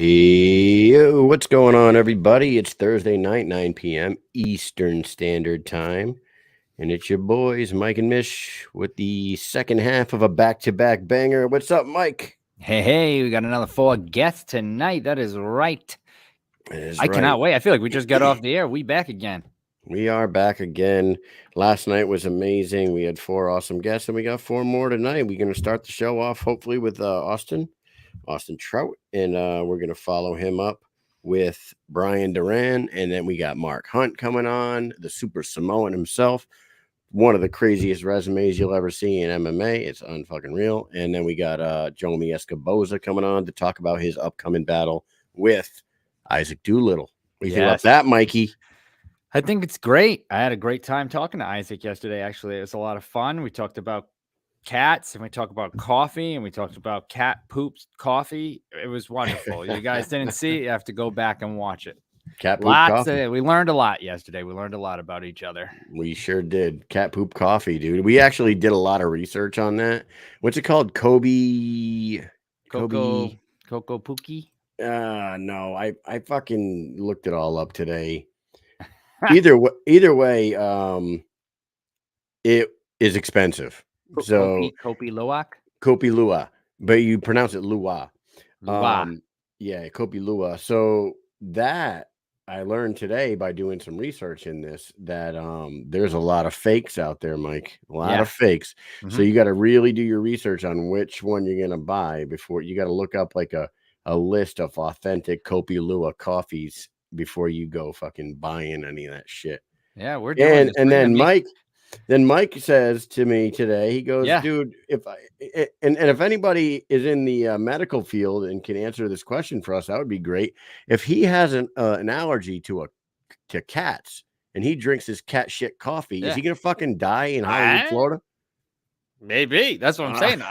Yo, what's going on, everybody? It's Thursday night, 9 p.m. Eastern Standard Time, and it's your boys, Mike and Mish, with the second half of a back-to-back banger. What's up, Mike? Hey, we got another 4 guests tonight. That is right. I cannot wait. I feel like we just got off the air. We back again. We are back again. Last night was amazing. We had 4 awesome guests, and we got 4 more tonight. We're going to start the show off, hopefully, with Austin Trout, and we're going to follow him up with Bryan Duran, and then we got Mark Hunt coming on, the Super Samoan himself, one of the craziest resumes you'll ever see in MMA. It's unfucking real. And then we got Jomi Escoboza coming on to talk about his upcoming battle with Isaac Doolittle. What do you think about that, Mikey? I think it's great. I had a great time talking to Isaac yesterday. Actually, it was a lot of fun. We talked about cats, and we talked about coffee, and we talked about cat poops coffee. It was wonderful. You guys didn't see it, you have to go back and watch it. Cat poop coffee. We learned a lot yesterday. We learned a lot about each other. We sure did. Cat poop coffee, dude. We actually did a lot of research on that. What's it called? Coco Pookie? No, I fucking looked it all up today. Either way, it is expensive. So Kopi Luwak? Kopi Lua, but you pronounce it Lua. Lua. Yeah, Kopi Lua. So that I learned today by doing some research in this that there's a lot of fakes out there, Mike. A lot of fakes. So you got to really do your research on which one you're gonna buy before you got to look up like a list of authentic Kopi Lua coffees before you go fucking buying any of that shit. Yeah, we're doing and then Mike says to me today, he goes, dude, if anybody is in the medical field and can answer this question for us, that would be great. If he has an allergy to cats and he drinks his cat shit coffee, is he gonna fucking die in Hollywood, Florida? Maybe. That's what I'm saying.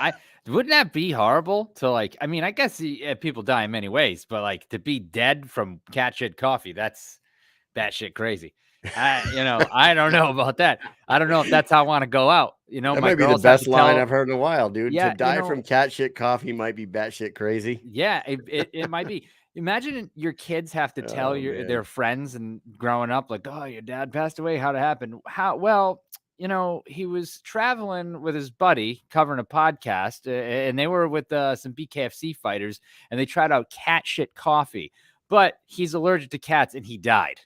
Wouldn't that be horrible to I mean, I guess people die in many ways, but to be dead from cat shit coffee, that's batshit crazy. I don't know about that. I don't know if that's how I want to go out. That might be the best line I've heard in a while, dude. Yeah, to die from cat shit coffee might be batshit crazy. Yeah, it might be. Imagine your kids have to tell their friends and growing up, oh, your dad passed away. How'd it happen? Well, he was traveling with his buddy covering a podcast, and they were with some BKFC fighters, and they tried out cat shit coffee, but he's allergic to cats, and he died.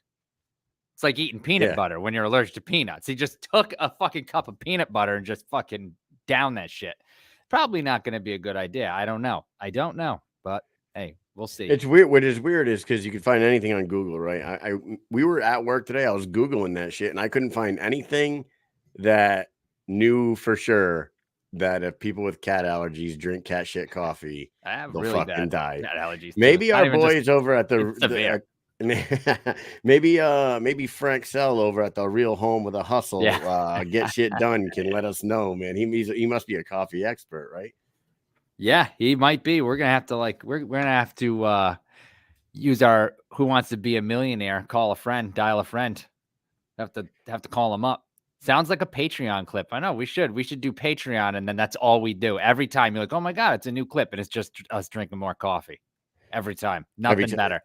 It's like eating peanut butter when you're allergic to peanuts. He just took a fucking cup of peanut butter and just fucking down that shit. Probably not going to be a good idea. I don't know, but hey, we'll see. It's weird. What is weird is because you can find anything on Google, right? We were at work today. I was Googling that shit, and I couldn't find anything that knew for sure that if people with cat allergies drink cat shit coffee, they'll really fucking die. Cat allergies. Maybe our boys over at the maybe Frank Sell over at the Real Home with a Hustle, get shit done, can let us know, man. He must be a coffee expert, right? Yeah, he might be. We're gonna have to use our Who Wants to Be a Millionaire, call a friend, dial a friend. Have to call him up. Sounds like a Patreon clip. I know we should do Patreon, and then that's all we do. Every time you're like, oh my God, it's a new clip, and it's just us drinking more coffee. Every time. Nothing better.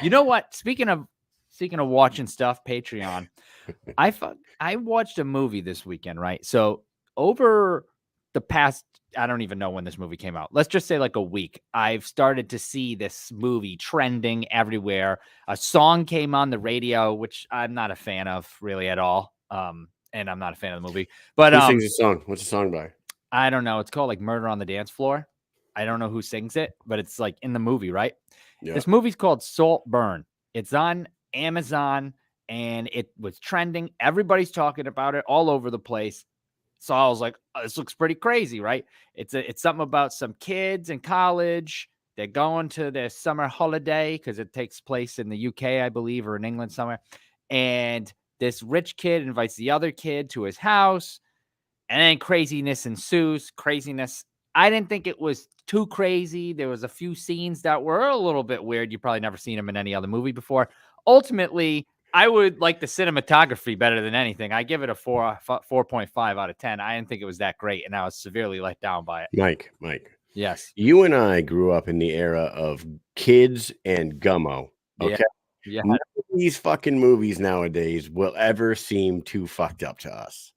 You know what? Speaking of watching stuff, Patreon, I watched a movie this weekend, right? So over the past, I don't even know when this movie came out. Let's just say a week. I've started to see this movie trending everywhere. A song came on the radio, which I'm not a fan of really at all. And I'm not a fan of the movie. But who sings the song? What's the song by? I don't know. It's called Murder on the Dance Floor. I don't know who sings it, but it's in the movie, right? Yeah. This movie's called Saltburn. It's on Amazon, and it was trending. Everybody's talking about it all over the place. So I was like, oh, this looks pretty crazy, right? It's something about some kids in college. They're going to their summer holiday because it takes place in the UK, I believe, or in England somewhere. And this rich kid invites the other kid to his house, and then craziness ensues. I didn't think it was too crazy. There was a few scenes that were a little bit weird. You've probably never seen them in any other movie before. Ultimately, I would like the cinematography better than anything. I give it a 4.5 out of 10. I didn't think it was that great, and I was severely let down by it. Mike, Yes. You and I grew up in the era of Kids and Gummo. Okay. Yeah. None of these fucking movies nowadays will ever seem too fucked up to us.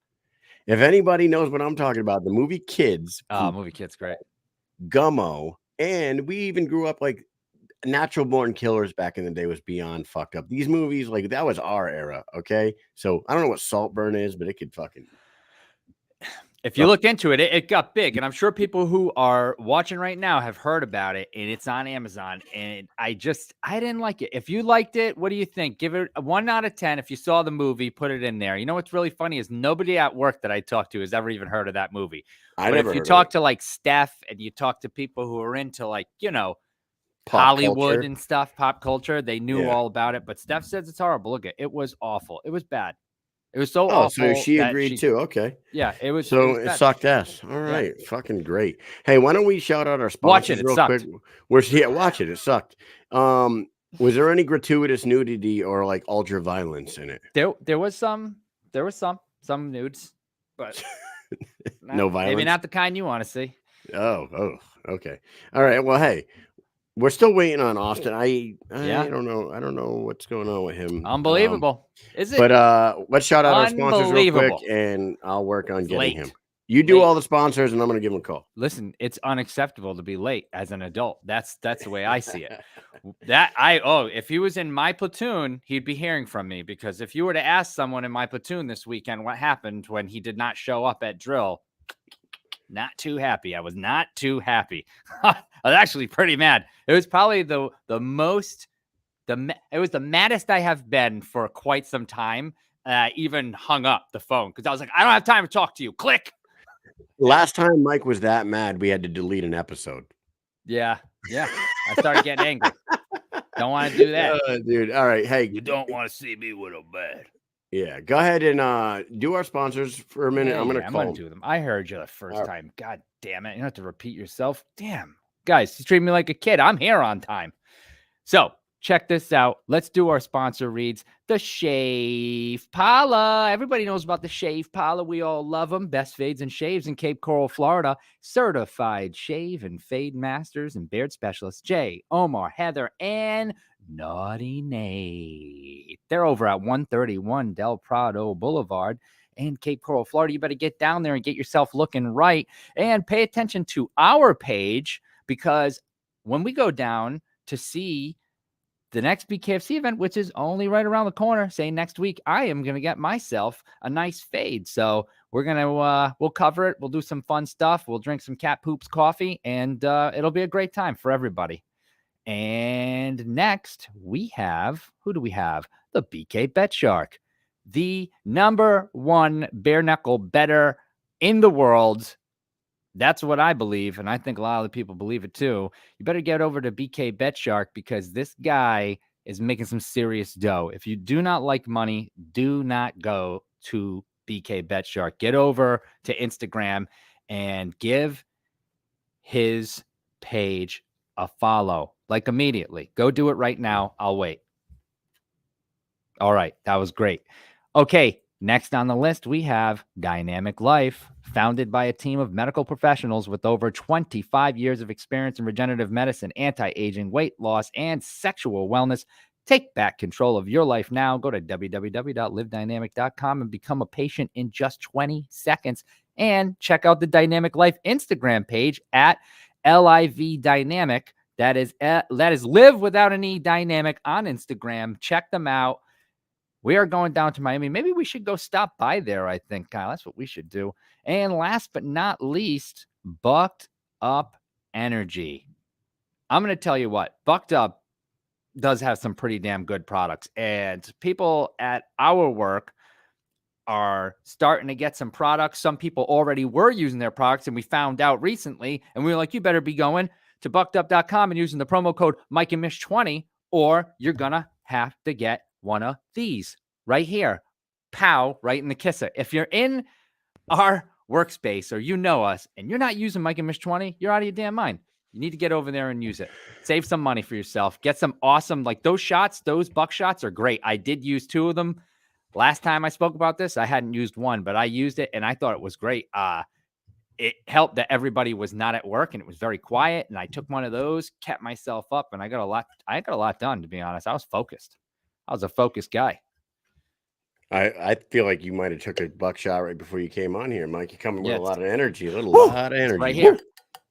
If anybody knows what I'm talking about, the movie Kids, Movie Kid's great. Gummo, and we even grew up like Natural Born Killers back in the day was beyond fucked up. These movies, like that was our era. Okay. So I don't know what Saltburn is, but it could fucking. If you look into it, it got big. And I'm sure people who are watching right now have heard about it. And it's on Amazon. And I didn't like it. If you liked it, what do you think? Give it a 1 out of 10. If you saw the movie, put it in there. You know what's really funny is nobody at work that I talked to has ever even heard of that movie. But if you talk to like Steph and you talk to people who are into like, Hollywood and stuff, pop culture, they knew all about it. But Steph says it's horrible. Look, it was awful. It was bad. It was so awful. So she agreed too. Okay. Yeah, it was. So it sucked ass. All right. Yeah. Fucking great. Hey, why don't we shout out our sponsors real quick? Watch it. It sucked. Was there any gratuitous nudity or like ultra violence in it? There was some nudes, but no violence. Maybe not the kind you want to see. Oh, okay. All right. Well, hey. We're still waiting on Austin. I don't know. I don't know what's going on with him. Unbelievable. Is it? But let's shout out our sponsors real quick, and I'll work on getting him. You do all the sponsors, and I'm going to give him a call. Listen, it's unacceptable to be late as an adult. That's the way I see it. If he was in my platoon, he'd be hearing from me, because if you were to ask someone in my platoon this weekend what happened when he did not show up at drill, not too happy. I was not too happy. I was actually pretty mad. It was probably it was the maddest I have been for quite some time. I even hung up the phone because I was like, I don't have time to talk to you. Click. Last time Mike was that mad, we had to delete an episode. Yeah. I started getting angry. Don't want to do that. Dude. All right. Hey, you don't want to see me with a bad. Yeah, go ahead and do our sponsors for a minute. I'm gonna do them. I heard you the first time. God damn it. You don't have to repeat yourself. Damn. Guys, you treat me like a kid. I'm here on time. So check this out. Let's do our sponsor reads. The Shave Parlor. Everybody knows about the Shave Parlor. We all love them. Best fades and shaves in Cape Coral, Florida. Certified shave and fade masters and beard specialists. Jay, Omar, Heather, and Naughty Nate. They're over at 131 Del Prado Boulevard in Cape Coral, Florida. You better get down there and get yourself looking right, and pay attention to our page, because when we go down to see the next BKFC event, which is only right around the corner, say next week, I am going to get myself a nice fade. So we're going to, we'll cover it. We'll do some fun stuff. We'll drink some Cat Poops coffee, and it'll be a great time for everybody. And next we have, who do we have? The BK Bet Shark, the #1 bare knuckle better in the world. That's what I believe, and I think a lot of the people believe it too. You better get over to BK Bet Shark, because this guy is making some serious dough. If you do not like money, do not go to BK Bet Shark. Get over to Instagram and give his page a follow, like immediately. Go do it right now. I'll wait. All right. That was great. Okay. Next on the list, we have Dynamic Life, founded by a team of medical professionals with over 25 years of experience in regenerative medicine, anti-aging, weight loss, and sexual wellness. Take back control of your life now. Go to www.livedynamic.com and become a patient in just 20 seconds. And check out the Dynamic Life Instagram page at LIV Dynamic. That is Live Without an E Dynamic on Instagram. Check them out. We are going down to Miami. Maybe we should go stop by there, I think, Kyle. That's what we should do. And last but not least, Bucked Up Energy. I'm going to tell you what, Bucked Up does have some pretty damn good products. And people at our work are starting to get some products. Some people already were using their products, and we found out recently, and we were like, you better be going to buckedup.com and using the promo code Mike and Mish 20, or you're going to have to get one of these right here. Pow, right in the kisser. If you're in our workspace or you know us and you're not using Mike and Mish 20, you're out of your damn mind. You need to get over there and use it. Save some money for yourself. Get some awesome, like those shots, those buck shots are great. I did use 2 of them. Last time I spoke about this, I hadn't used one, but I used it and I thought it was great. it helped that everybody was not at work and it was very quiet. And I took one of those, kept myself up, and I got a lot done, to be honest. I was focused. I was a focused guy. I feel like you might have took a buckshot right before you came on here, Mike. You're coming with a lot of energy, lot of energy. Right here.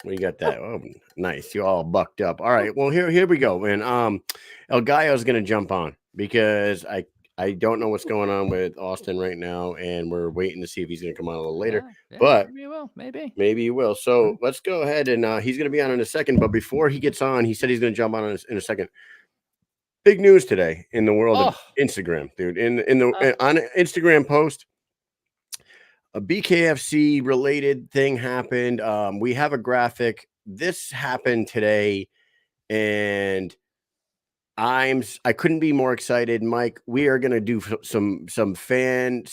Well, you got that. Oh, nice. You all bucked up. All right. Well, here we go. And El Gallo is going to jump on because I don't know what's going on with Austin right now, and we're waiting to see if he's going to come on a little later. But maybe he will. Maybe he will. So let's go ahead and he's going to be on in a second. But before he gets on, he said he's going to jump on in a second. Big news today in the world of Instagram, dude. On an Instagram post, a BKFC related thing happened. We have a graphic. This happened today, and I couldn't be more excited, Mike. We are going to do some fan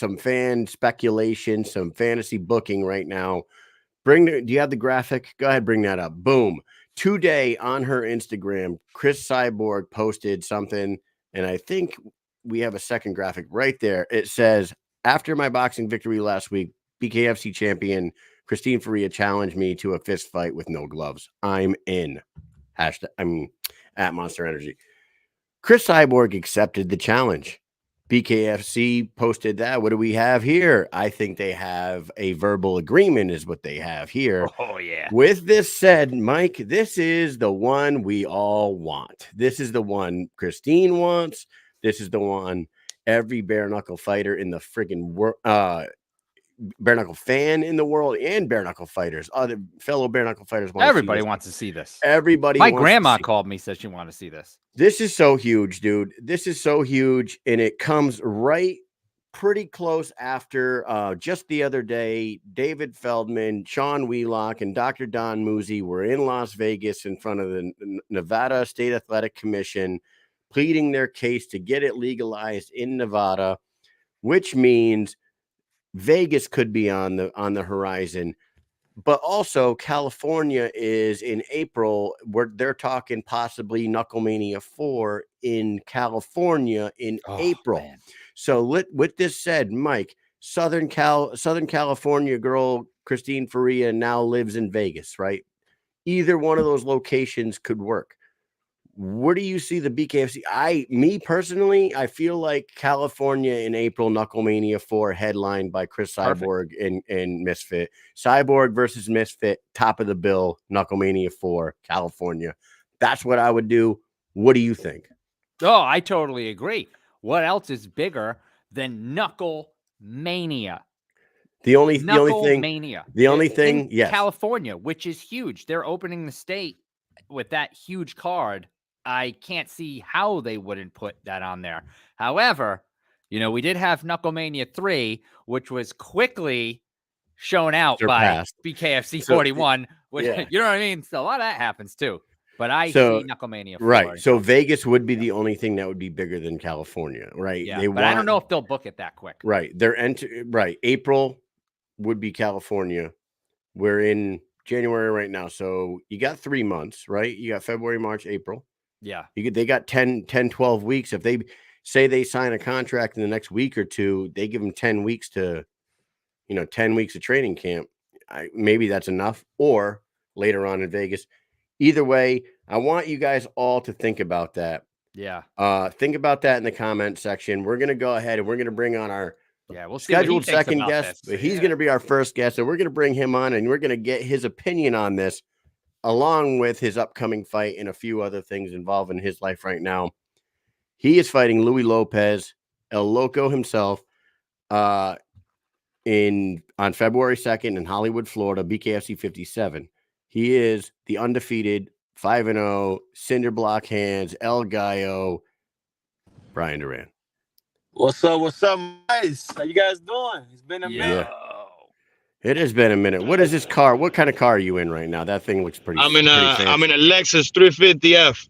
speculation, some fantasy booking right now. Do you have the graphic? Go ahead, bring that up. Boom. Today on her Instagram, Chris Cyborg posted something, and I think we have a second graphic right there. It says, after my boxing victory last week, BKFC champion Christine Faria challenged me to a fist fight with no gloves. I'm in. I'm at Monster Energy. Chris Cyborg accepted the challenge. BKFC posted that. What do we have here? I think they have a verbal agreement is what they have here. Oh, yeah. With this said, Mike, this is the one we all want. This is the one Christine wants. This is the one every bare knuckle fighter in the friggin' world, bare knuckle fan in the world, and bare knuckle fighters, other fellow bare knuckle fighters. Everybody wants to see this. Everybody. My grandma called me, said she wanted to see this. This is so huge, dude. This is so huge, and it comes right pretty close after just the other day, David Feldman, Sean Wheelock, and Dr. Don Muzi were in Las Vegas in front of the Nevada State Athletic Commission, pleading their case to get it legalized in Nevada, which means Vegas could be on the horizon. But also California is in April, where they're talking possibly Knucklemania 4 in California in April. Man. So with this said, Mike, Southern California girl Christine Faria now lives in Vegas, right? Either one of those locations could work. Where do you see the BKFC? Me personally, I feel like California in April, Knucklemania 4, headlined by Chris Cyborg and Misfit. Cyborg versus Misfit, top of the bill, Knucklemania 4, California. That's what I would do. What do you think? Oh, I totally agree. What else is bigger than Knucklemania? The only thing, yes. California, which is huge. They're opening the state with that huge card. I can't see how they wouldn't put that on there. However, we did have Knucklemania 3, which was quickly shown out surpassed by BKFC 41. Which, yeah. You know what I mean? So a lot of that happens too. But I see Knucklemania 4. Right. So Vegas would be the only thing that would be bigger than California, right? Yeah, but I don't know if they'll book it that quick. Right. Right. April would be California. We're in January right now. So you got 3 months, right? You got February, March, April. Yeah. They got 10, 12 weeks. If they say they sign a contract in the next week or two, they give them 10 weeks to, 10 weeks of training camp. Maybe that's enough, or later on in Vegas. Either way, I want you guys all to think about that. Yeah. Think about that in the comment section. We're going to go ahead and we're going to bring on our we'll scheduled second guest. But he's going to be our first guest, and we're going to bring him on, and we're going to get his opinion on this, along with his upcoming fight and a few other things involving his life right now. He is fighting Louie Lopez, El Loco himself, on February 2nd in Hollywood, Florida, BKFC 57. He is the undefeated 5-0 cinder block hands El Gallo, Bryan Duran. What's up, guys? How you guys doing? It's been a minute. It has been a minute. What is this car? What kind of car are you in right now? That thing looks pretty. I'm in a Lexus 350F.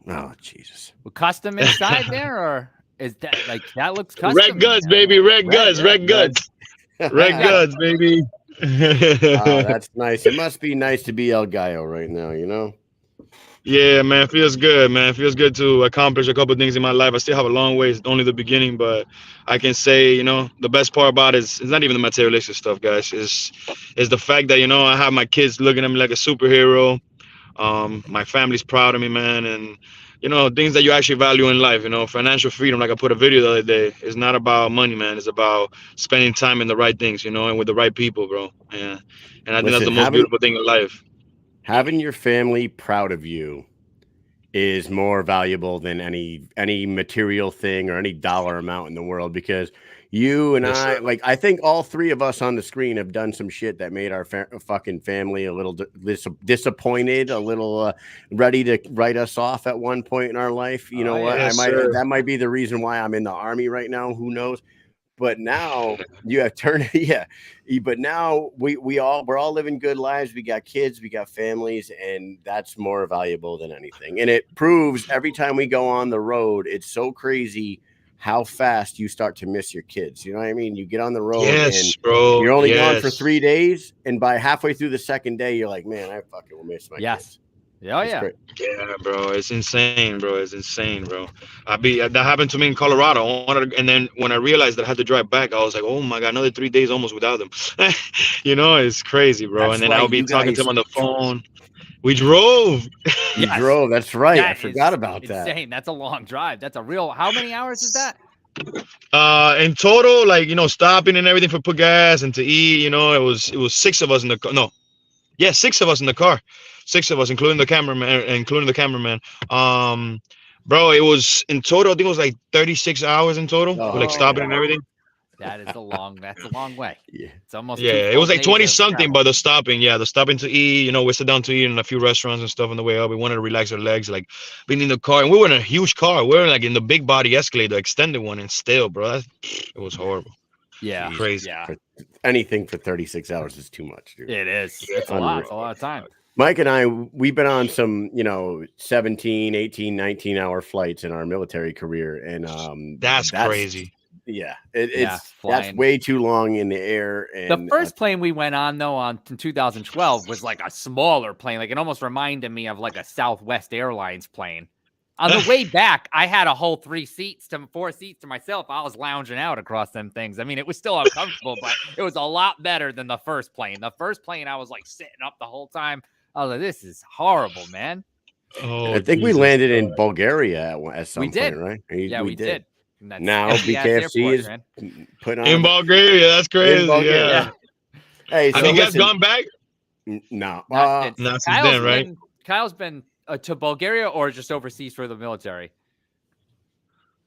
Oh Jesus! Custom inside there, or is that that looks custom? Red goods, baby. Red goods, baby. Oh, that's nice. It must be nice to be El Gallo right now, Yeah, man, feels good, man. Feels good to accomplish a couple things in my life. I still have a long way. It's only the beginning, but I can say, the best part about it is it's not even the materialistic stuff, guys. Is the fact that I have my kids looking at me like a superhero. My family's proud of me, man, and things that you actually value in life. Financial freedom. Like I put a video the other day. It's not about money, man. It's about spending time in the right things, and with the right people, bro. Yeah, and I think that's Listen, the most beautiful thing in life. having your family proud of you is more valuable than any material thing or any dollar amount in the world, because you and Yes, I, sir. like, I think all three of us on the screen have done some shit that made our fucking family a little disappointed, a little ready to write us off at one point in our life. You know what? Yeah. Yes, sir. That might be the reason why I'm in the army right now. Who knows? But now you have turned, yeah. But now we're all living good lives. We got kids, we got families, and that's more valuable than anything. And it proves every time we go on the road, it's so crazy how fast you start to miss your kids. You know what I mean? You get on the road and Yes, bro. you're only gone for Yes. 3 days, and by halfway through the second day, you're like, man, I fucking will miss my kids. Oh, It's yeah. great. Yeah, bro. It's insane, bro. It's insane, bro. That happened to me in Colorado. And then when I realized that I had to drive back, I was like, oh my God, another 3 days almost without them. It's crazy, bro. That's And then right. I'll be You talking to guys, them on the phone. We drove. you Yes. drove. That's right. I That forgot is about that. insane. That's a long drive. That's a real. How many hours is that? In total, like, stopping and everything for put gas and to eat, it was 6 of us in the car. No. Yeah, 6 of us in the car. 6 of us, including the cameraman. Bro, it was in total, I think it was like 36 hours in total, with like stopping and everything. That's a long way. Yeah. It's almost Yeah, it was like 20 something, but the stopping to eat, we sit down to eat in a few restaurants and stuff on the way up. We wanted to relax our legs, like being in the car, and we were in a huge car. We were like in the big body Escalade, the extended one, and still, bro, it was horrible. Yeah. Jeez. Crazy. Yeah. Anything for 36 hours is too much, dude. It is. Yeah. It's a lot. It's a lot of time. Mike and I, we've been on some, 17, 18, 19-hour flights in our military career. And That's crazy. Yeah. That's That's way too long in the air. And the first plane we went on, though, in 2012 was like a smaller plane. Like, it almost reminded me of like a Southwest Airlines plane. On the way back, I had a whole 4 seats to myself. I was lounging out across them things. I mean, it was still uncomfortable, but it was a lot better than the first plane. The first plane, I was like sitting up the whole time. I was like, this is horrible, man. I think we landed in Bulgaria at some did. point, right? Yeah, we did. Now BKFC is putting on in Bulgaria. That's crazy. Yeah. Hey, have you guys gone back? No. Not since then, right? Kyle's been to Bulgaria or just overseas for the military?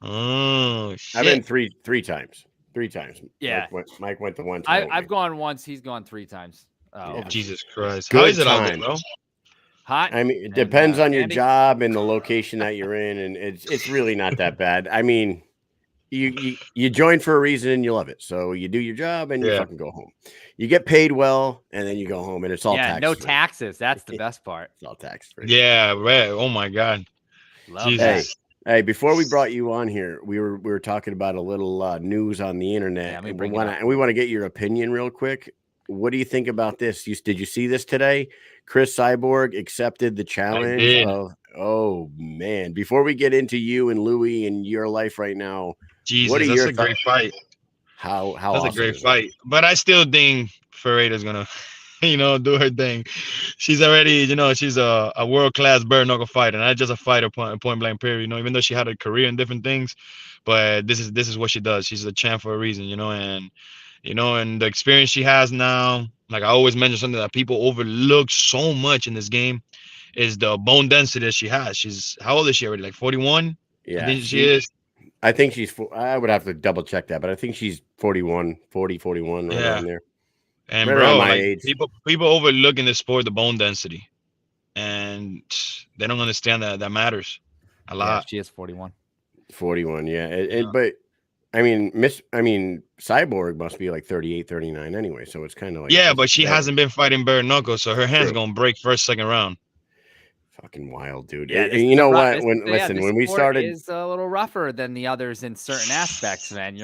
Oh, shit. I've been three times. 3 times. Yeah. Mike went the one time. I've gone once. He's gone 3 times. Oh, Jesus Christ. Good How is it time. out there, bro? Hot. I mean, it depends on your Andy? job and the location that you're in, and it's really not that bad. I mean, you join for a reason and you love it, so you do your job and you fucking go home. You get paid well, and then you go home, and it's all no taxes. That's the best part. It's all tax free. Yeah, right. Oh my God. Love Jesus. that. Hey, before we brought you on here, we were talking about a little news on the internet, and we want to get your opinion real quick. What do you think about this? Did you see this today? Chris Cyborg accepted the challenge oh man. Before we get into you and Louie and your life right now, Jesus, that's a great fight. How that's awesome a great fight. But I still think Ferreira's gonna, do her thing. She's already, she's a world-class bare knuckle fighter, and not just a fighter point blank period. Even though she had a career in different things, but this is what she does. She's a champ for a reason, and the experience she has now. Like I always mention something that people overlook so much in this game is the bone density that she has. How old is she already? Like 41? Yeah, I think she is. I think she's. I would have to double check that, but I think she's 41, 41 right around there. And right bro, my like age. people overlook in the sport the bone density, and they don't understand that matters a lot. Yeah, she is 41. 41, yeah. But I mean, Cyborg must be like 38, 39 anyway, so it's kind of like but she hasn't been fighting bare knuckle, so her hand's gonna break first, second round. Fucking wild, dude. Yeah, and you know what? When we started, is a little rougher than the others in certain aspects, man.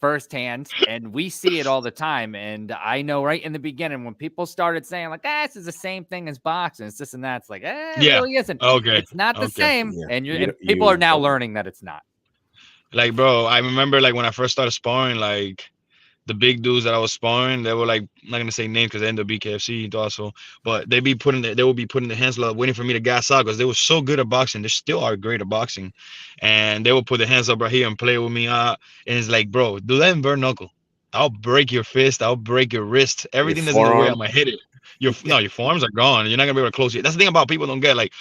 firsthand, and we see it all the time. And I know right in the beginning when people started saying like, this is the same thing as boxing, it's this and that. It's like, it really isn't. Okay. It's not the same. Yeah. And people are now learning that it's not. Like, bro, I remember like when I first started sparring, like the big dudes that I was sparring, they were like, I'm not gonna say names because they're in the BKFC also, but they will be putting the hands up, waiting for me to gas out because they were so good at boxing. They still are great at boxing, and they will put the hands up right here and play with me. And it's like, bro, do that in bare knuckle. I'll break your fist. I'll break your wrist. Everything that's in the way, I'm gonna hit it. Your forearms are gone. You're not gonna be able to close it. That's the thing about people don't get. Like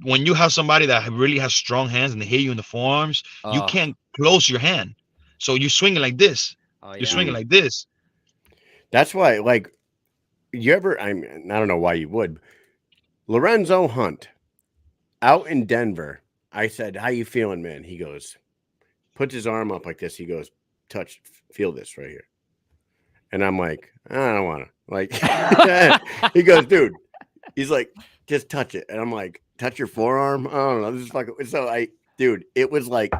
when you have somebody that really has strong hands and they hit you in the forearms, you can't close your hand. So you swing it like this. You're swinging like this. That's why, like, I don't know why you would. Lorenzo Hunt out in Denver. I said, "How you feeling, man?" He goes, puts his arm up like this. He goes, feel this right here. And I'm like, I don't want to. Like, he goes, dude. He's like, just touch it. And I'm like, touch your forearm? I don't know. This is fucking. So dude, it was like.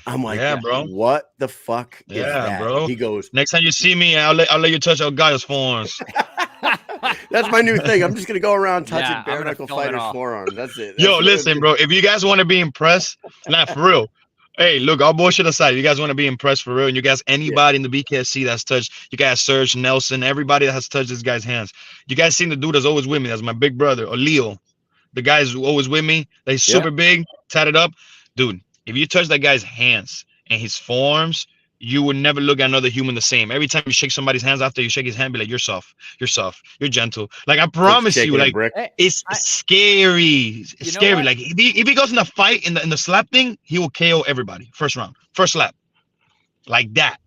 I'm like, yeah, bro. What the fuck is that? Bro. He goes, next time you see me, I'll let you touch Gallo's forearms. That's my new thing. I'm just gonna go around touching bare knuckle fighters' forearms. That's it. Yo, listen, bro. If you guys want to be impressed, not for real. Hey, look, all bullshit aside, you guys want to be impressed for real, and you guys, anybody in the BKFC that's touched, you guys, Serge, Nelson, everybody that has touched this guy's hands. You guys seen the dude that's always with me? That's my big brother, or Leo. The guy's always with me. He's super big, tatted up, dude. If you touch that guy's hands and his forearms, you would never look at another human the same. Every time you shake somebody's hands after you shake his hand, be like, you're soft, you're gentle. Like, I promise you, like, it's scary. It's scary. Like, if he goes in a fight in the slap thing, he will KO everybody. First round, first slap. Like that.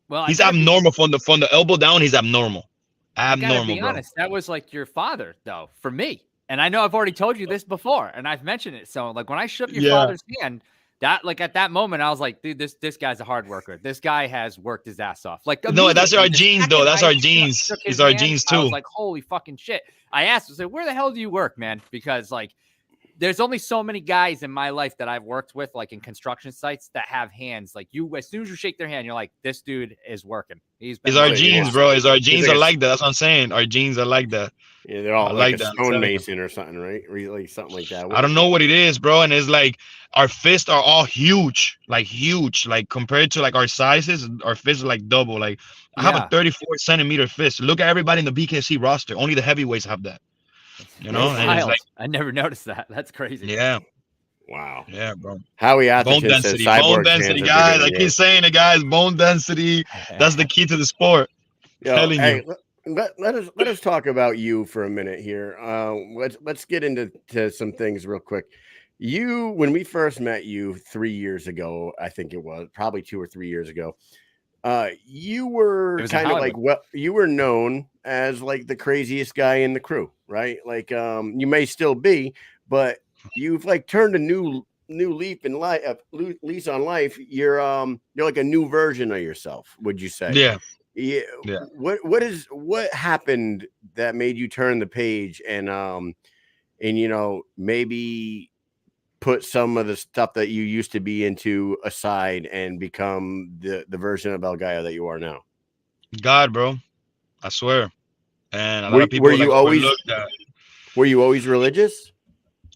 Well, he's abnormal from the elbow down. He's abnormal. Abnormal, I gotta be honest, that was like your father, though, for me. And I know I've already told you this before, and I've mentioned it. So, like, when I shook your father's hand, that, like, at that moment, I was like, dude, this guy's a hard worker. This guy has worked his ass off. Like, no, that's our genes, though. That's our genes. It's our genes too. I was like, holy fucking shit. I asked him, I said, where the hell do you work, man? Because, like, there's only so many guys in my life that I've worked with, like in construction sites, that have hands. Like, you, as soon as you shake their hand, you're like, this dude is working. It's our genes, bro. It's our genes are like that. That's what I'm saying. Our genes are like that. Yeah, they're all like a stonemason or something, right? Really, something like that. I don't know what it is, bro. And it's like our fists are all huge, like compared to like our sizes. Our fists are like double. Like I have a 34-centimeter fist. Look at everybody in the BKFC roster. Only the heavyweights have that. You know, and it's like, I never noticed that. That's crazy. Yeah. Wow. Yeah, bro. Howie bone density, guys. I keep saying it, guys. Bone density. That's the key to the sport. Telling you. Let us talk about you for a minute here. Let's get into some things real quick. You, when we first met you 3 years ago, I think it was probably 2 or 3 years ago. You were kind of like, you were known as like the craziest guy in the crew, right? Like, you may still be, but you've like turned a new leaf in life, lease on life. You're like a new version of yourself. Would you say? Yeah. Yeah. What happened that made you turn the page and you know, maybe put some of the stuff that you used to be into aside and become the version of El Gallo that you are now? God, bro, I swear. And a lot of people were you always religious?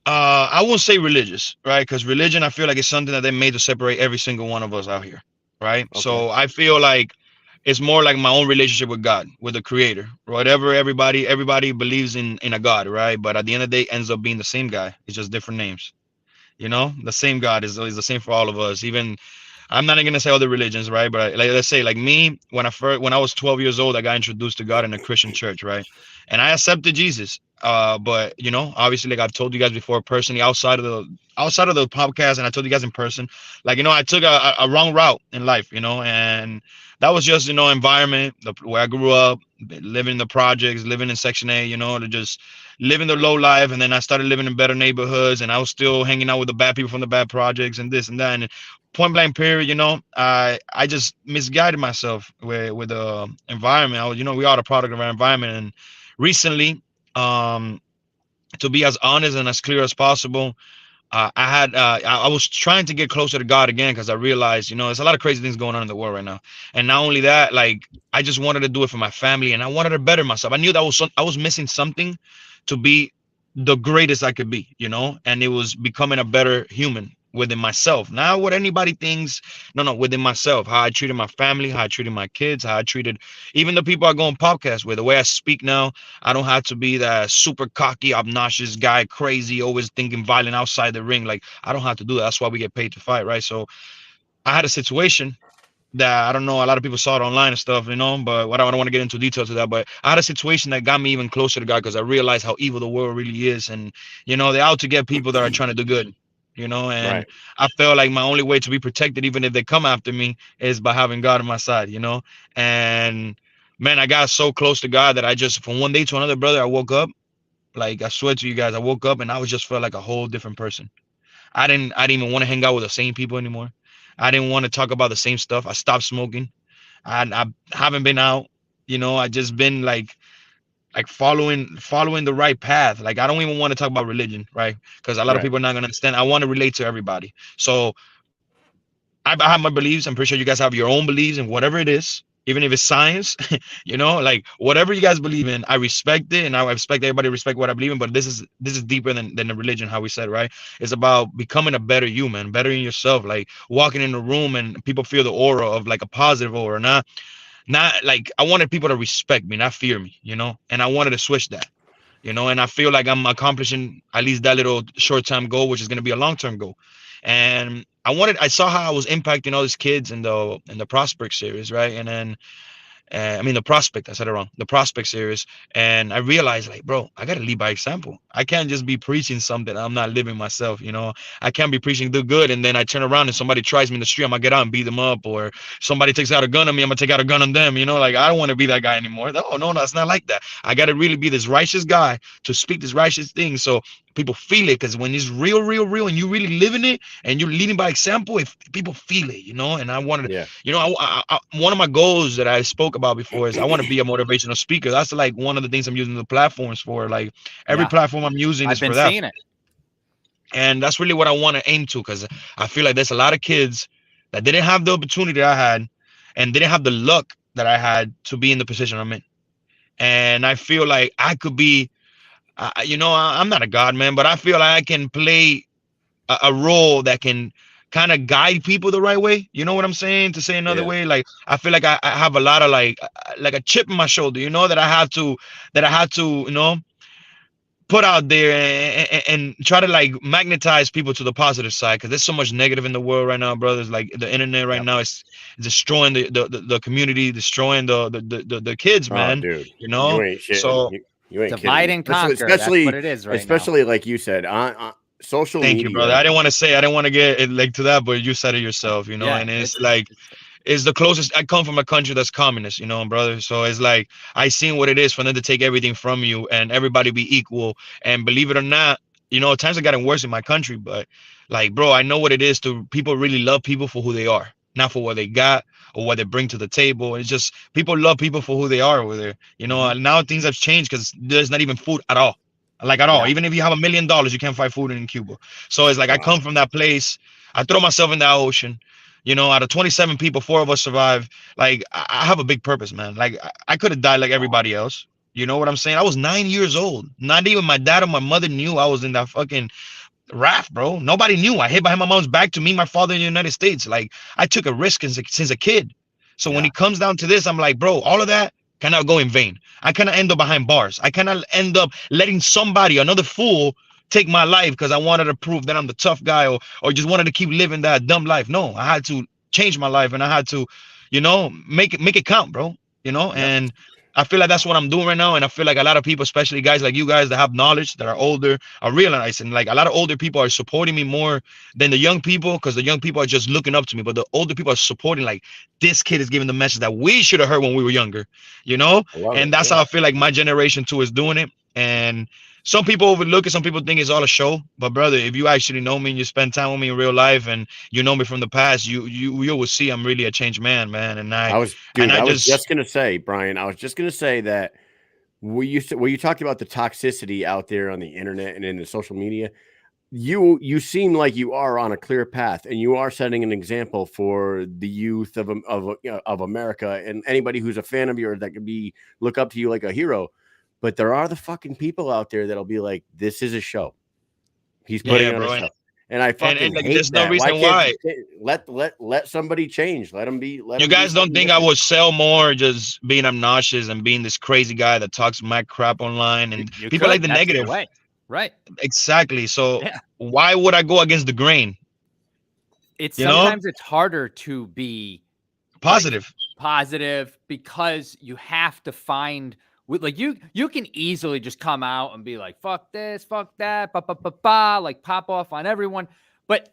I won't say religious, right? Because religion, I feel like it's something that they made to separate every single one of us out here, right? Okay. So I feel like it's more like my own relationship with God, with the creator. Whatever everybody believes in a God, right? But at the end of the day, ends up being the same guy. It's just different names. You know, the same God is the same for all of us. Even I'm not gonna say other religions, right? But like, let's say like me, when I was 12 years old, I got introduced to God in a Christian church, right? And I accepted Jesus. But you know, obviously, like I've told you guys before, personally, outside of the podcast, and I told you guys in person, like, you know, I took a wrong route in life, you know, and that was just, you know, environment where I grew up, living in the projects, living in Section 8, you know, to just living the low life. And then I started living in better neighborhoods, and I was still hanging out with the bad people from the bad projects and this and that. And point blank period, you know, I just misguided myself with the environment. You know, we are the product of our environment. And recently, to be as honest and as clear as possible, I was trying to get closer to God again because I realized, there's a lot of crazy things going on in the world right now. And not only that, like I just wanted to do it for my family and I wanted to better myself. I knew that I was missing something to be the greatest I could be, and it was becoming a better human within myself, not what anybody thinks. No, within myself, how I treated my family, how I treated my kids, how I treated even the people I go on podcasts with, the way I speak now. I don't have to be that super cocky, obnoxious guy, crazy, always thinking violent outside the ring. Like I don't have to do that. That's why we get paid to fight, right? So I had a situation that I don't know, a lot of people saw it online and stuff, but I don't want to get into details of that. But I had a situation that got me even closer to God because I realized how evil the world really is. And, they're out to get people that are trying to do good, and Right. I felt like my only way to be protected, even if they come after me, is by having God on my side, and man, I got so close to God that I just, from one day to another, brother, I woke up, like I swear to you guys, I woke up and I was just felt like a whole different person. I didn't even want to hang out with the same people anymore. I didn't want to talk about the same stuff. I stopped smoking. I haven't been out. I just been like following the right path. Like I don't even want to talk about religion, right? Because a lot of Right. people are not gonna understand. I want to relate to everybody. So I have my beliefs. I'm pretty sure you guys have your own beliefs and whatever it is, even if it's science, like whatever you guys believe in, I respect it, and I expect everybody to respect what I believe in. But this is deeper than the religion, how we said, right? It's about becoming a better human, bettering yourself, like walking in the room and people feel the aura of like a positive aura, not like I wanted people to respect me, not fear me, and I wanted to switch that. And I feel like I'm accomplishing at least that little short-term goal, which is going to be a long-term goal. And I saw how I was impacting all these kids in the Prospect series, right? And then the Prospect, I said it wrong, the Prospect series. And I realized, like, bro, I gotta lead by example. I can't just be preaching something I'm not living myself. I can't be preaching the good and then I turn around and somebody tries me in the street, I'm gonna get out and beat them up, or somebody takes out a gun on me, I'm gonna take out a gun on them. Like I don't want to be that guy anymore. No, it's not like that. I gotta really be this righteous guy to speak this righteous thing, so people feel it. Because when it's real, and you really living it and you're leading by example, if people feel it, and I wanted, Yeah. one of my goals that I spoke about before is I want to be a motivational speaker. That's like one of the things I'm using the platforms for. Like every platform I'm using is I've been for that. seeing it. And that's really what I want to aim to, because I feel like there's a lot of kids that didn't have the opportunity I had and didn't have the luck that I had to be in the position I'm in. And I feel like I could be, I'm not a god, man, but I feel like I can play a role that can kind of guide people the right way. You know what I'm saying? To say another way, like I feel like I have a lot of like a chip in my shoulder, that I had to put out there and try to like magnetize people to the positive side, because there's so much negative in the world right now, brothers. Like the internet right now is destroying the community, destroying the kids, man. Dude, you ain't shit. So you ain't divide kidding. and conquer. Especially That's what it is right especially like you said on social thank media. you, brother. I didn't want to get it like to that, but you said it yourself, Yeah, and it's like is the closest. I come from a country that's communist, brother. So it's like I seen what it is for them to take everything from you and everybody be equal. And believe it or not, times are getting worse in my country, but like, bro, I know what it is to people really love people for who they are, not for what they got or what they bring to the table. It's just people love people for who they are over there. Now things have changed because there's not even food at all. Like at all. Even if you have $1 million, you can't find food in Cuba. So it's like I come from that place. I throw myself in that ocean. Out of 27 people, 4 of us survived. Like I have a big purpose, man. Like I could have died like everybody else. You know what I'm saying? I was 9 years old. Not even my dad or my mother knew I was in that fucking raft, bro. Nobody knew. I hid behind my mom's back to meet my father in the United States. Like I took a risk since a kid. So when it comes down to this, I'm like, bro, all of that cannot go in vain. I cannot end up behind bars. I cannot end up letting somebody, another fool, take my life because I wanted to prove that I'm the tough guy, or just wanted to keep living that dumb life. No, I had to change my life, and I had to, make it count, bro. And I feel like that's what I'm doing right now. And I feel like a lot of people, especially guys like you guys that have knowledge, that are older, are realizing, like, a lot of older people are supporting me more than the young people, because the young people are just looking up to me. But the older people are supporting, like, this kid is giving the message that we should have heard when we were younger, And that's how I feel like my generation too is doing it. And some people overlook it. Some people think it's all a show. But brother, if you actually know me and you spend time with me in real life, and you know me from the past, you will see I'm really a changed man. And I was just gonna say, Bryan, I was just gonna say that where you talked about the toxicity out there on the internet and in the social media, you seem like you are on a clear path, and you are setting an example for the youth of America and anybody who's a fan of yours that could look up to you like a hero. But there are the fucking people out there that'll be like, this is a show. He's putting on a show. And I fucking like, hate there's that. no reason why. Let somebody change. Let them be. You guys don't think I would sell more just being obnoxious and being this crazy guy that talks mad crap online and You people could. like the That's your negative. way. Right. Exactly. So why would I go against the grain? Sometimes it's harder to be positive. Positive because you have to find like you can easily just come out and be like, fuck this, fuck that, like pop off on everyone. But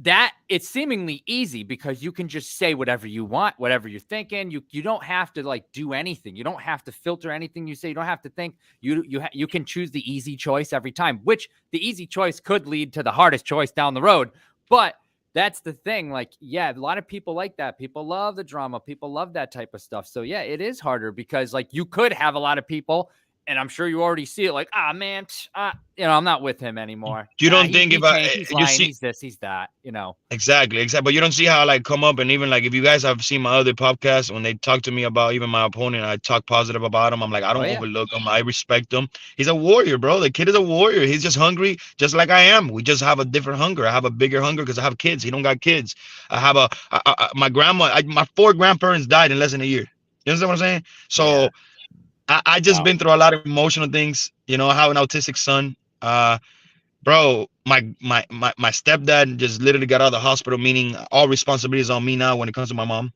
that it's seemingly easy because you can just say whatever you want, whatever you're thinking. You don't have to like do anything. You don't have to filter anything you say. You don't have to think. You can choose the easy choice every time, which the easy choice could lead to the hardest choice down the road. But that's the thing. Like, yeah, a lot of people like that. People love the drama. People love that type of stuff. So yeah, it is harder because like you could have a lot of people, and I'm sure you already see it. Like, man, I'm not with him anymore. You don't think he's lying, he's this, he's that, Exactly. But you don't see how I like come up, and even like if you guys have seen my other podcasts, when they talk to me about even my opponent, I talk positive about him. I'm like, I don't overlook him. I respect him. He's a warrior, bro. The kid is a warrior. He's just hungry, just like I am. We just have a different hunger. I have a bigger hunger because I have kids. He don't got kids. I have my grandma. My 4 grandparents died in less than a year. You understand what I'm saying? So. Yeah. I just been through a lot of emotional things. I have an autistic son. Bro, my stepdad just literally got out of the hospital, meaning all responsibility is on me now when it comes to my mom.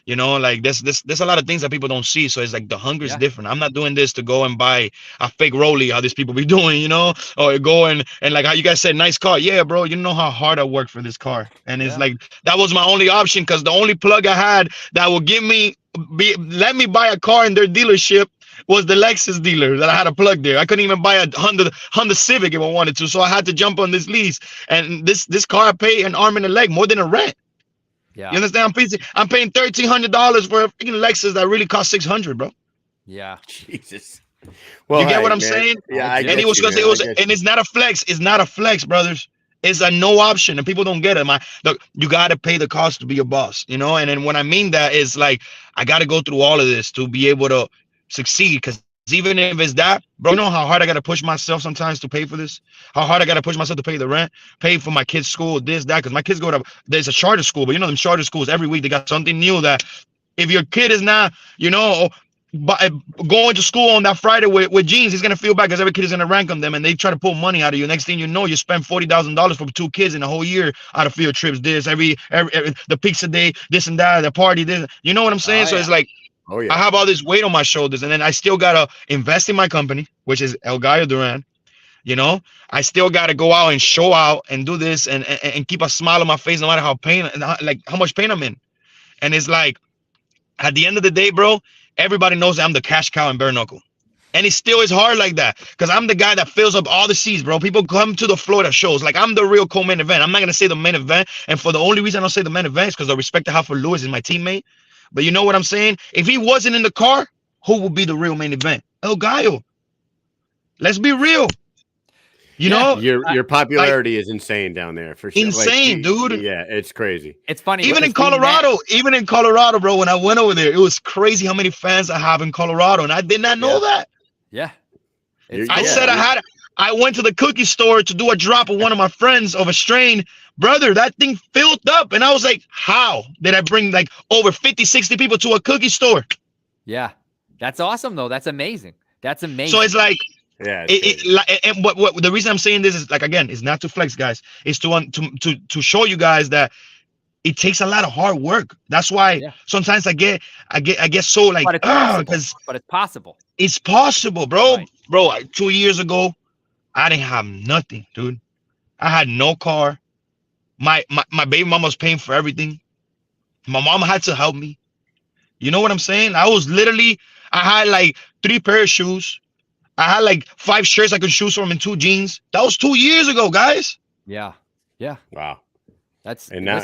Like there's a lot of things that people don't see. So it's like the hunger is different. I'm not doing this to go and buy a fake Rollie, how these people be doing, or go and like how you guys said, nice car. Yeah, bro, you know how hard I worked for this car. And it's like, that was my only option because the only plug I had that will let me buy a car in their dealership was the Lexus dealer that I had a plug there. I couldn't even buy a Honda Civic if I wanted to. So I had to jump on this lease. And this car I pay an arm and a leg more than a rent. Yeah. You understand? I'm paying $1,300 for a freaking Lexus that really cost $600, bro. Yeah. Jesus. Well, you get what I'm saying? Yeah. And he was gonna say and it's not a flex. It's not a flex, brothers. It's a no option, and people don't get it. Look, you gotta pay the cost to be a boss, And then what I mean that is like I gotta go through all of this to be able to succeed. Because even if it's that, bro, you know how hard I gotta push myself sometimes to pay for this? How hard I gotta push myself to pay the rent, pay for my kids' school, this, that, because my kids there's a charter school, but them charter schools every week they got something new that if your kid is not, going to school on that Friday with jeans, he's gonna feel bad because every kid is gonna rank on them and they try to pull money out of you. Next thing you know, you spend $40,000 for 2 kids in a whole year out of field trips, this, every the pizza day, this and that, the party, this, you know what I'm saying? So it's like, I have all this weight on my shoulders, and then I still gotta invest in my company, which is El Gallo Duran. I still gotta go out and show out and do this and keep a smile on my face no matter how much pain I'm in. And it's like, at the end of the day, bro, everybody knows that I'm the cash cow and bare knuckle. And it still is hard like that because I'm the guy that fills up all the seats, bro. People come to the Florida shows. Like, I'm the real co-main event. I'm not going to say the main event. And for the only reason I don't say the main event is because the respect I have for Louis is my teammate. But you know what I'm saying? If he wasn't in the car, who would be the real main event? El Gallo. Let's be real. Your popularity is insane down there for sure. Insane, dude. Yeah, it's crazy. It's funny. Even in Colorado, bro, when I went over there, it was crazy how many fans I have in Colorado, and I did not know that. Yeah. I went to the cookie store to do a drop of one of my friends of a strain. Brother, that thing filled up, and I was like, how did I bring like over 50, 60 people to a cookie store? Yeah. That's awesome, though. That's amazing. That's amazing. So it's like, and what the reason I'm saying this is, like, again, it's not to flex, guys. It's to show you guys that it takes a lot of hard work. That's why sometimes I get so like, but it's possible. It's possible, bro. Right. Bro, 2 years ago, I didn't have nothing, dude. I had no car. My baby mama was paying for everything. My mama had to help me. You know what I'm saying? I had like 3 pair of shoes. I had like 5 shirts I could choose from and 2 jeans. That was 2 years ago, guys. Yeah. Yeah. Wow. Now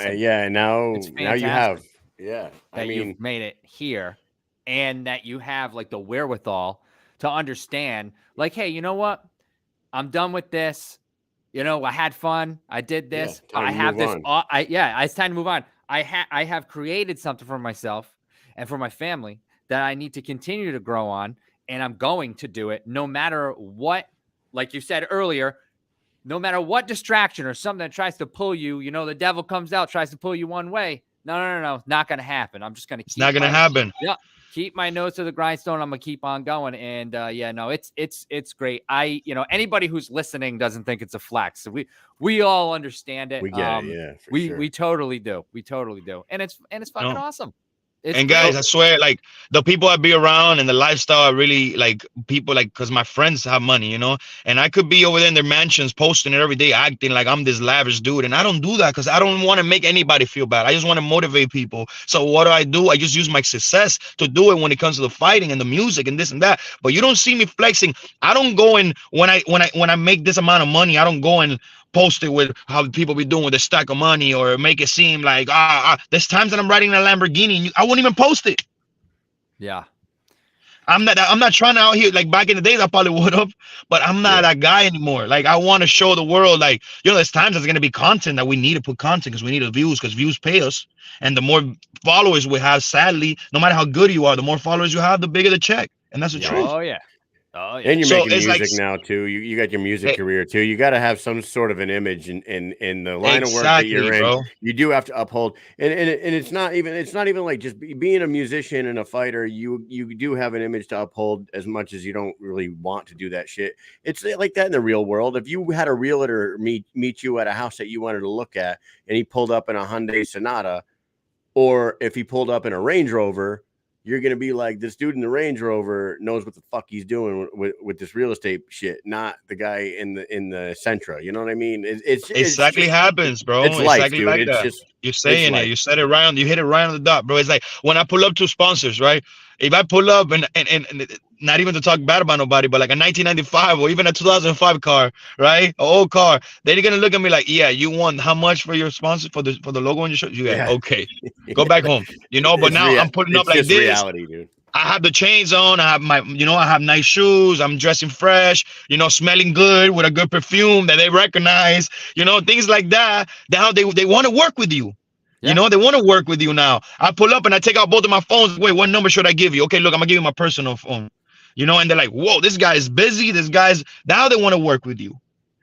you have. Yeah. You've made it here, and that you have like the wherewithal to understand, like, hey, you know what? I'm done with this. I had fun. I did this. time I to have move this. on. It's time to move on. I have created something for myself and for my family that I need to continue to grow on, and I'm going to do it no matter what. Like you said earlier, no matter what distraction or something that tries to pull you, the devil comes out, tries to pull you one way. No, not going to happen. I'm just going to keep. It's not gonna happen. Yeah, keep my nose to the grindstone. I'm gonna keep on going, and it's great. Anybody who's listening doesn't think it's a flex. So we all understand it. We get it, yeah. We totally do. We totally do, and it's fucking awesome. And guys, I swear, like the people I be around and the lifestyle, I really like people like, cause my friends have money, and I could be over there in their mansions posting it every day, acting like I'm this lavish dude. And I don't do that because I don't want to make anybody feel bad. I just want to motivate people. So what do? I just use my success to do it when it comes to the fighting and the music and this and that. But you don't see me flexing. I don't go in when I make this amount of money, I don't go and post it with how people be doing with a stack of money or make it seem like there's times that I'm riding a Lamborghini and I won't even post it. Yeah, I'm not trying to out here like back in the days I probably would have, but I'm not that guy anymore. Like I want to show the world, like there's times there's gonna be content that we need to put content because we need the views, because views pay us, and the more followers we have, sadly, no matter how good you are, the more followers you have, the bigger the check, and that's the truth. Oh yeah. And you're making music now too. You got your music career too. You got to have some sort of an image in the line of work that you're in. Bro. You do have to uphold, and it's not even like just being a musician and a fighter. You do have an image to uphold as much as you don't really want to do that shit. It's like that in the real world. If you had a realtor meet you at a house that you wanted to look at, and he pulled up in a Hyundai Sonata, or if he pulled up in a Range Rover, you're going to be like, this dude in the Range Rover knows what the fuck he's doing with this real estate shit, not the guy in the Sentra. You know what I mean? It's exactly happens, bro. It's life, exactly dude. like It's that. just, you're saying it. You said it right. You hit it right on the dot, bro. It's like when I pull up to sponsors, right? If I pull up and not even to talk bad about nobody, but like a 1995 or even a 2005 car, right? An old car, they're gonna look at me like, yeah, you want how much for your sponsor for the logo on your shirt? Yeah, okay, go back home. But now I'm putting up like this. Reality, dude. I have the chains on. I have I have nice shoes. I'm dressing fresh, smelling good with a good perfume that they recognize, things like that. Now they want to work with you. Yeah. They want to work with you now. I pull up and I take out both of my phones. Wait, what number should I give you? Okay, look, I'm gonna give you my personal phone. And they're like, whoa, this guy is busy. Now they want to work with you.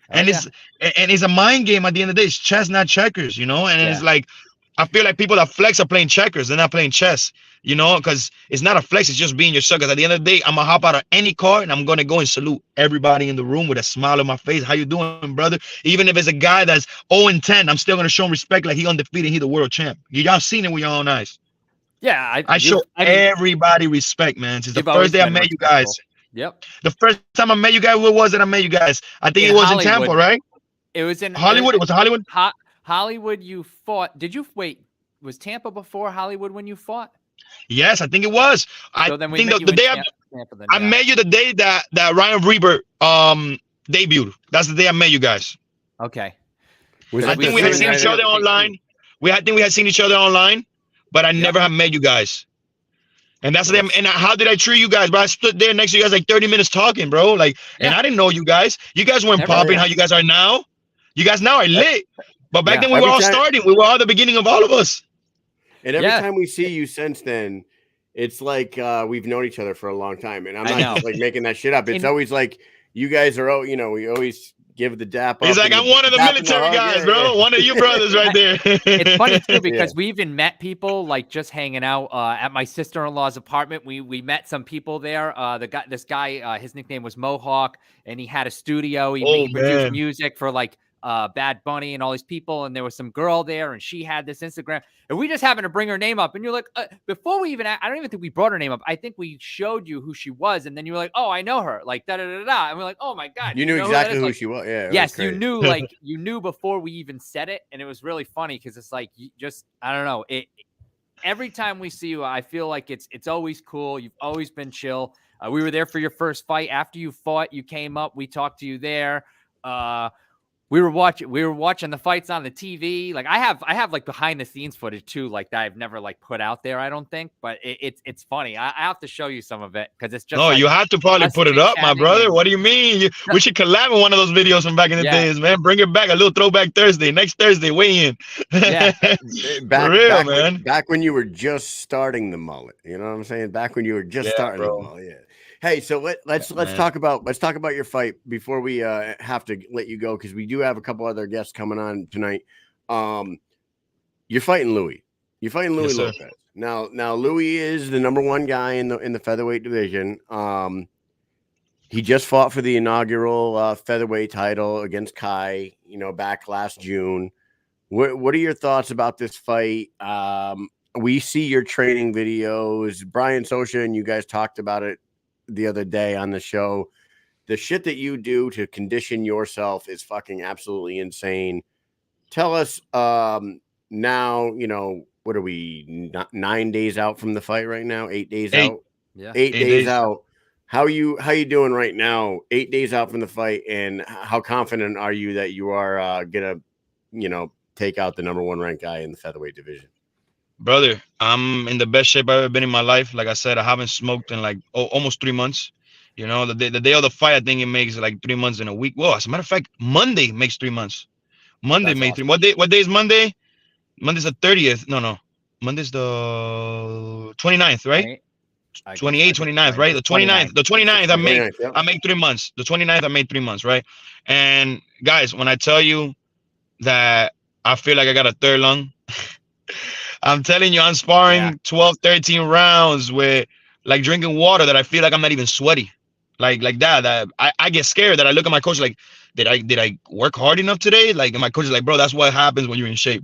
And it's a mind game at the end of the day. It's chess, not checkers, and it's like, I feel like people that flex are playing checkers. They're not playing chess, because it's not a flex. It's just being yourself. Because at the end of the day, I'm going to hop out of any car and I'm going to go and salute everybody in the room with a smile on my face. How you doing, brother? Even if it's a guy that's 0-10, I'm still going to show him respect like he undefeated. He the world champ. Y'all seen it with your own eyes. Yeah. I show everybody respect, man. Since the first day I met you guys. Yep. The first time I met you guys, where was it I met you guys? I think it was in Tampa, right? It was in Hollywood. Was it Hollywood? Hollywood, you fought. Did you wait? Was Tampa before Hollywood when you fought? Yes, I think it was. I think the day I met you, the day that Ryan Reber debuted. That's the day I met you guys. Okay. I think we had seen each other online. I think we had seen each other online, but I never have met you guys. And that's them. And how did I treat you guys? Bro, I stood there next to you guys like 30 minutes talking, bro. Like, and I didn't know you guys. You guys weren't popping how you guys are now. You guys now are lit. But back then we were all starting. We were all the beginning of all of us. And every time we see you since then, it's like we've known each other for a long time. And I'm not just like making that shit up. It's always like you guys are, we always give the dap up. He's like, I'm one of the military guys, bro. One of you brothers right there. It's funny too because we even met people like just hanging out at my sister-in-law's apartment. We met some people there. This guy, his nickname was Mohawk, and he had a studio. He produced music for like Bad Bunny and all these people, and there was some girl there, and she had this Instagram, and we just happened to bring her name up, and you're like, before we even, I don't even think we brought her name up. I think we showed you who she was, and then you were like, oh, I know her, like da da da da, and we're like, oh my god, you knew exactly who she was. Yeah, yes, you knew, like you knew before we even said it, and it was really funny because it's like you just, I don't know, every time we see you, I feel like it's always cool. You've always been chill. We were there for your first fight. After you fought, you came up. We talked to you there. we were watching the fights on the TV. Like I have like behind the scenes footage too, like that I've never like put out there, I don't think, but it's funny. I have to show you some of it because it's just no, like, you have to probably put it up, my brother. What do you mean? We should collab on one of those videos from back in the days, man. Bring it back, a little throwback Thursday. Next Thursday, weigh in. Yeah, back when you were just starting the mullet. You know what I'm saying? Back when you were just starting the mullet. Yeah. Hey, so let's talk about your fight before we have to let you go, because we do have a couple other guests coming on tonight. You're fighting Louie. You're fighting Louie Lopez. Now Louie is the number one guy in the featherweight division. He just fought for the inaugural featherweight title against Kai, back last June. What are your thoughts about this fight? We see your training videos. Bryan Sosha and you guys talked about it the other day on the show. The shit that you do to condition yourself is fucking absolutely insane. Tell us now, what are we, 9 days out from the fight right now? 8 days out? Yeah. 8 days out. How you doing right now, 8 days out from the fight, and how confident are you that you are gonna, take out the number one ranked guy in the featherweight division? Brother, I'm in the best shape I've ever been in my life. Like I said, I haven't smoked in like almost 3 months. The day of the fight, I think it makes like 3 months in a week. Well, as a matter of fact, Monday makes 3 months. Monday makes awesome. What day is Monday? Monday's the 30th. No. Monday's the 29th, right? 28th, 29th, right? The 29th. The 29th, I make 3 months. The 29th, I made 3 months, right? And guys, when I tell you that I feel like I got a third lung, I'm telling you, I'm sparring 12, 13 rounds with like drinking water that I feel like I'm not even sweaty. Like that I get scared that I look at my coach like, did I work hard enough today? Like, and my coach is like, bro, that's what happens when you're in shape,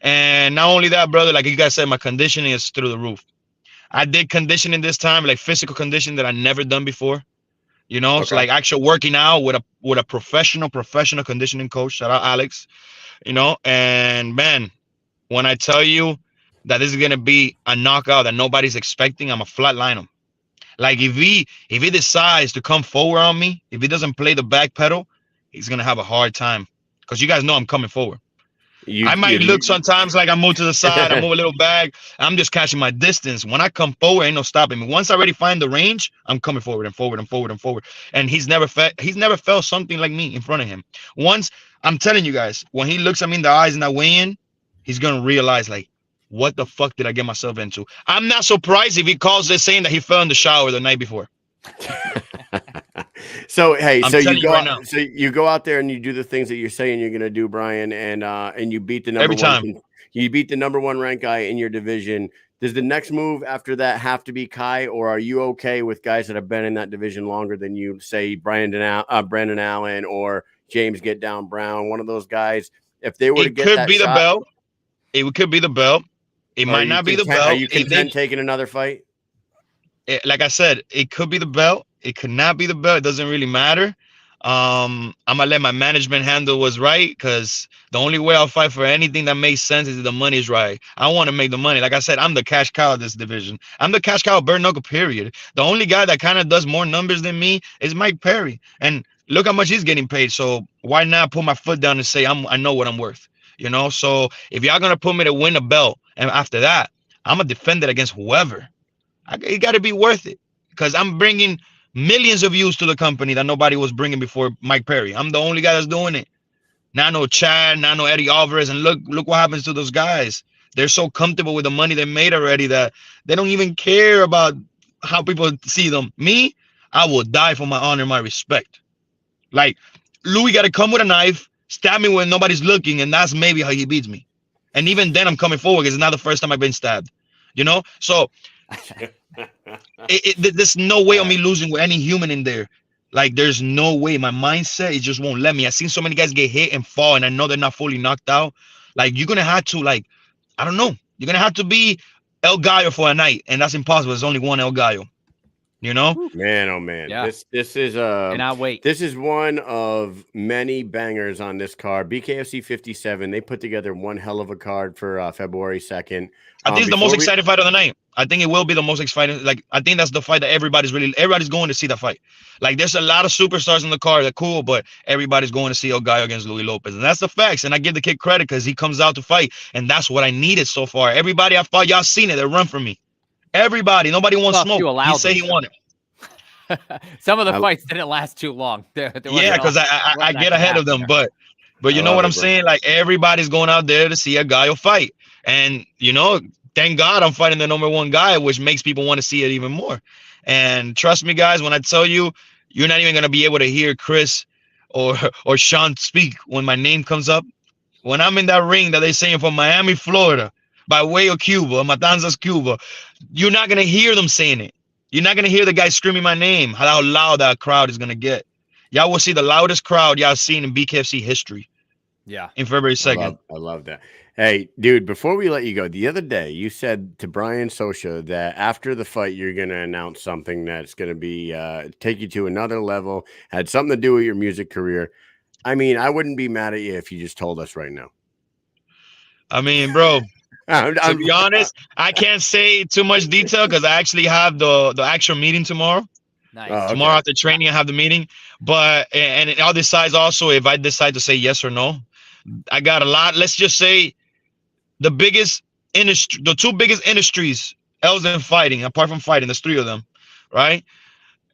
And not only that, brother, like you guys said, my conditioning is through the roof. I did conditioning this time, like physical conditioning that I never done before, Okay. So like actual working out with a professional conditioning coach. Shout out Alex, and man, when I tell you that this is gonna be a knockout that nobody's expecting, I'm a flatline him. Like if he decides to come forward on me, if he doesn't play the back pedal, he's gonna have a hard time. Because you guys know I'm coming forward. I might look sometimes like I move to the side, I move a little back. I'm just catching my distance. When I come forward, ain't no stopping me. Once I already find the range, I'm coming forward and forward and forward and forward. And he's never felt something like me in front of him. Once, I'm telling you guys, when he looks at me in the eyes and I weigh in, he's gonna realize like, what the fuck did I get myself into? I'm not surprised if he calls this saying that he fell in the shower the night before. So hey, you go out there and you do the things that you're saying you're gonna do, Bryan, and you beat the number one ranked guy in your division. Does the next move after that have to be Kai, or are you okay with guys that have been in that division longer than you, say Brandon Allen or James Get Down Brown, one of those guys? If they were to get that shot, belt. It could be the belt. It might not be the belt. Are you content taking another fight? Like I said, it could be the belt. It could not be the belt. It doesn't really matter. I'm gonna let my management handle what's right, because the only way I'll fight for anything that makes sense is if the money's right. I want to make the money. Like I said, I'm the cash cow of this division. I'm the cash cow of bare knuckle, period. The only guy that kind of does more numbers than me is Mike Perry. And look how much he's getting paid. So why not put my foot down and say I know what I'm worth? So if y'all gonna put me to win a belt, and after that, I'm gonna defend it against whoever. It got to be worth it, because I'm bringing millions of views to the company that nobody was bringing before Mike Perry. I'm the only guy that's doing it. Not no Chad, not no Eddie Alvarez, and look what happens to those guys. They're so comfortable with the money they made already that they don't even care about how people see them. Me, I will die for my honor, my respect. Like Louie got to come with a knife, stab me when nobody's looking, and that's maybe how he beats me. And even then, I'm coming forward because it's not the first time I've been stabbed. So there's no way of me losing with any human in there. Like, there's no way. My mindset, it just won't let me. I've seen so many guys get hit and fall, and I know they're not fully knocked out. Like, you're gonna have to, like, I don't know. You're gonna have to be El Gallo for a night, and that's impossible. There's only one El Gallo. You know, Man, oh man, Yeah. this is Cannot wait. this is one of many bangers on this card. BKFC 57. They put together one hell of a card for February 2nd. I think it's the most exciting fight of the night. I think it will be the most exciting. Like, I think that's the fight that everybody's going to see that fight. Like, there's a lot of superstars in the card that cool, but everybody's going to see El Gallo against Louie Lopez. And that's the facts. And I give the kid credit because he comes out to fight. And that's what I needed so far. Everybody I fought, y'all seen it. They run from me. Everybody. Nobody wants smoke. He say he wanted. Some of the fights didn't last too long. Yeah, because I get ahead of them. But you know what I'm saying? Like, everybody's going out there to see a Gallo fight. And, you know, thank God I'm fighting the #1 guy, which makes people want to see it even more. And trust me, guys, when I tell you, you're not even going to be able to hear Chris or Sean speak when my name comes up. When I'm in that ring that they're saying from Miami, Florida, by way of Cuba, Matanzas, Cuba, you're not going to hear them saying it. You're not going to hear the guy screaming my name, how loud that crowd is going to get. Y'all will see the loudest crowd y'all seen in BKFC history. Yeah. In February 2nd. I love that. Hey, dude, before we let you go, the other day you said to Bryan Socia that after the fight, you're going to announce something that's going to be take you to another level, had something to do with your music career. I mean, I wouldn't be mad at you if you just told us right now. I mean, bro, to be honest, I can't say too much detail because I actually have the actual meeting tomorrow. Nice. Oh, okay. Tomorrow after training, I have the meeting. But and I'll decide also if I decide to say yes or no. I got a lot. Let's just say the biggest industry, the two biggest industries else than fighting, apart from fighting, there's 3 of them, right?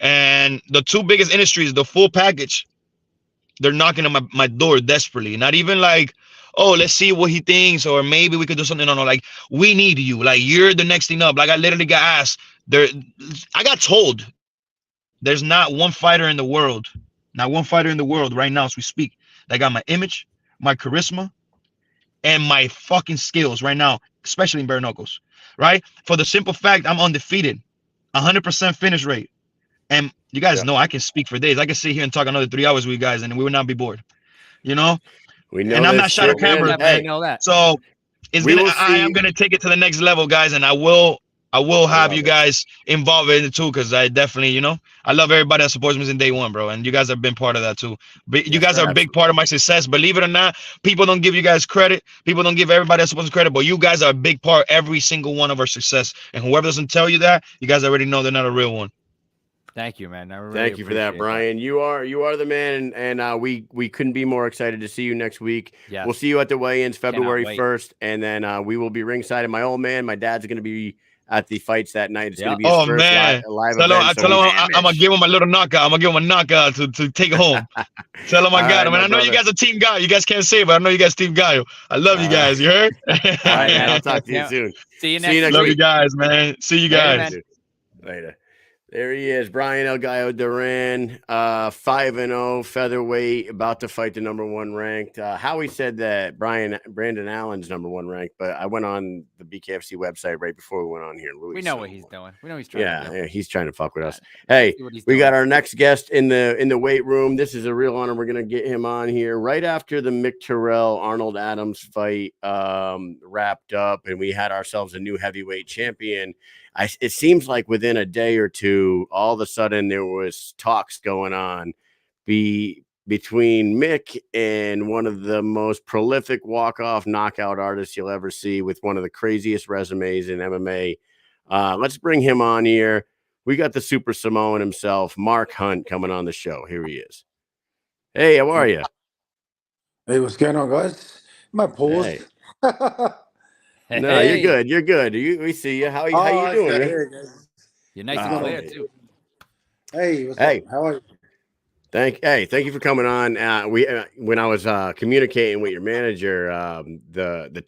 And the 2 biggest industries, the full package, they're knocking on my door desperately. Not even like, oh, let's see what he thinks, or maybe we could do something. No, like, we need you. Like, you're the next thing up. Like, I literally got asked. I got told there's not one fighter in the world right now as we speak that got my image, my charisma, and my fucking skills right now, especially in bare knuckles, right? For the simple fact I'm undefeated, 100% finish rate. And you guys know I can speak for days. I can sit here and talk another 3 hours with you guys and we would not be bored, you know? We know, and I'm not shot of cameras, man. Know that. So I am gonna take it to the next level, guys, and I will have you guys involved in it too, because I definitely, you know, I love everybody that supports me since day one, bro, and you guys have been part of that too. But you guys are a big part of my success. Believe it or not, people don't give you guys credit. People don't give everybody that supports credit, but you guys are a big part, every single one of our success. And whoever doesn't tell you that, you guys already know they're not a real one. Thank you, man. Thank you for that, Bryan. You are the man, and we couldn't be more excited to see you next week. Yes. We'll see you at the weigh-ins February 1st, and then we will be ringside. And my old man, my dad's going to be at the fights that night. It's going to be his first live event. Tell him I'm going to give him a little knockout. I'm going to give him a knockout to take it home. Tell him I got him. And I know you guys are Team Gallo. You guys can't say it, but I know you guys Team Gallo. I love you guys. You heard? All right, man. I'll talk to you soon. See you next week. Love you guys, man. See you guys. Later. There he is, Bryan El Gallo Duran, 5-0 featherweight, about to fight the #1 ranked. Howie said that Brandon Allen's #1 ranked, but I went on the BKFC website right before we went on here. We know what he's doing. We know he's trying to do. Yeah, he's trying to fuck with us. Hey, we got our next guest in the weight room. This is a real honor. We're gonna get him on here right after the Mick Terrell Arnold Adams fight wrapped up, and we had ourselves a new heavyweight champion. It seems like within a day or two, all of a sudden there was talks going on between Mick and one of the most prolific walk-off knockout artists you'll ever see, with one of the craziest resumes in MMA. Let's bring him on here. We got the Super Samoan himself, Mark Hunt, coming on the show. Here he is. Hey, how are you? Hey, what's going on, guys? My pause. Hey. No, you're good. You're good. We see you. How you doing? Good. You're nice and clear too. Hey, what's up? How are you? Thank you for coming on. When I was communicating with your manager, the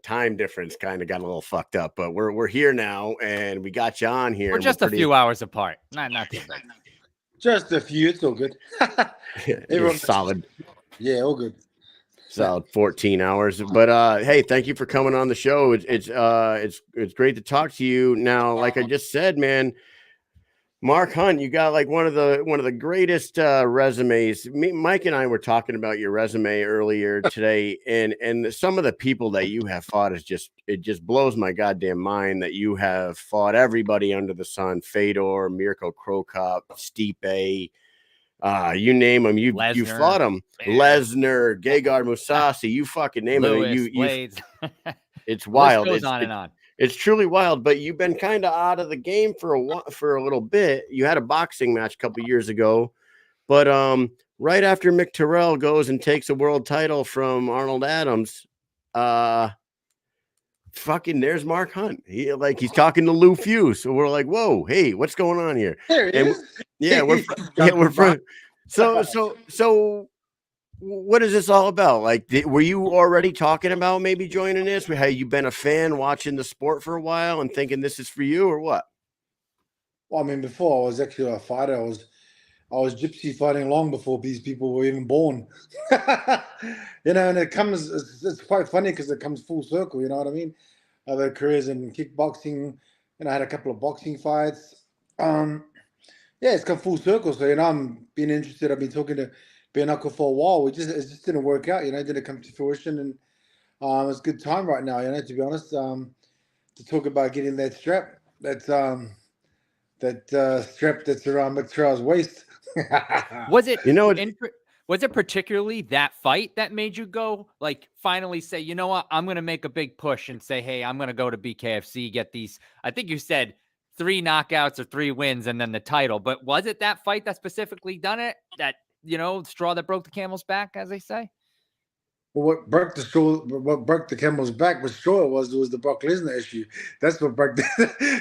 time difference kind of got a little fucked up, but we're here now, and we got you on here. We're just a few hours apart. Not too bad. Just a few. It's all good. Everyone's solid. Yeah, all good. Solid 14 hours. But hey, thank you for coming on the show. It's great to talk to you. Now, like I just said, man, Mark Hunt, you got like one of the greatest resumes. Mike and I were talking about your resume earlier today, and some of the people that you have fought is just blows my goddamn mind that you have fought everybody under the sun: Fedor, Mirko Krokop, Stipe, you name them, you fought them. Lesnar, Gegard Mousasi, you fucking name Lewis, it. Blades. It's wild. List goes on and on. It's truly wild, but you've been kind of out of the game for a little bit. You had a boxing match a couple years ago, but right after Mick Terrell goes and takes a world title from Arnold Adams, fucking there's Mark Hunt. He's talking to Lou Few, so we're like, whoa, hey, what's going on here? There he is. Yeah, we're from. So. What is this all about? Like, were you already talking about maybe joining this? Have you been a fan watching the sport for a while and thinking this is for you, or what? Well, I mean, before I was actually a fighter, I was gypsy fighting long before these people were even born. And it's quite funny because it comes full circle. You know what I mean? I've had careers in kickboxing, and I had a couple of boxing fights. Yeah, it's come full circle. So I'm being interested. I've been talking to bare knuckle for a while. It just didn't work out. It didn't come to fruition, and it's a good time right now. To be honest, to talk about getting that strap. That's strap that's around McTrell's waist. Was it? Was it particularly that fight that made you go, like, finally say, you know what, I'm going to make a big push and say, hey, I'm going to go to BKFC, get these, I think you said 3 knockouts or 3 wins and then the title, but was it that fight that specifically done it? That, straw that broke the camel's back, as they say? Well, what broke the camel's back was was the Brock Lesnar issue. That's what broke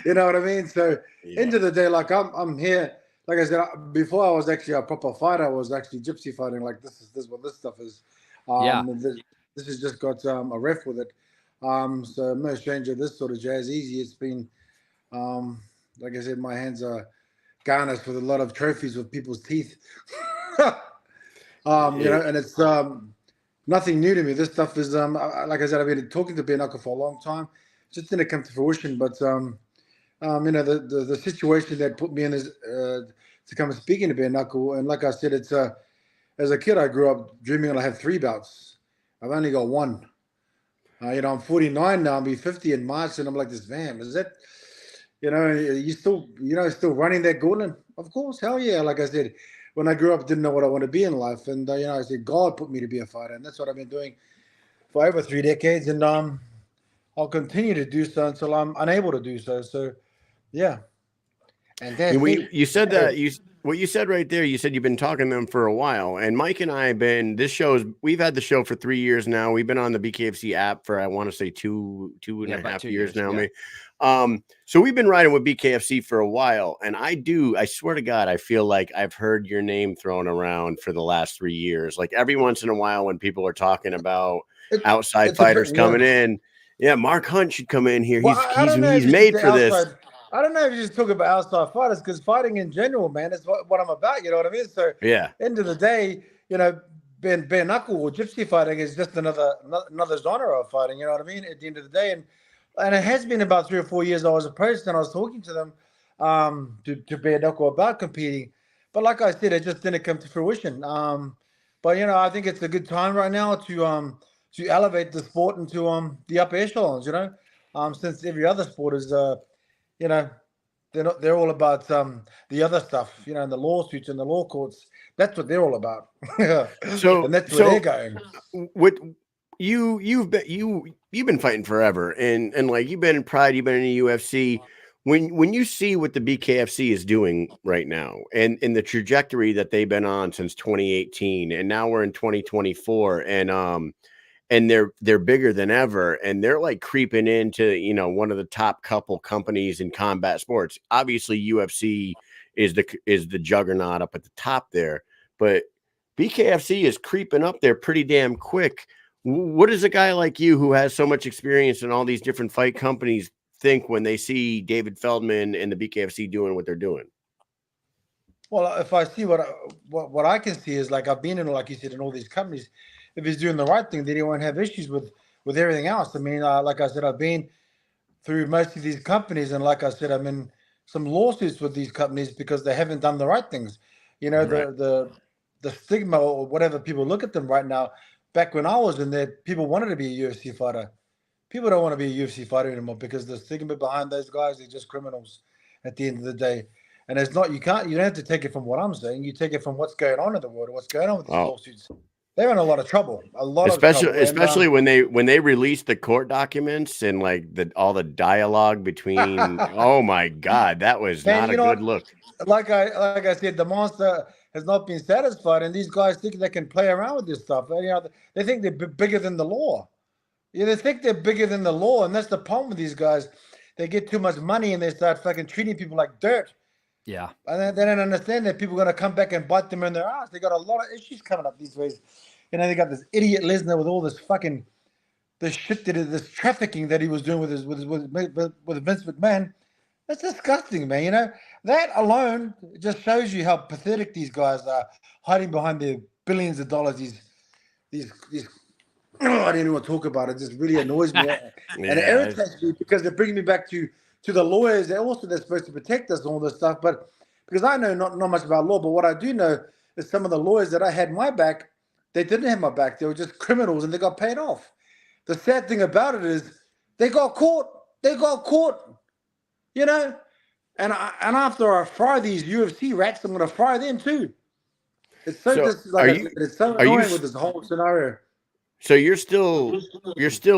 you know what I mean? So end of the day, like I'm here. Like I said, before I was actually a proper fighter, I was actually gypsy fighting. Like this is what this stuff is. This has just got a ref with it. So I'm no stranger to this sort of jazz. Easy. It's been, like I said, my hands are garnished with a lot of trophies with people's teeth. And it's nothing new to me. This stuff is like I said, I've been talking to bare knuckle for a long time. It just didn't come to fruition, but the situation that put me in is to come speaking to bare knuckle. And like I said, it's as a kid I grew up dreaming I'll have 3 bouts. I've only got 1. I'm 49 now. I'll be 50 in March, and I'm like, this man, is that, you still running that gauntlet? Of course, hell yeah. Like I said, when I grew up, didn't know what I want to be in life, and I said God put me to be a fighter, and that's what I've been doing for over 3 decades, and I'll continue to do so until I'm unable to do so. So, yeah. And then you said that what you said right there. You said you've been talking to them for a while, and Mike and I have been. We've had the show for 3 years now. We've been on the BKFC app for, I want to say two and a half years now. Yeah. So we've been riding with BKFC for a while, and I swear to God, I feel like I've heard your name thrown around for the last 3 years. Like every once in a while, when people are talking about outside fighters coming in, yeah, Mark Hunt should come in here. He's made for this. I don't know if you just talk about outside fighters, because fighting in general, man, is what I'm about. You know what I mean? So, yeah. End of the day, bare knuckle or gypsy fighting is just another genre of fighting. You know what I mean? At the end of the day, and it has been about 3 or 4 years I was approached, and I was talking to them to bare knuckle about competing. But like I said, it just didn't come to fruition. But I think it's a good time right now to elevate the sport into the upper echelons. Since every other sport is they're all about the other stuff, and the lawsuits and the law courts. That's what they're all about. And that's where they're going. With you've been fighting forever, and like you've been in Pride, you've been in the UFC. When you see what the BKFC is doing right now, and the trajectory that they've been on since 2018, and now we're in 2024, and they're bigger than ever, and they're like creeping into one of the top couple companies in combat sports. Obviously, UFC is the juggernaut up at the top there, but BKFC is creeping up there pretty damn quick. What does a guy like you, who has so much experience in all these different fight companies, think when they see David Feldman and the BKFC doing what they're doing? Well, if I see what I can see is, like, I've been in, like you said, in all these companies. If he's doing the right thing, then he won't have issues with everything else. I mean, like I said, I've been through most of these companies, and like I said, I'm in some lawsuits with these companies because they haven't done the right things. You know, the stigma or whatever people look at them right now. Back when I was in there, people wanted to be a UFC fighter. People don't want to be a UFC fighter anymore because the stigma behind those guys, they're just criminals at the end of the day. And it's not, you don't have to take it from what I'm saying. You take it from what's going on in the world, what's going on with these lawsuits. They're in a lot of trouble, especially when they release the court documents and like all the dialogue between. Oh my God, that was not a good look. Like I said, the monster has not been satisfied, and these guys think they can play around with this stuff. You know, they think they're bigger than the law. Yeah, they think they're bigger than the law, and that's the problem with these guys. They get too much money and they start fucking treating people like dirt. Yeah. And they don't understand that people are going to come back and bite them in their ass. They got a lot of issues coming up these days. You know, they got this idiot Lesnar with all this fucking this shit this trafficking that he was doing with Vince McMahon. That's disgusting, man. You know, that alone just shows you how pathetic these guys are, hiding behind their billions of dollars. These I don't even want to talk about it. It just really annoys me. And it irritates me because they're bringing me back to the lawyers. They're supposed to protect us and all this stuff. But because I know not much about law, but what I do know is some of the lawyers that I had my back, they didn't have my back. They were just criminals and they got paid off. The sad thing about it is they got caught. You know? And after I fry these UFC rats, I'm going to fry them too. It's so annoying with this whole scenario. So you're still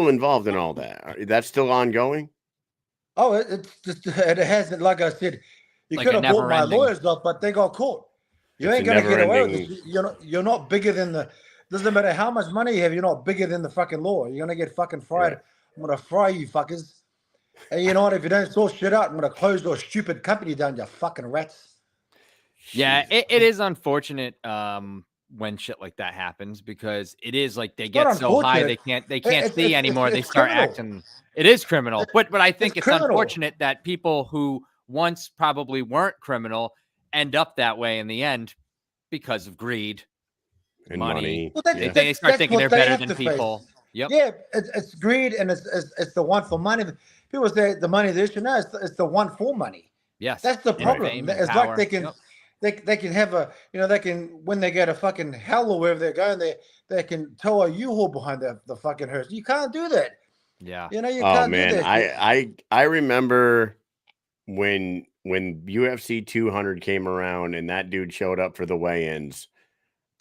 involved in all that. That's still ongoing? Oh, it hasn't. Like I said, you could have bought my lawyers up, but they got caught. You ain't gonna get away with this. You're not bigger than the. Doesn't matter how much money you have. You're not bigger than the fucking law. You're gonna get fucking fried. Right. I'm gonna fry you fuckers. And you know what? If you don't sort shit out, I'm gonna close your stupid company down. You fucking rats. Yeah, it is unfortunate. When shit like that happens, because it is like they get so high they can't see anymore. They start acting. It is criminal, but I think it's unfortunate that people who once probably weren't criminal end up that way in the end because of greed and money. Well, they start thinking they're better than people. Yep. Yeah, it's greed, and it's the one for money. People say the money is the issue. No, it's the one for money. Yes, that's the problem. It's like they can. Yep. They can have they can, when they get a fucking hell or wherever they're going, they can tow a U-Haul behind the fucking hearse. You can't do that. Yeah. You know, you can't do that. I remember when UFC 200 came around and that dude showed up for the weigh-ins.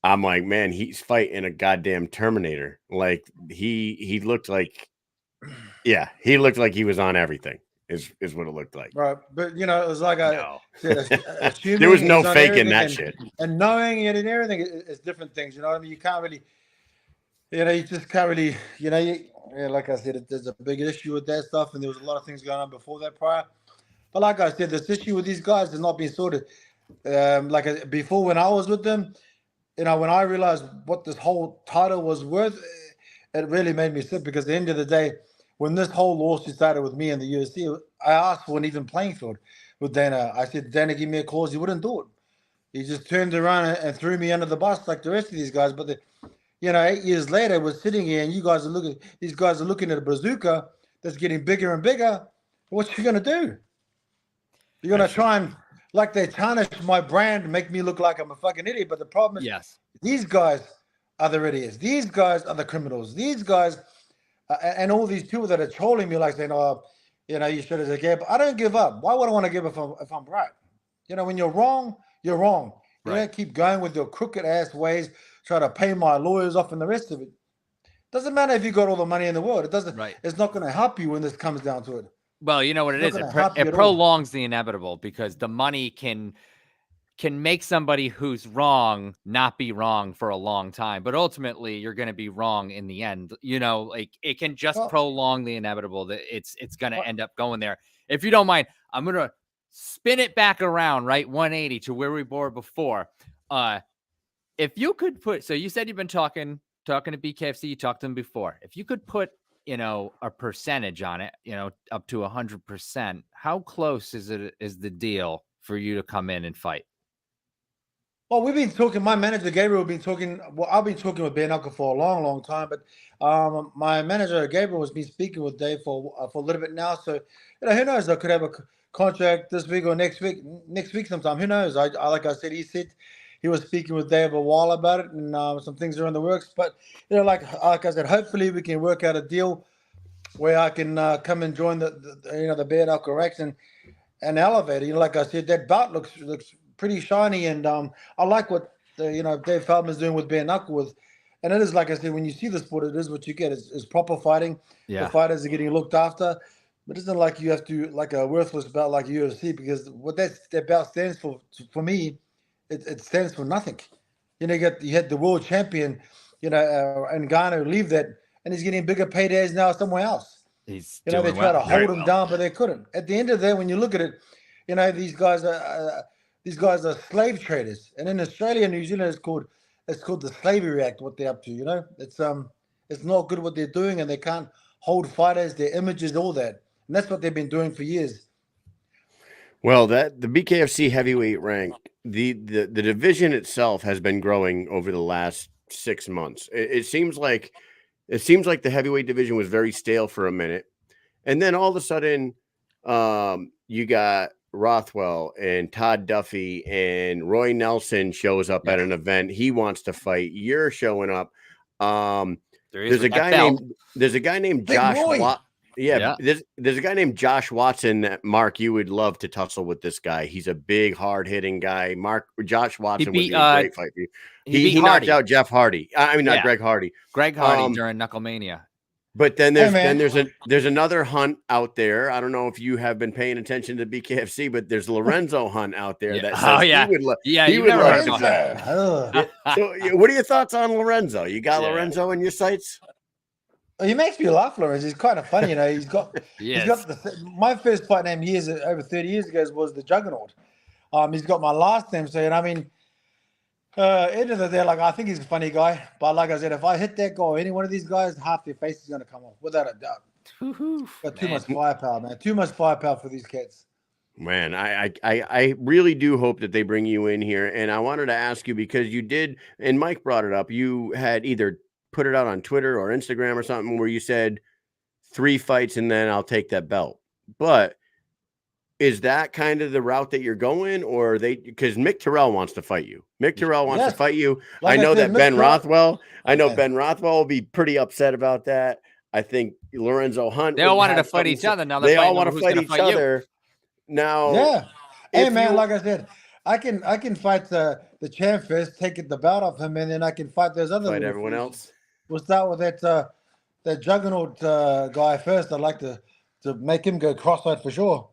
I'm like, man, he's fighting a goddamn Terminator. Like he looked like, he looked like he was on everything. Is what it looked like. Right. But, you know, it was like there was no faking that shit. And knowing it and everything is different things. You know what I mean? You can't really, you just can't really, like I said, there's a big issue with that stuff. And there was a lot of things going on before that prior. But like I said, this issue with these guys has not been sorted. Before when I was with them, when I realized what this whole title was worth, it really made me sick because at the end of the day, when this whole lawsuit started with me and the UFC, I asked for an even playing field with Dana. I said, Dana, give me a clause. He wouldn't do it. He just turned around and threw me under the bus like the rest of these guys. But 8 years later, we're sitting here and these guys are looking at a bazooka that's getting bigger and bigger. What you gonna do? You're gonna try and they tarnish my brand and make me look like I'm a fucking idiot. But the problem is, these guys are the idiots. These guys are the criminals. These guys. And all these people that are trolling me like saying, "Oh, you should have gave." I don't give up. Why would I want to give up if I'm right? When you're wrong, you're wrong. You don't keep going with your crooked ass ways, try to pay my lawyers off and the rest of it. Doesn't matter if you got all the money in the world. It doesn't. Right. It's not going to help you when this comes down to it. Well, you know what it is. It prolongs the inevitable because the money can make somebody who's wrong not be wrong for a long time, but ultimately you're going to be wrong in the end. It can just prolong the inevitable that it's going to end up going there. If you don't mind, I'm going to spin it back around, right? 180 to where we were before. If you could so you said you've been talking to BKFC, you talked to them before. If you could put, a percentage on it, up to 100%, how close is the deal for you to come in and fight? Well, we've been talking. My manager Gabriel been talking. Well, I've been talking with bare knuckle for a long, long time. But my manager Gabriel has been speaking with Dave for a little bit now. So who knows? I could have a contract this week or next week. Next week sometime. Who knows? I like I said, he said he was speaking with Dave a while about it, and some things are in the works. But like I said, hopefully we can work out a deal where I can come and join the bare knuckle ranks and elevate it. Like I said, that belt looks pretty shiny, and I like what Dave Feldman's doing with bare knuckle with, and it is like I said, when you see the sport, it is what you get. It's proper fighting. Yeah. The fighters are getting looked after, but it's not like you have to like a worthless belt like UFC, because what that belt stands for me, it stands for nothing. You had the world champion, and Garner leave that, and he's getting bigger paydays now somewhere else. He's they try to hold him down, but they couldn't. At the end of the day, when you look at it, these guys are slave traders, and in Australia and New Zealand, it's called the Slavery Act. What they're up to, it's not good what they're doing, and they can't hold fighters, their images, all that, and that's what they've been doing for years. Well, the BKFC heavyweight rank, the division itself has been growing over the last 6 months. It seems like the heavyweight division was very stale for a minute, and then all of a sudden, you got Rothwell and Todd Duffy and Roy Nelson shows up at an event. He wants to fight. You're showing up. There's a guy named Josh. There's a guy named Josh Watson that, Mark, you would love to tussle with this guy. He's a big, hard-hitting guy. Josh Watson would be a great fight for you. He knocked out Jeff Hardy. Not Greg Hardy. Greg Hardy during Knucklemania. But then there's another Hunt out there. I don't know if you have been paying attention to BKFC, but there's Lorenzo Hunt out there that says he would love to fight. So, what are your thoughts on Lorenzo? You got Lorenzo in your sights? He makes me laugh, Lorenzo. He's kind of funny, He's got my first fight name over 30 years ago was the Juggernaut. He's got my last name, so end of the day, I think he's a funny guy. But like I said, if I hit that guy or any one of these guys, half their face is going to come off, without a doubt. Got too much firepower, man. Too much firepower for these kids. Man, I really do hope that they bring you in here. And I wanted to ask you, because you did, and Mike brought it up, you had either put it out on Twitter or Instagram or something where you said 3 fights and then I'll take that belt. But is that kind of the route that you're going, or because Mick Terrell wants to fight you? Mick Terrell wants to fight you. I know that Ben Rothwell will be pretty upset about that. I think Lorenzo Hunt. They all wanted to fight each other. Now they all want to fight each other. Now, man, like I said, I can fight the champ first, take the belt off him, and then I can fight those other. Fight everyone else. We'll start with that Juggernaut guy first. I'd like to make him go cross-eyed for sure.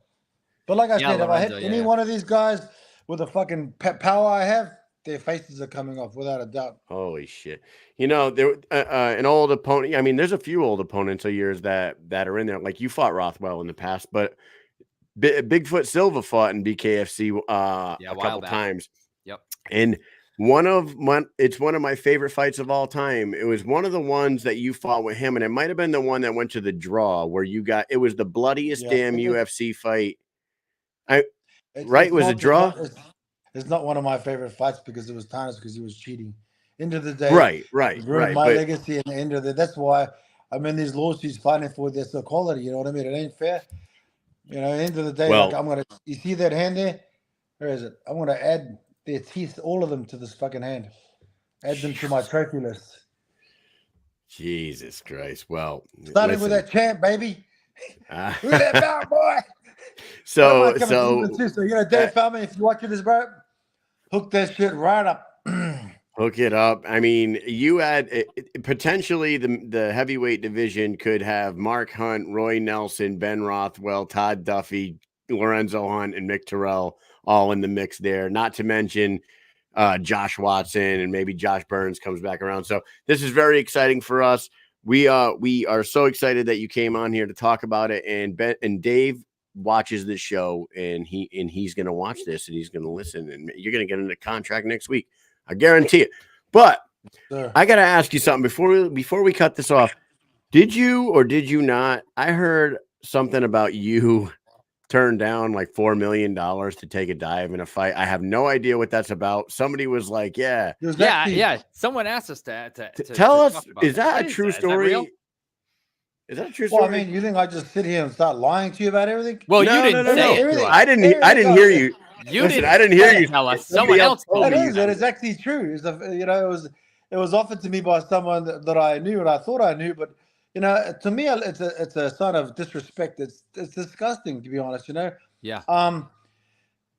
But like I said, if I hit any one of these guys with the fucking power I have, their faces are coming off without a doubt. Holy shit! There an old opponent. I mean, there's a few old opponents of yours that are in there. Like, you fought Rothwell in the past, but Bigfoot Silva fought in BKFC a couple times. Yep. And it's one of my favorite fights of all time. It was one of the ones that you fought with him, and it might have been the one that went to the draw where it was the bloodiest damn UFC fight. It was a draw. It's not one of my favorite fights because it was tarnished because he was cheating. End of the day, right. My legacy, and the end of the day, that's why I'm in these lawsuits fighting for this equality. You know what I mean? It ain't fair. End of the day, you see that hand there? Where is it? I'm gonna add their teeth, all of them, to this fucking hand. Add them to my trophy list. Jesus Christ! Well, starting with that champ, baby. Who's that belt, boy? So Dave Feldman, if you're watching this, bro, hook that shit right up. Hook it up. I mean, you had potentially the heavyweight division could have Mark Hunt, Roy Nelson, Ben Rothwell, Todd Duffy, Lorenzo Hunt, and Mick Terrell all in the mix there. Not to mention Josh Watson, and maybe Josh Burns comes back around. So this is very exciting for us. We are so excited that you came on here to talk about it. And Dave watches this show, and he's going to watch this, and he's going to listen, and you're going to get into contract next week. I guarantee it. But I got to ask you something before we cut this off. Did you or did you not? I heard something about you turned down like $4 million to take a dive in a fight. I have no idea what that's about. Somebody was like, yeah. Yeah. Someone asked us to tell us, talk about is that What a true that? Is that story? real? Is that a true Well, story? I mean, you think I just sit here and start lying to you about everything? Well, No, you didn't say it to us. I didn't hear you. Listen, I didn't hear you tell us. Somebody Someone else told It me. is. It is actually true. It was offered to me by someone that I knew and I thought I knew, but to me, it's a sign of disrespect. It's disgusting, to be honest. Yeah.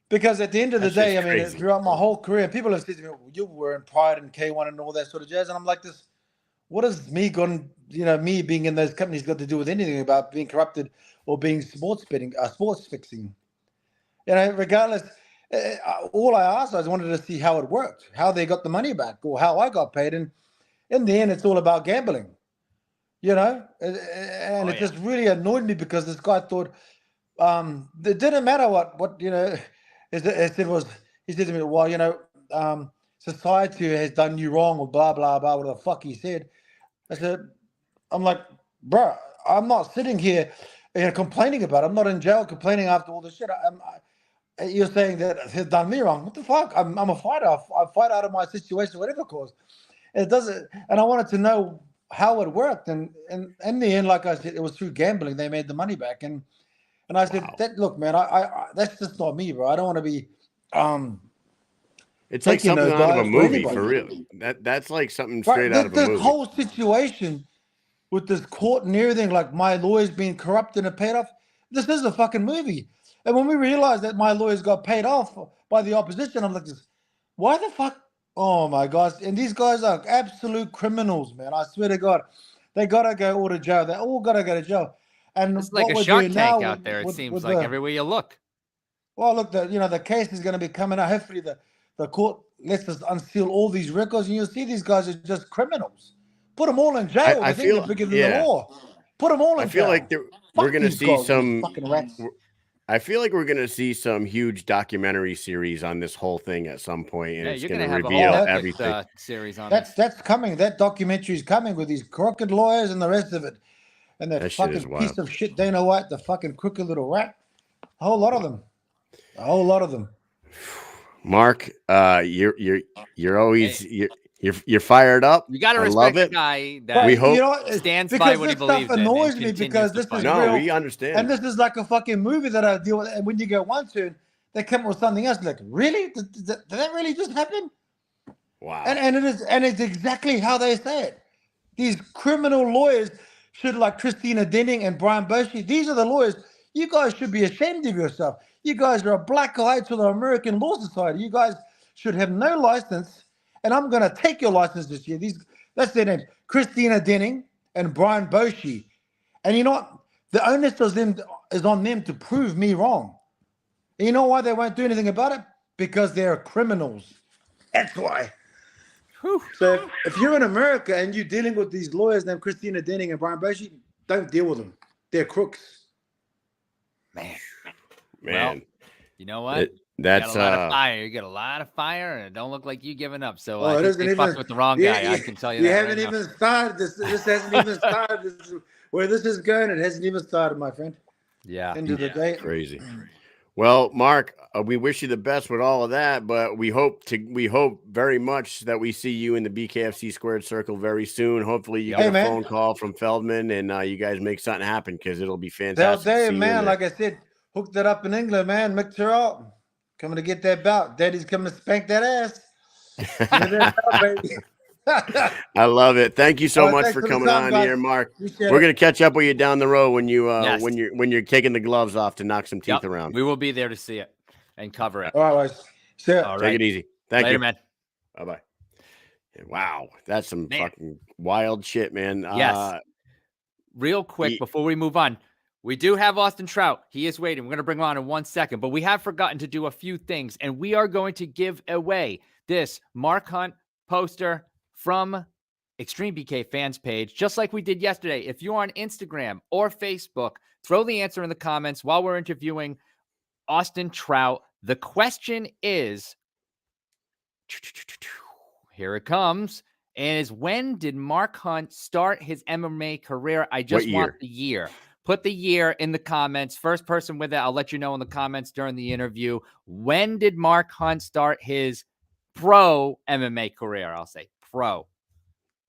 Because at the end of the That's day, just I mean, crazy. throughout my whole career, people have said to me, well, "You were in Pride and K1 and all that sort of jazz," and I'm like, "This, what has me me being in those companies got to do with anything about being corrupted or being sports betting, sports fixing?" Regardless, all I asked, I just wanted to see how it worked, how they got the money back, or how I got paid. And in the end, it's all about gambling, and it just really annoyed me because this guy thought it didn't matter what he said to me, well, society has done you wrong or blah blah blah, what the fuck he said. I said, I'm like, bro, I'm not sitting here complaining about it. I'm not in jail complaining after all this shit. You're saying that he's done me wrong. What the fuck? I'm a fighter. I fight out of my situation, whatever cause. It doesn't, and I wanted to know how it worked. And in the end, like I said, it was through gambling. They made the money back. And I said, look, man, I that's just not me, bro. I don't want to be it's like something out of a movie for real. That's like something straight out of a movie. This whole situation with this court and everything, like my lawyers being corrupted and paid off. This is a fucking movie. And when we realized that my lawyers got paid off by the opposition, I'm like, why the fuck? Oh my gosh. And these guys are absolute criminals, man. I swear to God. They got to go all to jail. They all got to go to jail. And it's like a Shark Tank out there, it seems like, everywhere you look. Well, look, the case is going to be coming out. Hopefully the court lets us unseal all these records, and you'll see these guys are just criminals. Put them all in jail. I think they're bigger than the law. Put them all in jail. I feel like we're going to see some fucking rats. I feel like we're going to see some huge documentary series on this whole thing at some point, and it's going to reveal everything. Series on that's coming. That documentary is coming with these crooked lawyers and the rest of it, and that fucking piece of shit Dana White, the fucking crooked little rat. A whole lot of them. Mark, you're always you're fired up. You got to respect the guy that we hope stands by what he believes in. Annoys me because this is real, we understand, and this is like a fucking movie that I deal with. And when you go one turn, they come up with something else. Like, really? Did that really just happen? Wow. And it's exactly how they say it. These criminal lawyers should, like Christina Denning and Bryan Boshi. These are the lawyers. You guys should be ashamed of yourself. You guys are a black eye to the American Law Society. You guys should have no license. And I'm going to take your license this year. That's their names. Christina Denning and Bryan Boshi. And you know what? The onus is on them to prove me wrong. And you know why they won't do anything about it? Because they're criminals. That's why. Whew. So if you're in America and you're dealing with these lawyers named Christina Denning and Bryan Boshi, don't deal with them. They're crooks. Man. Well, you know what? That's you got a lot of fire. You got a lot of fire, and it don't look like you giving up. So I think they fucked with the wrong guy. I can tell you that. You haven't even started. This hasn't even started. Where this is going, it hasn't even started, my friend. Yeah. End of the day. Crazy. Well, Mark, we wish you the best with all of that, but we hope very much that we see you in the BKFC squared circle very soon. Hopefully you get a phone call from Feldman and you guys make something happen because it'll be fantastic. That day, man, like I said, hooked it up in England, man. Mick Trout coming to get that bout. Daddy's coming to spank that ass. I love it. Thank you so much for coming on here, Mark. We're gonna catch up with you down the road when you when you're taking the gloves off to knock some teeth around. We will be there to see it and cover it. All right, Take it easy. Thank you, man. Bye bye. Wow, that's some fucking wild shit, man. Yes. Real quick before we move on, we do have Austin Trout. He is waiting. We're going to bring him on in 1 second, but we have forgotten to do a few things, and we are going to give away this Mark Hunt poster from Extreme BK fans page, just like we did yesterday. If you're on Instagram or Facebook, throw the answer in the comments while we're interviewing Austin Trout. The question is, here it comes, and is when did Mark Hunt start his MMA career? I just want the year. Put the year in the comments. First person with it, I'll let you know in the comments during the interview. When did Mark Hunt start his pro MMA career? I'll say pro.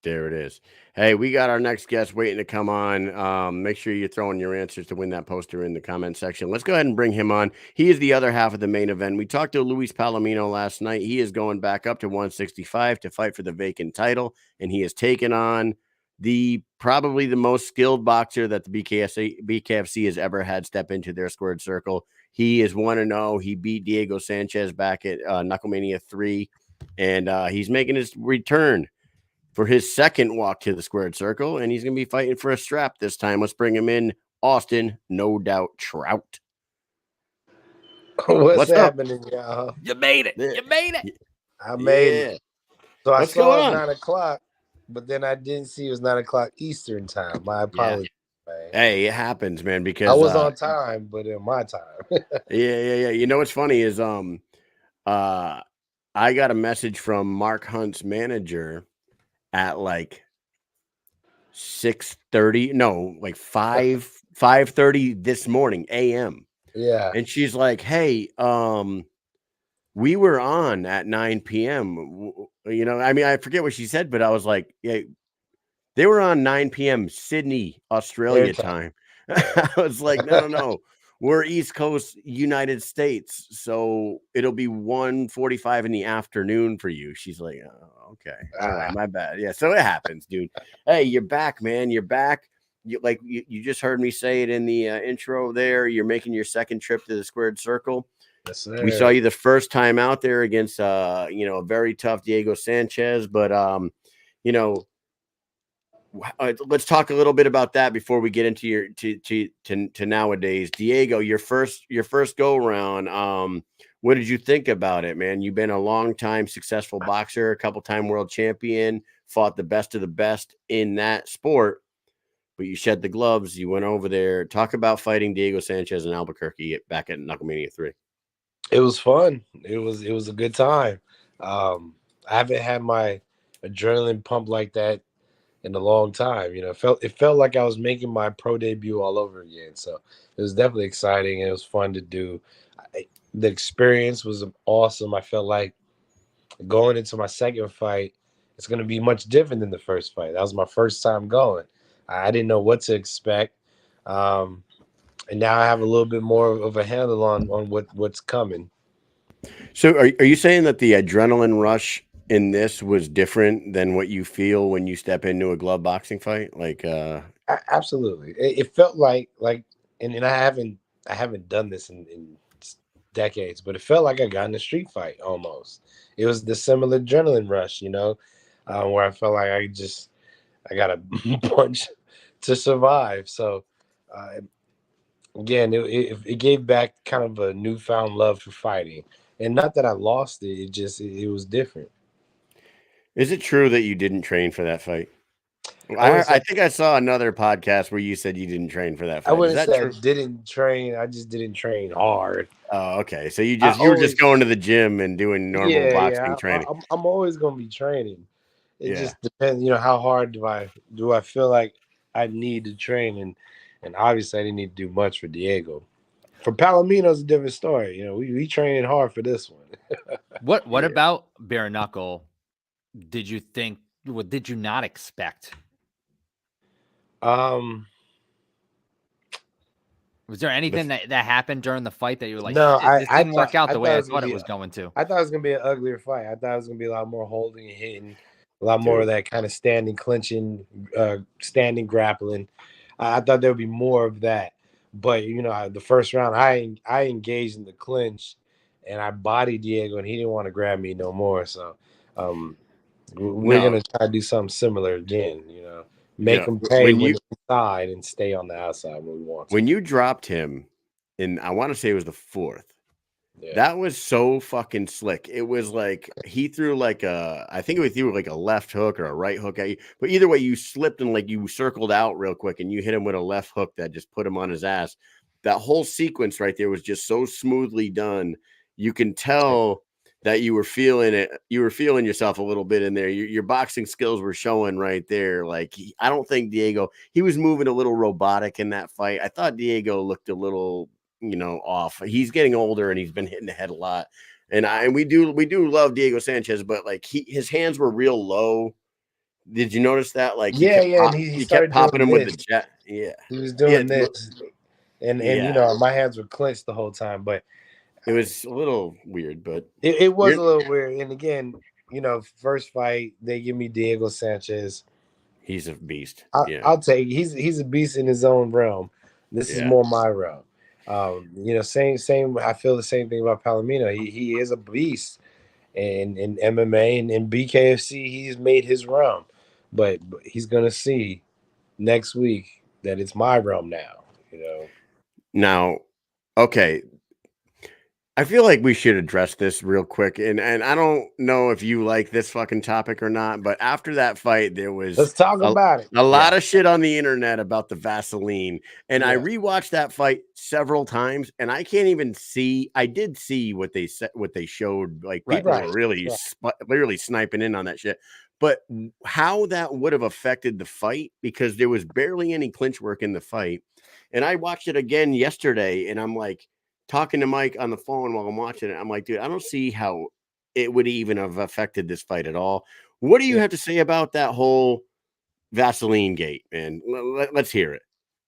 There it is. Hey, we got our next guest waiting to come on. Make sure you're throwing your answers to win that poster in the comment section. Let's go ahead and bring him on. He is the other half of the main event. We talked to Luis Palomino last night. He is going back up to 165 to fight for the vacant title, and he has taken on probably the most skilled boxer that the BKFC has ever had step into their squared circle. He is 1-0. He beat Diego Sanchez back at Knucklemania 3, and he's making his return for his second walk to the squared circle, and he's going to be fighting for a strap this time. Let's bring him in, Austin, no doubt, Trout. What's happening, y'all? You made it. You made it. I made it. So I saw it 9 o'clock, but then I didn't see it was 9 o'clock Eastern time. My apologies. Man. Hey, it happens, man, because I was on time, but in my time. Yeah. You know what's funny is I got a message from Mark Hunt's manager at like 6:30, no, like 5:30 this morning AM. Yeah. And she's like, hey, we were on at 9 p.m. You know, I mean, I forget what she said, but I was like, yeah, they were on 9 p.m. Sydney, Australia time. I was like, no. We're East Coast United States, so it'll be 1:45 in the afternoon for you. She's like, oh, okay. All right, my bad. Yeah, so it happens, dude. Hey, you're back, man. You're back. You just heard me say it in the intro there. You're making your second trip to the squared circle. Yes, sir. We saw you the first time out there against a very tough Diego Sanchez, but let's talk a little bit about that before we get into your to nowadays. Diego, your first go round. What did you think about it, man? You've been a long time successful boxer, a couple time world champion, fought the best of the best in that sport, but you shed the gloves. You went over there. Talk about fighting Diego Sanchez in Albuquerque back at Knucklemania 3. It was fun. It was a good time. I haven't had my adrenaline pump like that in a long time. It felt like I was making my pro debut all over again. So it was definitely exciting and it was fun to do. The experience was awesome. I felt like going into my second fight, it's going to be much different than the first fight. That was my first time going. I didn't know what to expect. And now I have a little bit more of a handle on what's coming. So are you saying that the adrenaline rush in this was different than what you feel when you step into a glove boxing fight? Like absolutely. It felt like and I haven't done this in decades, but it felt like I got in a street fight almost. It was the similar adrenaline rush, where I felt like I got a punch to survive. So again, it gave back kind of a newfound love for fighting. And not that I lost it, it was different. Is it true that you didn't train for that fight? I think I saw another podcast where you said you didn't train for that fight. I wouldn't say I didn't train. I just didn't train hard. Oh, okay. So you were just going to the gym and doing normal boxing training. I'm always going to be training. It just depends, how hard do I feel like I need to train, and obviously I didn't need to do much for Diego. For Palomino's a different story. We trained hard for this one. What about bare knuckle? Did you think? What did you not expect? Was there anything that happened during the fight that you were like, no, this didn't work out the way I thought it was going to? I thought it was going to be an uglier fight. I thought it was going to be a lot more holding and hitting, a lot more of that kind of standing, clinching, standing, grappling. I thought there would be more of that. But, the first round, I engaged in the clinch, and I bodied Diego, and he didn't want to grab me no more. So we're going to try to do something similar again, Make him pay when you're inside and stay on the outside when we want to. When you dropped him, I want to say it was the fourth, that was so fucking slick. It was like he threw I think he threw like a left hook or a right hook at you. But either way, you slipped and you circled out real quick and you hit him with a left hook that just put him on his ass. That whole sequence right there was just so smoothly done. You can tell that you were feeling it. You were feeling yourself a little bit in there. Your boxing skills were showing right there. Like I don't think Diego. He was moving a little robotic in that fight. I thought Diego looked a little, off. He's getting older and he's been hitting the head a lot. And we do love Diego Sanchez, but like his hands were real low. Did you notice that? Like and he kept started popping him doing with the jet. Yeah, he was doing yeah, this, and my hands were clenched the whole time, but it was a little weird. But it was a little weird. And again, first fight they give me Diego Sanchez. He's a beast. I'll take. He's a beast in his own realm. This is more my realm. Same. I feel the same thing about Palomino. He is a beast, and in MMA and in BKFC, he's made his realm. But he's gonna see next week that it's my realm now. Now, okay. I feel like we should address this real quick, and I don't know if you like this fucking topic or not, but after that fight, there was let's talk about it. A lot of shit on the internet about the Vaseline, and I rewatched that fight several times, and I can't even see. I did see what they said, what they showed. Like people were really sniping in on that shit, but how that would have affected the fight because there was barely any clinch work in the fight, and I watched it again yesterday, and I'm like, talking to Mike on the phone while I'm watching it, I'm like, dude, I don't see how it would even have affected this fight at all. What do you have to say about that whole Vaseline gate, man? Let's hear it.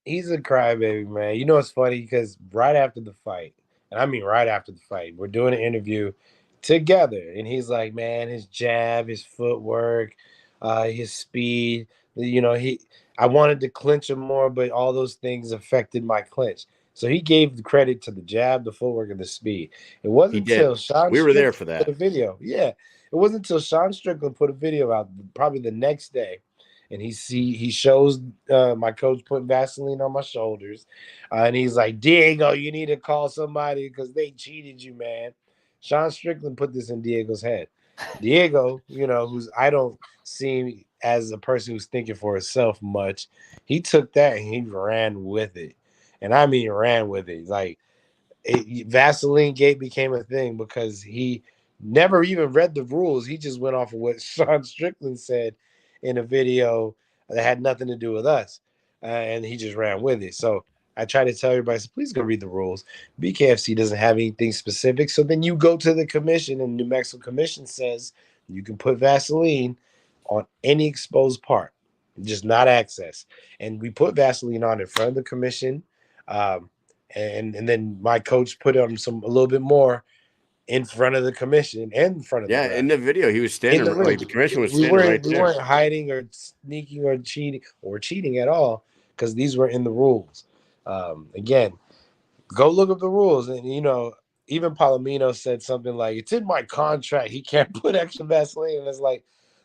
He's a crybaby, man. You know what's funny? Because right after the fight, and I mean right after the fight, we're doing an interview together, and he's like, man, his jab, his footwork, his speed, I wanted to clinch him more, but all those things affected my clinch. So he gave the credit to the jab, the footwork, and the speed. It wasn't until Sean we were there for that. Put a video. Yeah. It wasn't until Sean Strickland put a video out probably the next day. And he shows my coach putting Vaseline on my shoulders. And he's like, Diego, you need to call somebody because they cheated you, man. Sean Strickland put this in Diego's head. Diego, who's I don't see as a person who's thinking for himself much, he took that and he ran with it. And I mean ran with it. Like Vaseline gate became a thing because he never even read the rules. He just went off of what Sean Strickland said in a video that had nothing to do with us. And he just ran with it. So I try to tell everybody, please go read the rules. BKFC doesn't have anything specific. So then you go to the commission, and New Mexico Commission says you can put Vaseline on any exposed part, just not access. And we put Vaseline on in front of the commission. And then my coach put on a little bit more in front of the commission and in front of the ref. In the video he was standing like the commission was standing right there. We weren't hiding or sneaking or cheating at all because these were in the rules. Again, go look up the rules, and even Palomino said something like, "It's in my contract. He can't put extra Vaseline." And it's like,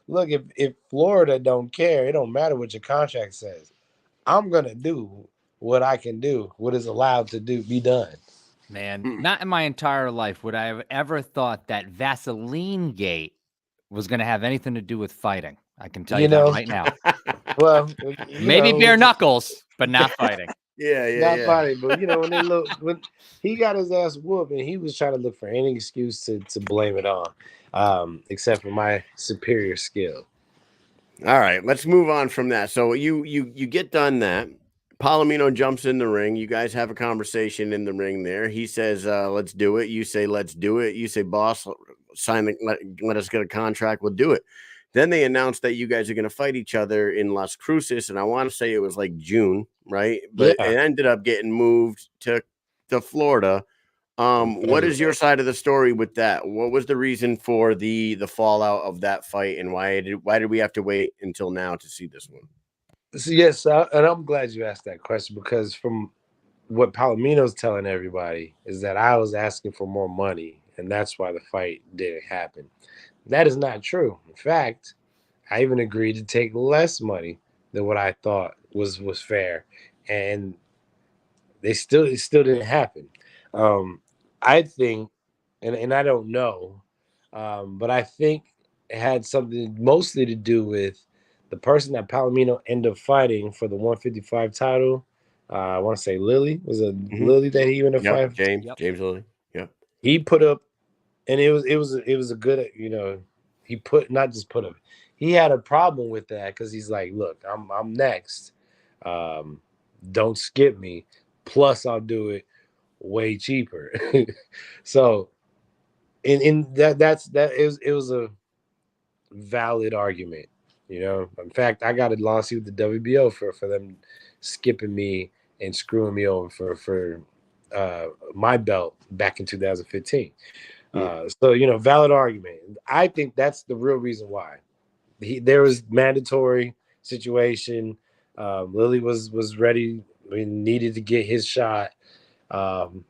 look, if Florida don't care, it don't matter what your contract says. I'm gonna do what I can do, what is allowed to be done. Man, not in my entire life would I have ever thought that Vaseline gate was going to have anything to do with fighting. I can tell you that right now. Well, maybe bare knuckles, but not fighting. Not fighting. But when he got his ass whooped, and he was trying to look for any excuse to blame it on, except for my superior skill. All right, let's move on from that. So you get done that. Palomino jumps in the ring. You guys have a conversation in the ring there. He says, let's do it. You say, let's do it. You say, boss, let us get a contract. We'll do it. Then they announced that you guys are going to fight each other in Las Cruces. And I want to say it was like June, right? But it ended up getting moved to Florida. What is your side of the story with that? What was the reason for the fallout of that fight? And why did we have to wait until now to see this one? So yes, and I'm glad you asked that question, because from what Palomino's telling everybody is that I was asking for more money, and that's why the fight didn't happen. That is not true. In fact, I even agreed to take less money than what I thought was fair, and it still didn't happen. I think, and I don't know, but I think it had something mostly to do with the person that Palomino ended up fighting for the 155 title. I want to say Lily. Was it Lily that he ended up fighting? James Lily. Yeah. He put up And it was a good, he he had a problem with that because he's like, look, I'm next. Don't skip me. Plus, I'll do it way cheaper. So, in it was a valid argument. In fact, I got a lawsuit with the WBO for them skipping me and screwing me over for my belt back in 2015. So valid argument. I think that's the real reason why there was mandatory situation. Lily was ready. Needed to get his shot, and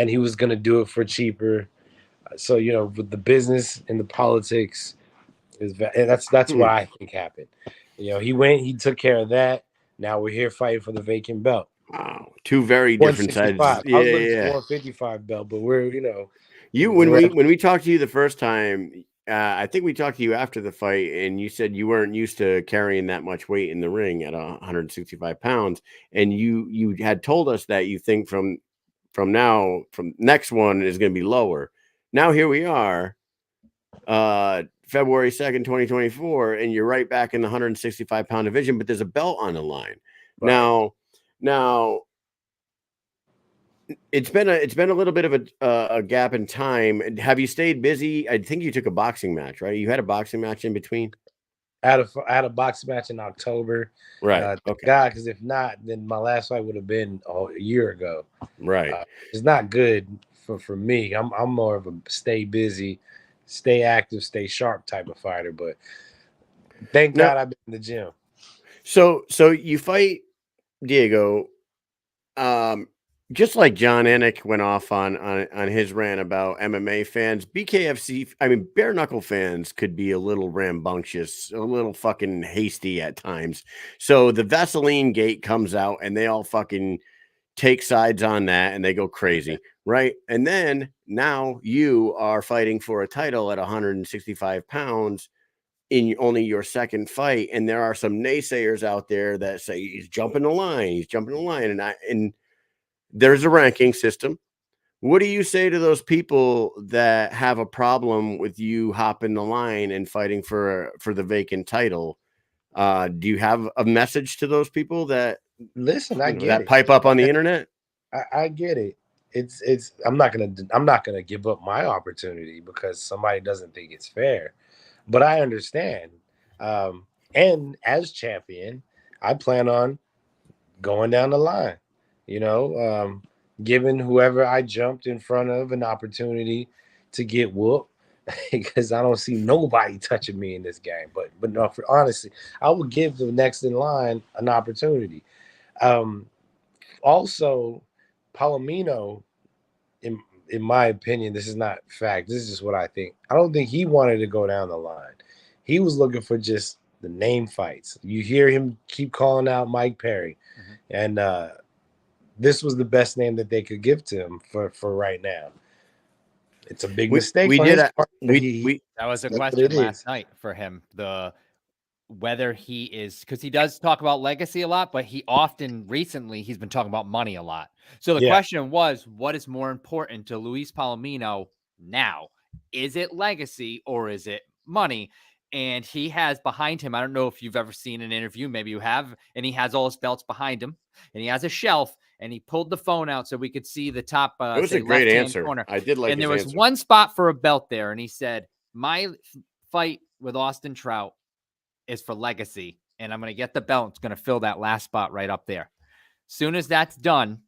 he was going to do it for cheaper. So with the business and the politics, and that's what I think happened. He took care of that. Now we're here fighting for the vacant belt. Wow, two very different sides. Yeah, I was looking for 155 belt, but we're when we talked to you the first time, I think we talked to you after the fight, and you said you weren't used to carrying that much weight in the ring at 165 pounds, and you had told us that you think from next one is going to be lower. Now here we are, February 2nd, 2024, and you're right back in the 165-pound division, but there's a belt on the line. Right. Now it's been a little bit of a gap in time. Have you stayed busy? I think you took a boxing match, right? You had a boxing match in between. I had a boxing match in October. Right. Okay. God, because if not, then my last fight would have been a year ago. Right. It's not good for me. I'm more of a stay busy, stay active, stay sharp type of fighter. But thank God I've been in the gym. So you fight Diego. Just like John Anik went off on his rant about MMA fans, BKFC, bare knuckle fans could be a little rambunctious, a little fucking hasty at times. So the Vaseline gate comes out and they all fucking take sides on that and they go crazy, right? And then now you are fighting for a title at 165 pounds in only your second fight. And there are some naysayers out there that say he's jumping the line. And there's a ranking system. What do you say to those people that have a problem with you hopping the line and fighting for the vacant title? Do you have a message to those people that listen? I get that it. Pipe up on the internet. I get it. It's. I'm not gonna give up my opportunity because somebody doesn't think it's fair. But I understand. And as champion, I plan on going down the line. Giving whoever I jumped in front of an opportunity to get whooped because I don't see nobody touching me in this game. But no, honestly, I would give the next in line an opportunity. Also, Palomino, in my opinion, this is not fact. This is just what I think. I don't think he wanted to go down the line. He was looking for just the name fights. You hear him keep calling out Mike Perry, and this was the best name that they could give to him for right now. It's a big mistake. That was a question last night for him. Whether he is, because he does talk about legacy a lot, but recently he's been talking about money a lot. So the question was, what is more important to Luis Palomino now? Is it legacy or is it money? And he has behind him, I don't know if you've ever seen an interview, maybe you have, and he has all his belts behind him, and he has a shelf, and he pulled the phone out so we could see the top. It was a great answer. Corner. I did like. And there was one spot for a belt there, and he said, "My fight with Austin Trout is for legacy, and I'm going to get the belt. It's going to fill that last spot right up there. Soon as that's done,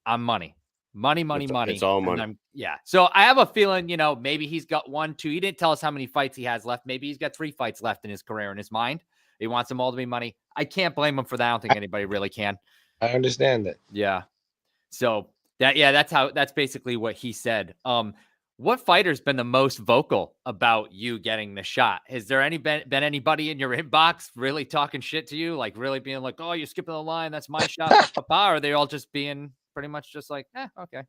I'm money. Money. It's all money. So I have a feeling, maybe he's got 1, 2. He didn't tell us how many fights he has left. Maybe he's got 3 fights left in his career in his mind. He wants them all to be money. I can't blame him for that. I don't think anybody really can. I understand that. Yeah. So that's basically what he said. What fighter's been the most vocal about you getting the shot? Has there been anybody in your inbox really talking shit to you? Like really being like, oh, you're skipping the line. That's my shot. Or are they all just being pretty much just like, okay.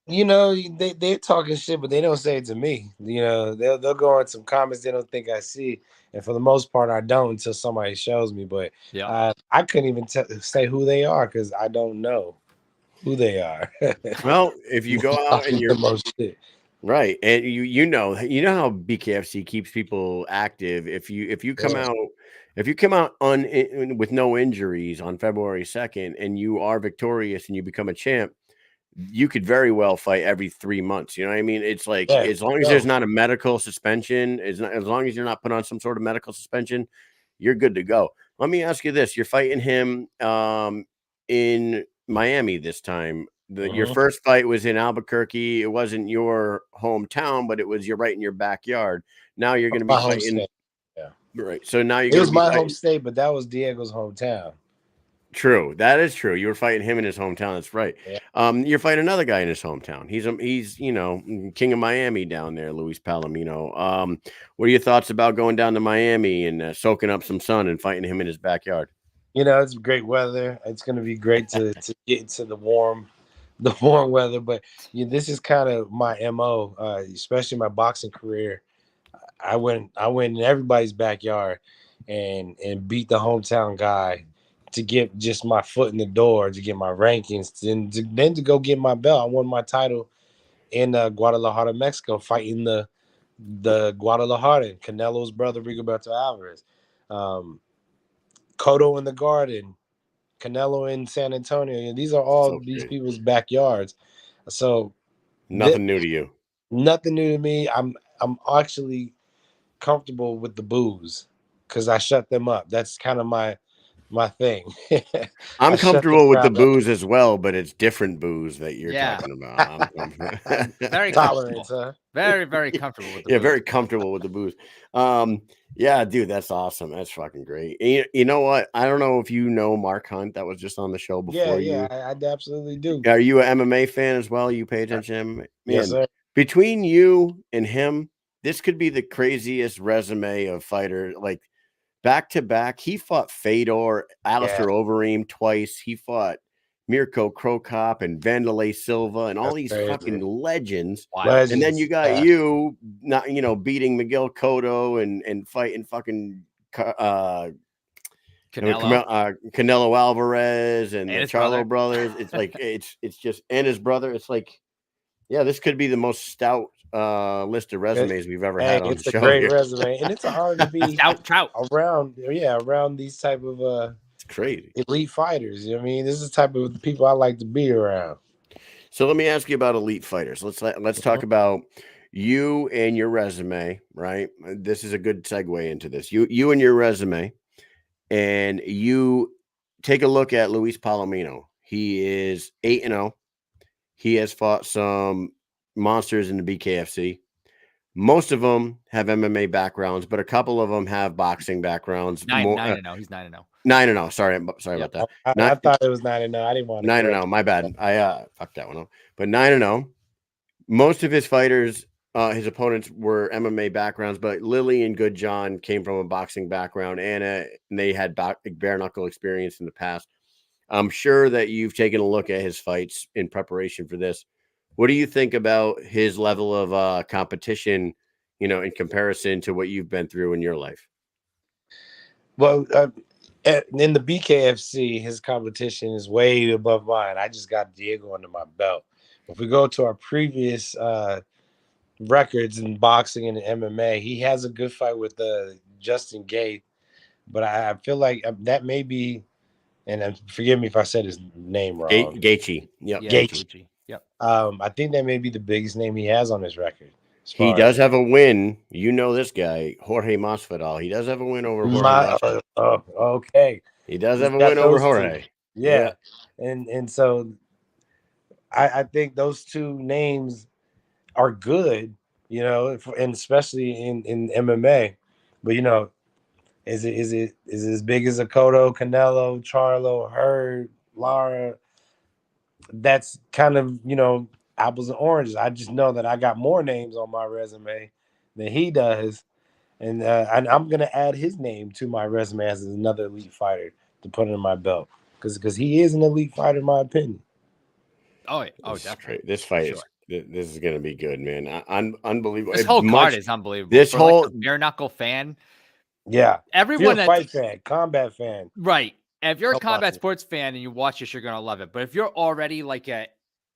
They're talking shit, but they don't say it to me. They'll go on some comments they don't think I see. And for the most part, I don't until somebody shows me. But I couldn't even say who they are because I don't know who they are. Well, if you go out and you're most shit. Right. And you know how BKFC keeps people active. If you come Yeah. out with no injuries on February 2nd and you are victorious and you become a champ, you could very well fight every 3 months. You know what I mean? It's like Yeah, as long as there's not a medical suspension, as long as you're not put on some sort of medical suspension, you're good to go. Let me ask you this: you're fighting him in Miami this time. Your Mhm. first fight was in Albuquerque. It wasn't your hometown, but it was right in your backyard. Now you're going to be My home fighting. state. Yeah. Right. So now you're It going was to be my home fighting. state, but that was Diego's hometown. True. That is true. You were fighting him in his hometown. That's right. Yeah. You're fighting another guy in his hometown. He's king of Miami down there, Luis Palomino. What are your thoughts about going down to Miami and soaking up some sun and fighting him in his backyard? It's great weather. It's going to be great to get into the warm weather. But this is kind of my MO, especially my boxing career. I went in everybody's backyard and beat the hometown guy to get just my foot in the door, to get my rankings, then to go get my belt. I won my title in Guadalajara, Mexico, fighting the Guadalajara, Canelo's brother, Rigoberto Alvarez. Cotto in the Garden, Canelo in San Antonio. These are all these people's backyards. So nothing new to you. Nothing new to me. I'm actually comfortable with the booze because I shut them up. That's kind of my thing. I'm comfortable with the booze as well, but it's different booze that you're talking about. I'm very tolerance, huh? Very, very comfortable with the booze. Very comfortable with the booze. Yeah, dude, that's awesome. That's fucking great. You know what? I don't know if you know Mark Hunt that was just on the show before you. I absolutely do. Are you an MMA fan as well? You pay attention to him? Man, yes, sir. Between you and him, this could be the craziest resume of fighter. Like back to back, he fought Fedor, Alistair Overeem twice. He fought Mirko Krokop and Vanderlei Silva and all these fucking legends. And then you got you not, beating Miguel Cotto and fighting fucking Canelo Alvarez and the Charlo brothers. It's like it's just and his brother. It's like, yeah, this could be the most stout list of resumes we've ever had on the show. It's a great resume, and it's an honor to be Trout around these type of it's crazy elite fighters. I mean, this is the type of people I like to be around. So let me ask you about elite fighters. Let's talk about you and your resume, right? This is a good segue into this. You and your resume, and you take a look at Luis Palomino. He is 8-0. He has fought some monsters in the BKFC. Most of them have MMA backgrounds, but a couple of them have boxing backgrounds. 9-0. He's 9-0. 9-0. Sorry about that. I thought it was 9-0. I didn't want to. 9-0. My bad. I fucked that one up. But 9-0. Most of his fighters, his opponents were MMA backgrounds, but Lily and Good John came from a boxing background, and they had bare knuckle experience in the past. I'm sure that you've taken a look at his fights in preparation for this. What do you think about his level of competition, in comparison to what you've been through in your life? Well, in the BKFC, his competition is way above mine. I just got Diego under my belt. If we go to our previous records in boxing and MMA, he has a good fight with Justin Gate, but I feel like that may be, and forgive me if I said his name wrong. Gaethje. Yep. Yeah, Gaethje. Yep. I think that may be the biggest name he has on his record. He does have a win. You know this guy, Jorge Masvidal. He does have a win over Jorge Masvidal. Okay. He does have a win over Jorge. Yeah. And so I think those two names are good, and especially in MMA. But is it as big as a Cotto, Canelo, Charlo, Hurd, Lara? That's kind of apples and oranges. I just know that I got more names on my resume than he does, and I'm gonna add his name to my resume as another elite fighter to put in my belt because he is an elite fighter in my opinion. Definitely. This fight this is gonna be good, man. Unbelievable. This whole card is unbelievable. This whole like a bare knuckle fan. Yeah, everyone that's a fight fan, combat fan, right? If you're a combat sports fan and you watch this, you're gonna love it. But if you're already like a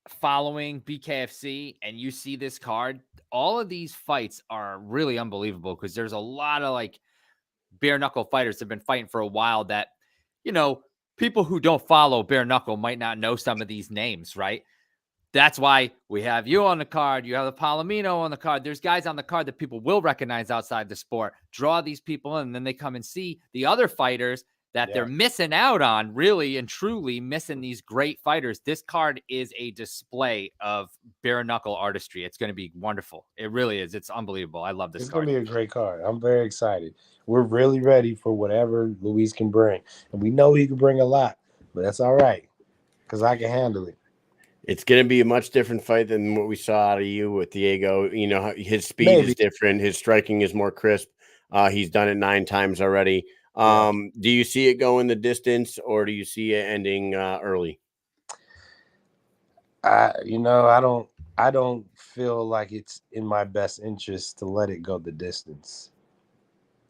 following BKFC and you see this card, all of these fights are really unbelievable because there's a lot of like bare knuckle fighters that have been fighting for a while that, you know, people who don't follow bare knuckle might not know some of these names, right? That's why we have you on the card. You have the Palomino on the card. There's guys on the card that people will recognize outside the sport. Draw these people in, and then they come and see the other fighters that they're missing out on, really and truly missing these great fighters. This card is a display of bare knuckle artistry. It's going to be wonderful. It really is. It's unbelievable. I love this card. It's going to be a great card. I'm very excited. We're really ready for whatever Luis can bring. And we know he can bring a lot, but that's all right because I can handle it. It's going to be a much different fight than what we saw out of you with Diego. You know, his speed is different. His striking is more crisp. He's done it 9 times already. Do you see it going the distance, or do you see it ending early? You know, I don't feel like it's in my best interest to let it go the distance.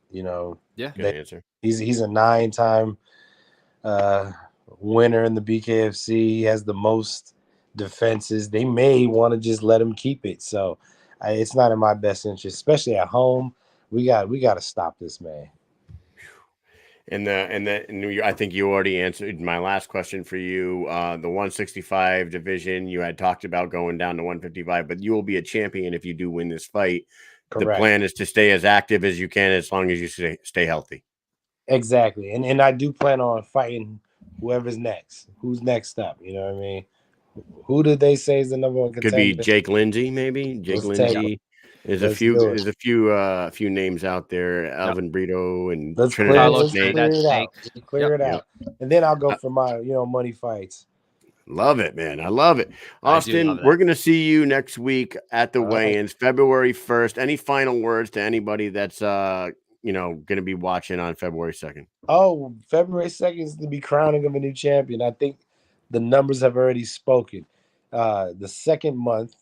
You know, Good answer. He's a 9-time winner in the BKFC. He has the most defenses. They may want to just let him keep it. So it's not in my best interest, especially at home. We got to stop this man. And I think you already answered my last question for you. The 165 division, you had talked about going down to 155, but you will be a champion if you do win this fight. Correct. The plan is to stay as active as you can as long as you stay healthy. Exactly. And I do plan on fighting whoever's next. Who's next up? You know what I mean? Who did they say is the number 1 contender? Could be Jake Lindsay, maybe. Jake Lindsay. There's a few names out there. Alvin Brito and let's clear it out. And then I'll go for my money fights. Love it, man. I love it. Austin, we're gonna see you next week at the weigh-ins, February 1st. Any final words to anybody that's gonna be watching on February 2nd? Oh, February 2nd is to be crowning of a new champion. I think the numbers have already spoken. The second month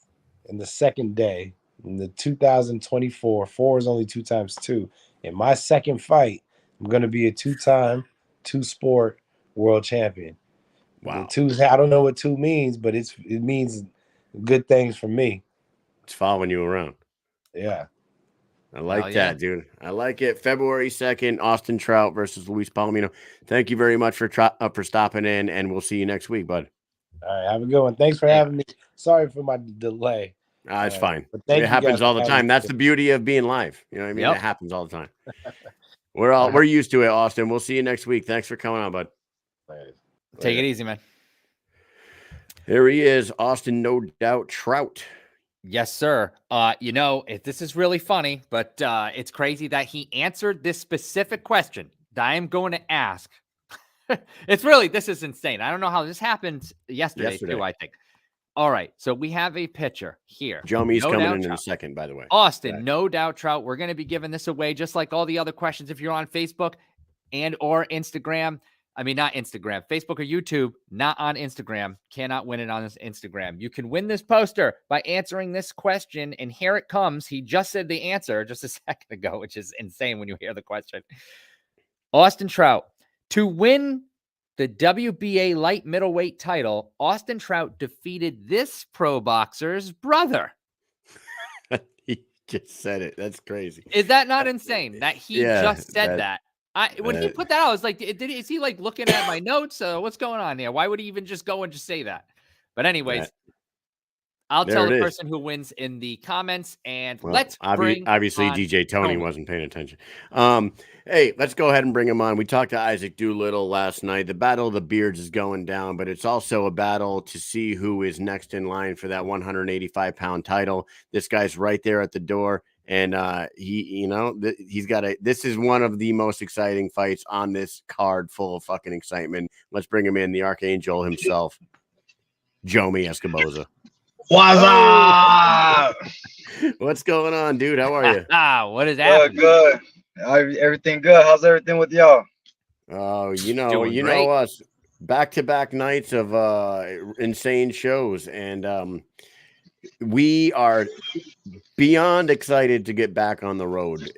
and the second day in the 2024, 4 is only 2 times 2. In my second fight, I'm going to be a 2-time, 2-sport world champion. Wow. I don't know what 2 means, but it means good things for me. It's following you around. Yeah. I like that, dude. I like it. February 2nd, Austin Trout versus Luis Palomino. Thank you very much for stopping in, and we'll see you next week, bud. All right, have a good one. Thanks for having me. Sorry for my delay. It's fine. It happens all the time. That's the beauty of being live. You know what I mean? It happens all the time. We're used to it, Austin. We'll see you next week. Thanks for coming on, bud. Take it easy, man. Here he is, Austin No Doubt Trout. Yes, sir. This is really funny, but it's crazy that he answered this specific question that I am going to ask. This is insane. I don't know how this happened yesterday. Too, I think. All right, so we have a picture here. Jomi's coming in a second, by the way. Austin, No Doubt Trout. We're going to be giving this away just like all the other questions. If you're on Facebook and or Instagram, not Instagram, Facebook or YouTube, not on Instagram, cannot win it on this Instagram. You can win this poster by answering this question, and here it comes. He just said the answer just a second ago, which is insane when you hear the question. Austin Trout, to win the WBA light middleweight title, Austin Trout defeated this pro boxer's brother. He just said it. That's crazy. Is that not insane that he just said that? When he put that out, I was like, is he like looking at my notes? What's going on here? Why would he even just go and just say that? But anyways, I'll tell the person who wins in the comments, and let's bring obviously DJ Tony wasn't paying attention. Hey, let's go ahead and bring him on. We talked to Isaac Doolittle last night. The Battle of the Beards is going down, but it's also a battle to see who is next in line for that 185-pound title. This guy's right there at the door, and he's got this is one of the most exciting fights on this card, full of fucking excitement. Let's bring him in, the Archangel himself, Jomi Escoboza. What's up? What's going on, dude? How are you? What is happening? Good. Everything good. How's everything with y'all? Oh, you know us. Back-to-back nights of insane shows, and we are beyond excited to get back on the road.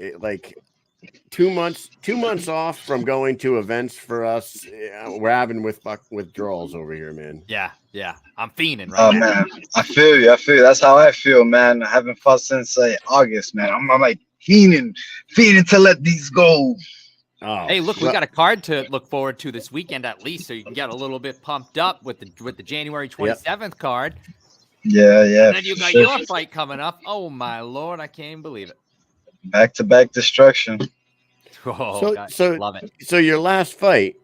2 months off from going to events for us. We're having withdrawals over here, man. Yeah. I'm fiending right Oh now. man, I feel you. That's how I feel, man. I haven't fought since August, man. I'm like fiending to let these go. Oh, Hey, look, we got a card to look forward to this weekend at least, so you can get a little bit pumped up with the January 27th card. Yeah. And then you got your fight coming up. Oh my Lord, I can't believe it. Back-to-back destruction. Oh, God, love it. So your last fight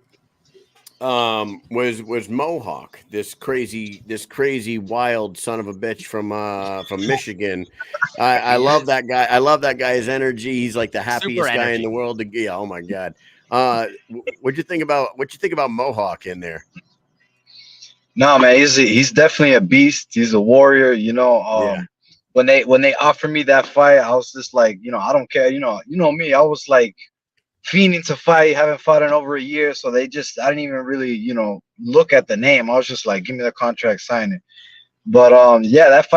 was Mohawk, this crazy wild son of a bitch from Michigan. I love that guy. I love that guy's energy. He's like the happiest guy in the world. Yeah, oh my God. What'd you think about Mohawk in there? No, man, he's definitely a beast. He's a warrior, you know. When they offered me that fight, I was just like, you know, I don't care. You know me. I was like fiending to fight, haven't fought in over a year. So I didn't even really, you know, look at the name. I was just like, give me the contract, sign it. But yeah, that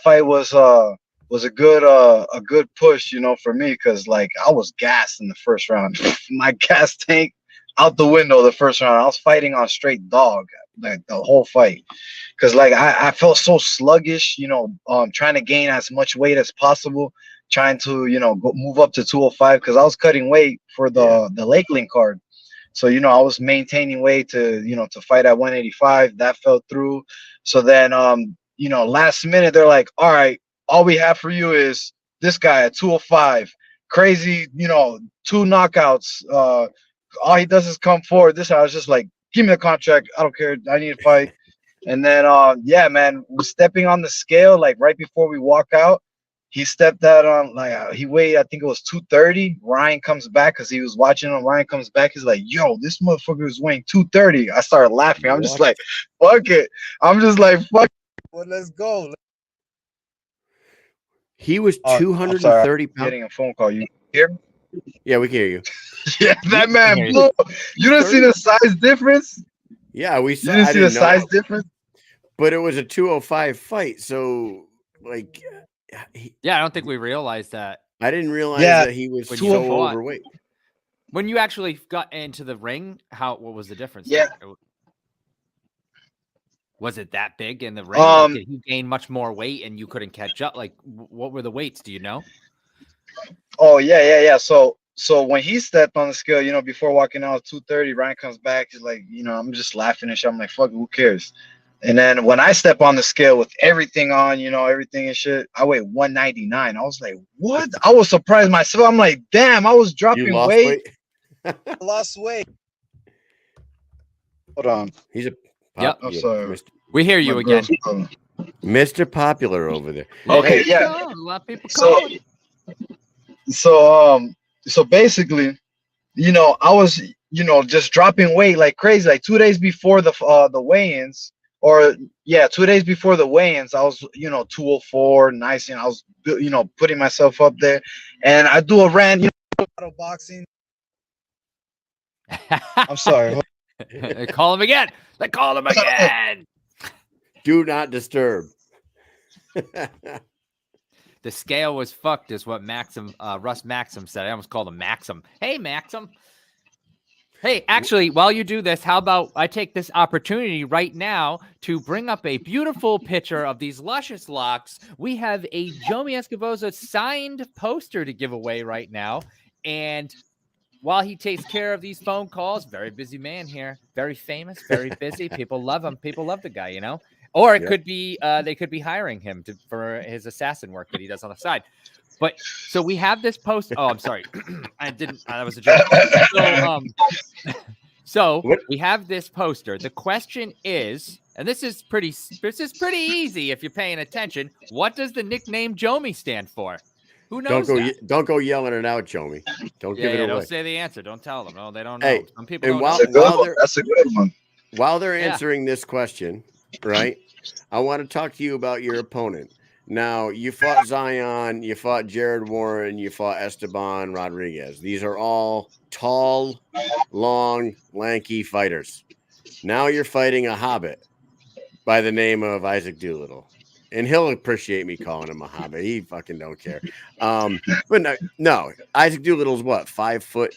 fight was a good push, you know, for me, because like I was gassed in the first round. My gas tank out the window the first round. I was fighting on straight dog like the whole fight, because like I felt so sluggish, you know, trying to gain as much weight as possible, trying to, you know, move up to 205, because I was cutting weight for the Lakeland card. So, you know, I was maintaining weight to, you know, to fight at 185. That fell through. So then, you know, last minute, they're like, all right, all we have for you is this guy at 205. Crazy, you know, 2 knockouts. All he does is come forward. I was just like, give me the contract. I don't care. I need to fight. And then, yeah, man, we're stepping on the scale, like right before we walk out. He stepped out on, like, he weighed, I think it was 230. Ryan comes back because he was watching him. Ryan comes back. He's like, yo, this motherfucker is weighing 230. I started laughing. I'm just like, fuck it. I'm just like, fuck it. Well, let's go. He was 230 pounds. Getting a phone call. You hear me? Yeah, we can hear you. Yeah, that man blew. You didn't see the size difference? Yeah, we saw. You didn't see the size difference? But it was a 205 fight. So, like, yeah, I don't think we realized that. I didn't realize that he was so overweight. When you actually got into the ring, what was the difference? Yeah. Was it that big in the ring? Like, did he gain much more weight and you couldn't catch up? Like, what were the weights? Do you know? Oh, yeah. So when he stepped on the scale, you know, before walking out 230, Ryan comes back. He's like, you know, I'm just laughing and shit. I'm like, fuck, who cares? And then when I step on the scale with everything on, you know, everything and shit, I weigh 199. I was like, what? I was surprised myself. I'm like, damn, I was dropping weight. I lost weight. Hold on. He's a I'm sorry. We hear you again. Mr. Popular over there. Okay, yeah. A lot of people calling. So basically, you know, I was, you know, just dropping weight like crazy. Like 2 days before the weigh-ins, 2 days before the weigh-ins, I was, you know, 204, nice, and I was, you know, putting myself up there, and I do a rant, you know, boxing. I'm sorry. They call him again. Do not disturb. The scale was fucked, is what Russ Maxim said. I almost called him Maxim. Hey, Maxim. Hey, actually, while you do this, how about I take this opportunity right now to bring up a beautiful picture of these luscious locks. We have a Jomi Escoboza signed poster to give away right now. And while he takes care of these phone calls, very busy man here, very famous, very busy. People love him. People love the guy, you know? Or it could be they could be hiring him for his assassin work that he does on the side. But so we have this post. Oh, I'm sorry. That was a joke. So we have this poster. The question is, and this is pretty easy if you're paying attention. What does the nickname Jomi stand for? Who knows? Don't go yelling it out, Jomi. Don't give it away. Don't say the answer. Don't tell them. No, they don't know. Hey, some people don't know. That's a good one. While they're answering this question, right? I want to talk to you about your opponent. Now, you fought Zion, you fought Jared Warren, you fought Esteban Rodriguez. These are all tall, long, lanky fighters. Now you're fighting a hobbit by the name of Isaac Doolittle. and he'll appreciate me calling him Muhammad. He fucking don't care. But no, Isaac Doolittle's what, 5'8",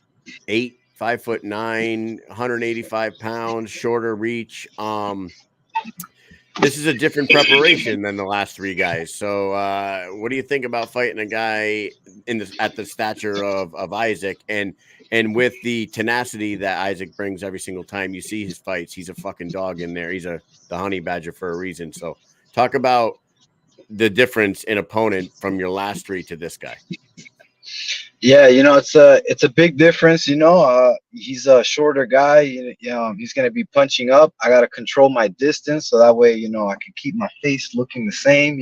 5'9", 185 pounds, shorter reach. This is a different preparation than the last three guys. So, what do you think about fighting a guy at the stature of Isaac and with the tenacity that Isaac brings every single time you see his fights? He's a fucking dog in there. He's the honey badger for a reason. So, talk about the difference in opponent from your last three to this guy. Yeah, it's a big difference. He's a shorter guy. He's gonna be punching up. I gotta control my distance so that way, I can keep my face looking the same.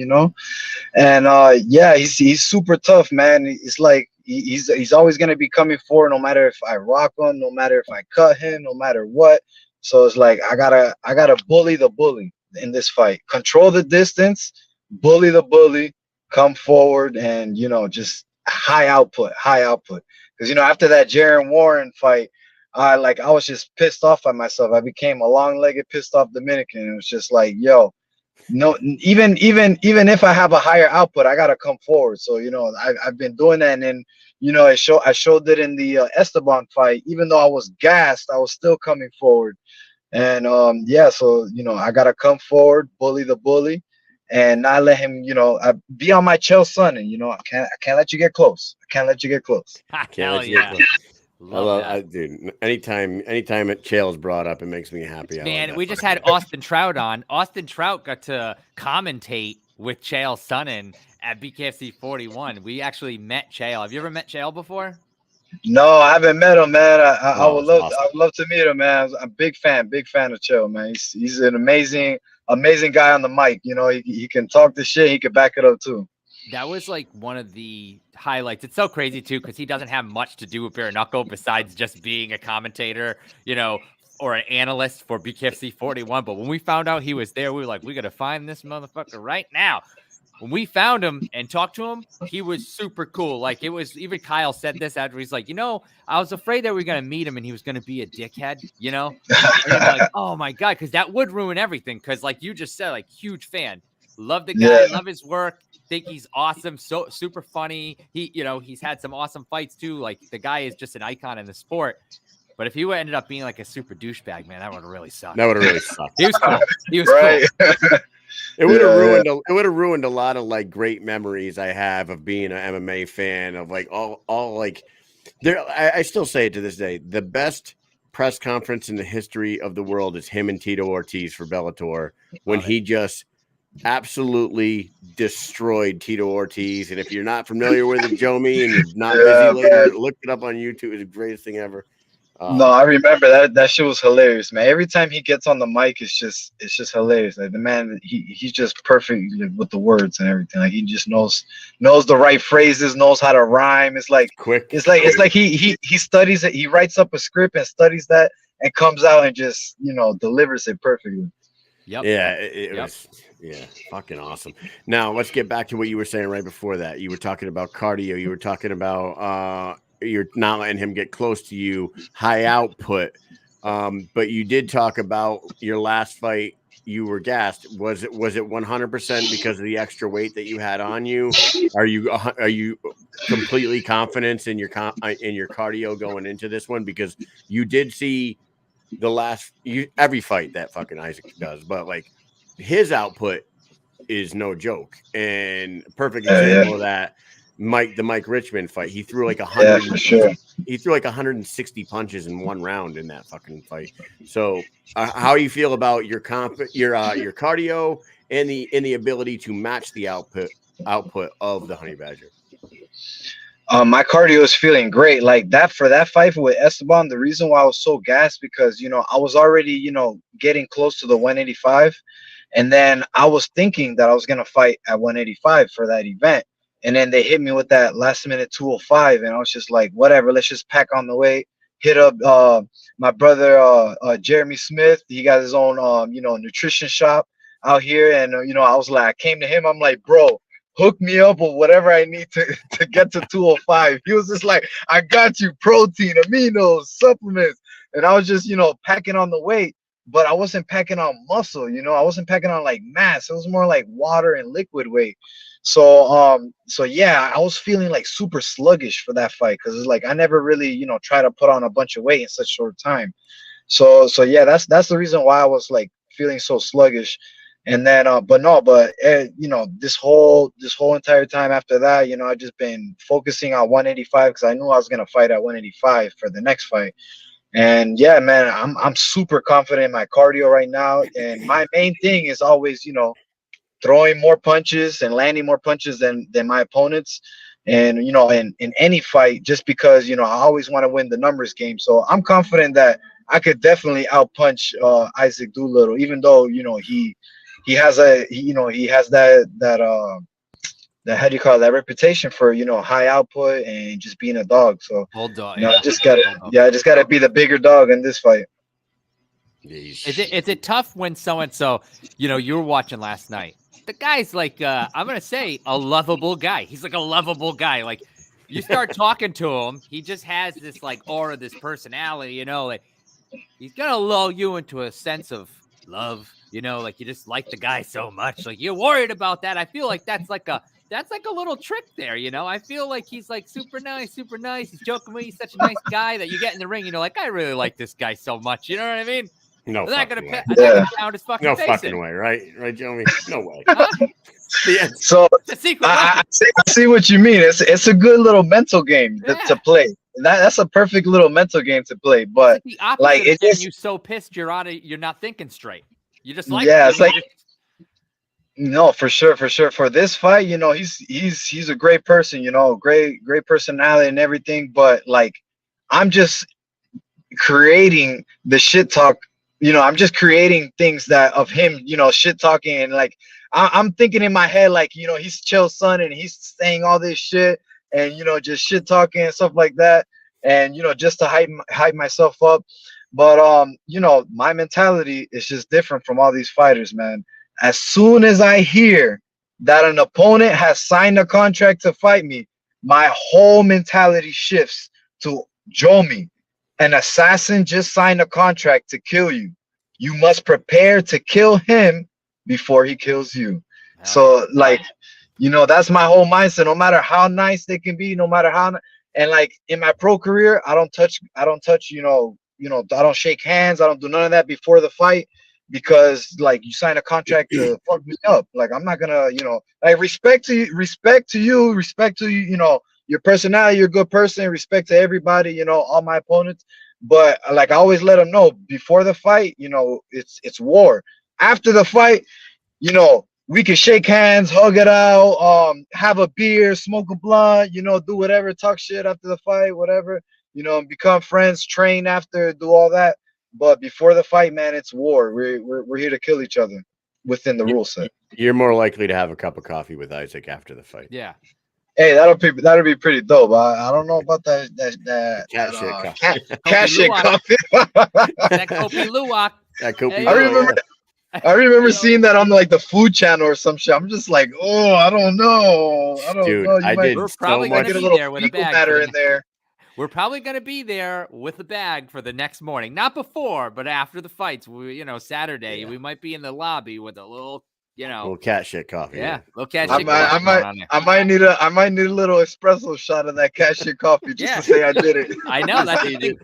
And yeah, he's super tough, man. It's like he's always gonna be coming forward, no matter if I rock him, no matter if I cut him, no matter what. So it's like I gotta bully the bully in this fight. Control the distance, bully the bully, come forward, and just high output because after that Jaron Warren fight, I was just pissed off at myself. I became a long-legged pissed off Dominican. It was just like, yo, no, even if I have a higher output, I gotta come forward. So I've been doing that, and then I showed it in the Esteban fight. Even though I was gassed, I was still coming forward. And yeah, so I gotta come forward, bully the bully, and not let him, be on my chill son. And I can't let you get close. I can't let you get close. Can't yeah. Dude. Anytime Chael is brought up, it makes me happy. Man, we just had Austin Trout on. Austin Trout got to commentate with Chael Sonnen at BKFC 41. We actually met Chael. Have you ever met Chael before? No, I haven't met him, man. I would love awesome. I would love to meet him, man. I'm a big fan of Chael, man. He's an amazing guy on the mic. He can talk the shit. He can back it up too. That was like one of the highlights. It's so crazy too because he doesn't have much to do with bare knuckle besides just being a commentator, or an analyst for BKFC 41. But when we found out he was there, we were like, we got to find this motherfucker right now. When we found him and talked to him, he was super cool. Like, it was, even Kyle said this after, he's like, I was afraid that we were going to meet him and he was going to be a dickhead, And I'm like, oh my God, because that would ruin everything. Because like you just said, like, huge fan. Love the guy, love his work. Think he's awesome, so super funny. He's had some awesome fights too. Like, the guy is just an icon in the sport. But if he would ended up being like a super douchebag, man, that would have really sucked. That would have really sucked. He was cool. He was right. cool. It would have ruined. It would have ruined a lot of like great memories I have of being an MMA fan. Of like all like there. I still say it to this day. The best press conference in the history of the world is him and Tito Ortiz for Bellator when he just absolutely destroyed Tito Ortiz. And if you're not familiar with it, Jomi, and you're not busy later, look it up on YouTube. It's the greatest thing ever. No, I remember that shit was hilarious, man. Every time he gets on the mic, it's just hilarious. Like, the man, he's just perfect with the words and everything. Like, he just knows the right phrases, knows how to rhyme. It's like quick. It's like he studies it. He writes up a script and studies that and comes out and just delivers it perfectly. Yep. Yeah, it was fucking awesome. Now let's get back to what you were saying right before that. You were talking about cardio. You were talking about you're not letting him get close to you, high output. But you did talk about your last fight. You were gassed. Was it 100% because of the extra weight that you had on you? Are you completely confident in your cardio going into this one? Because you did see every fight that fucking Isaac does, but like his output is no joke. And perfect example of that. The Mike Richmond fight, he threw like 100. For sure. He threw like 160 punches in one round in that fucking fight. So, how you feel about your cardio and the ability to match the output of the Honey Badger? My cardio is feeling great. Like that for that fight with Esteban, the reason why I was so gassed because I was already getting close to the 185, and then I was thinking that I was gonna fight at 185 for that event. And then they hit me with that last minute 205. And I was just like, whatever, let's just pack on the weight. Hit up my brother, Jeremy Smith. He got his own, nutrition shop out here. And, I was like, I came to him. I'm like, bro, hook me up with whatever I need to get to 205. He was just like, I got you, protein, aminos, supplements. And I was just, packing on the weight. but I wasn't packing on muscle, I wasn't packing on like mass. It was more like water and liquid weight. So yeah, I was feeling like super sluggish for that fight because it's like I never really, try to put on a bunch of weight in such short time. So yeah, that's the reason why I was like feeling so sluggish. And then this whole entire time after that, I just been focusing on 185 because I knew I was gonna fight at 185 for the next fight. And yeah, man, I'm super confident in my cardio right now. And my main thing is always, throwing more punches and landing more punches than my opponents. And in any fight, just because I always want to win the numbers game. So I'm confident that I could definitely outpunch Isaac Doolittle, even though he has that how do you call it, that reputation for high output and just being a dog. So Bulldog, I just gotta be the bigger dog in this fight. Is it tough when you were watching last night? The guy's like, I'm going to say a lovable guy. He's like a lovable guy. Like you start talking to him, he just has this like aura, this personality, like he's going to lull you into a sense of love, like you just like the guy so much. Like you're worried about that. I feel like that's like a little trick there. I feel like he's like super nice. He's joking with you. He's such a nice guy that you get in the ring, like, I really like this guy so much. You know what I mean? No, I'm not gonna pound his fucking no face fucking in. way, right, Jomi? No way. So it's a secret. I see what you mean. It's a good little mental game to play. That's a perfect little mental game to play. But it's like the opposite of getting you so pissed you're not thinking straight. You just like it's like no, for sure. For this fight, he's a great person. Great personality and everything. But like, I'm just creating the shit talk. I'm just creating things that of him, shit talking, and like I'm thinking in my head like, he's chill son and he's saying all this shit and just shit talking and stuff like that, and just to hype myself up. But my mentality is just different from all these fighters, man. As soon as I hear that an opponent has signed a contract to fight me, my whole mentality shifts to Jomi. An assassin just signed a contract to kill you. You must prepare to kill him before he kills you. So like, that's my whole mindset. No matter how nice they can be, no matter how, and like in my pro career, I don't touch, I don't shake hands. I don't do none of that before the fight because like you sign a contract to fuck me up. Like I'm not gonna, like respect to you, your personality, you're a good person, respect to everybody, all my opponents. But like I always let them know before the fight, it's war. After the fight, we can shake hands, hug it out, have a beer, smoke a blunt, do whatever, talk shit after the fight, whatever, become friends, train after, do all that. But before the fight, man, it's war. We're here to kill each other within the rule set. You're more likely to have a cup of coffee with Isaac after the fight. Yeah. Hey, that'll be pretty dope. I don't know about that cat shit coffee. That Kopi Luwak. I remember seeing that on like the Food Channel or some shit. I'm just like, oh, I don't know. Dude, We're probably going to be there with a bag in there. We're probably going to be there with a bag for the next morning, not before, but after the fights. Saturday, we might be in the lobby with a little. Little cat shit coffee. Yeah, little cat shit coffee. I might need a little espresso shot of that cat shit coffee just to say I did it. I know that's what you do.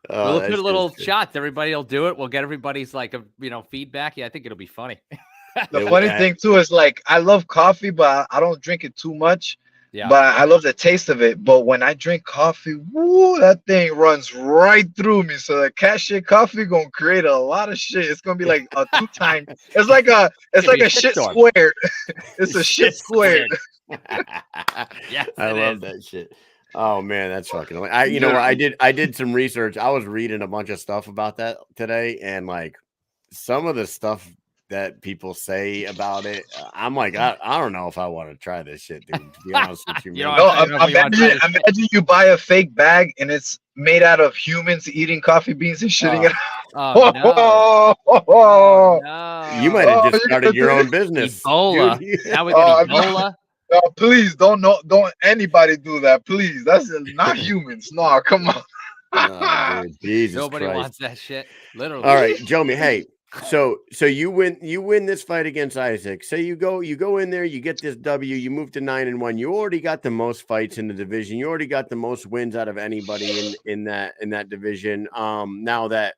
We'll put little shots. Everybody will do it. We'll get everybody's like feedback. Yeah, I think it'll be funny. The funny thing too is like I love coffee, but I don't drink it too much. Yeah. But I love the taste of it. But when I drink coffee, woo, that thing runs right through me. So the cat shit coffee gonna create a lot of shit. It's gonna be like a 2-time. It's like a shit squared. It's a shit squared. Yes, I love that shit. Oh man, that's fucking. I did some research. I was reading a bunch of stuff about that today, and like some of the stuff that people say about it, I'm like, I don't know if I want to try this shit, dude. To be honest with you, imagine you buy a fake bag and it's made out of humans eating coffee beans and shitting it out. No. You might have just started your own business. Ebola. That would be Ebola. No, please don't anybody do that. Please, that's not humans. No, come on. Oh, dude, Jesus Nobody Christ. wants that shit. Literally. All right, Jomi. Hey, so you win this fight against Isaac. Say you go in there, you get this W, you move to 9-1. You already got the most fights in the division. You already got the most wins out of anybody in that division. Now that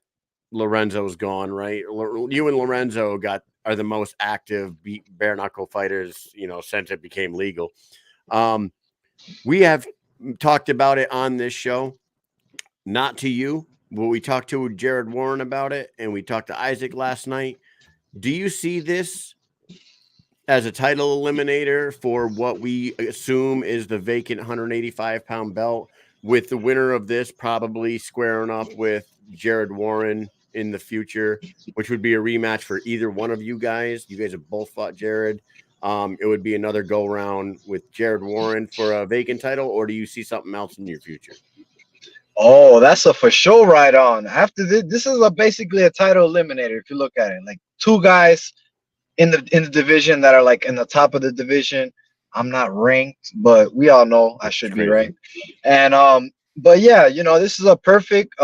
Lorenzo's gone, right? You and Lorenzo are the most active bare knuckle fighters, since it became legal. We have talked about it on this show, not to you, but we talked to Jared Warren about it, and we talked to Isaac last night. Do you see this as a title eliminator for what we assume is the vacant 185-pound belt, with the winner of this probably squaring up with Jared Warren in the future, which would be a rematch for either one of you guys? You guys have both fought Jared. It would be another go round with Jared Warren for a vacant title, or do you see something else in your future? Oh, that's a for sure right on. After this is basically a title eliminator if you look at it. Like two guys in the division that are like in the top of the division. I'm not ranked, but we all know I should be, right? And but yeah, this is a perfect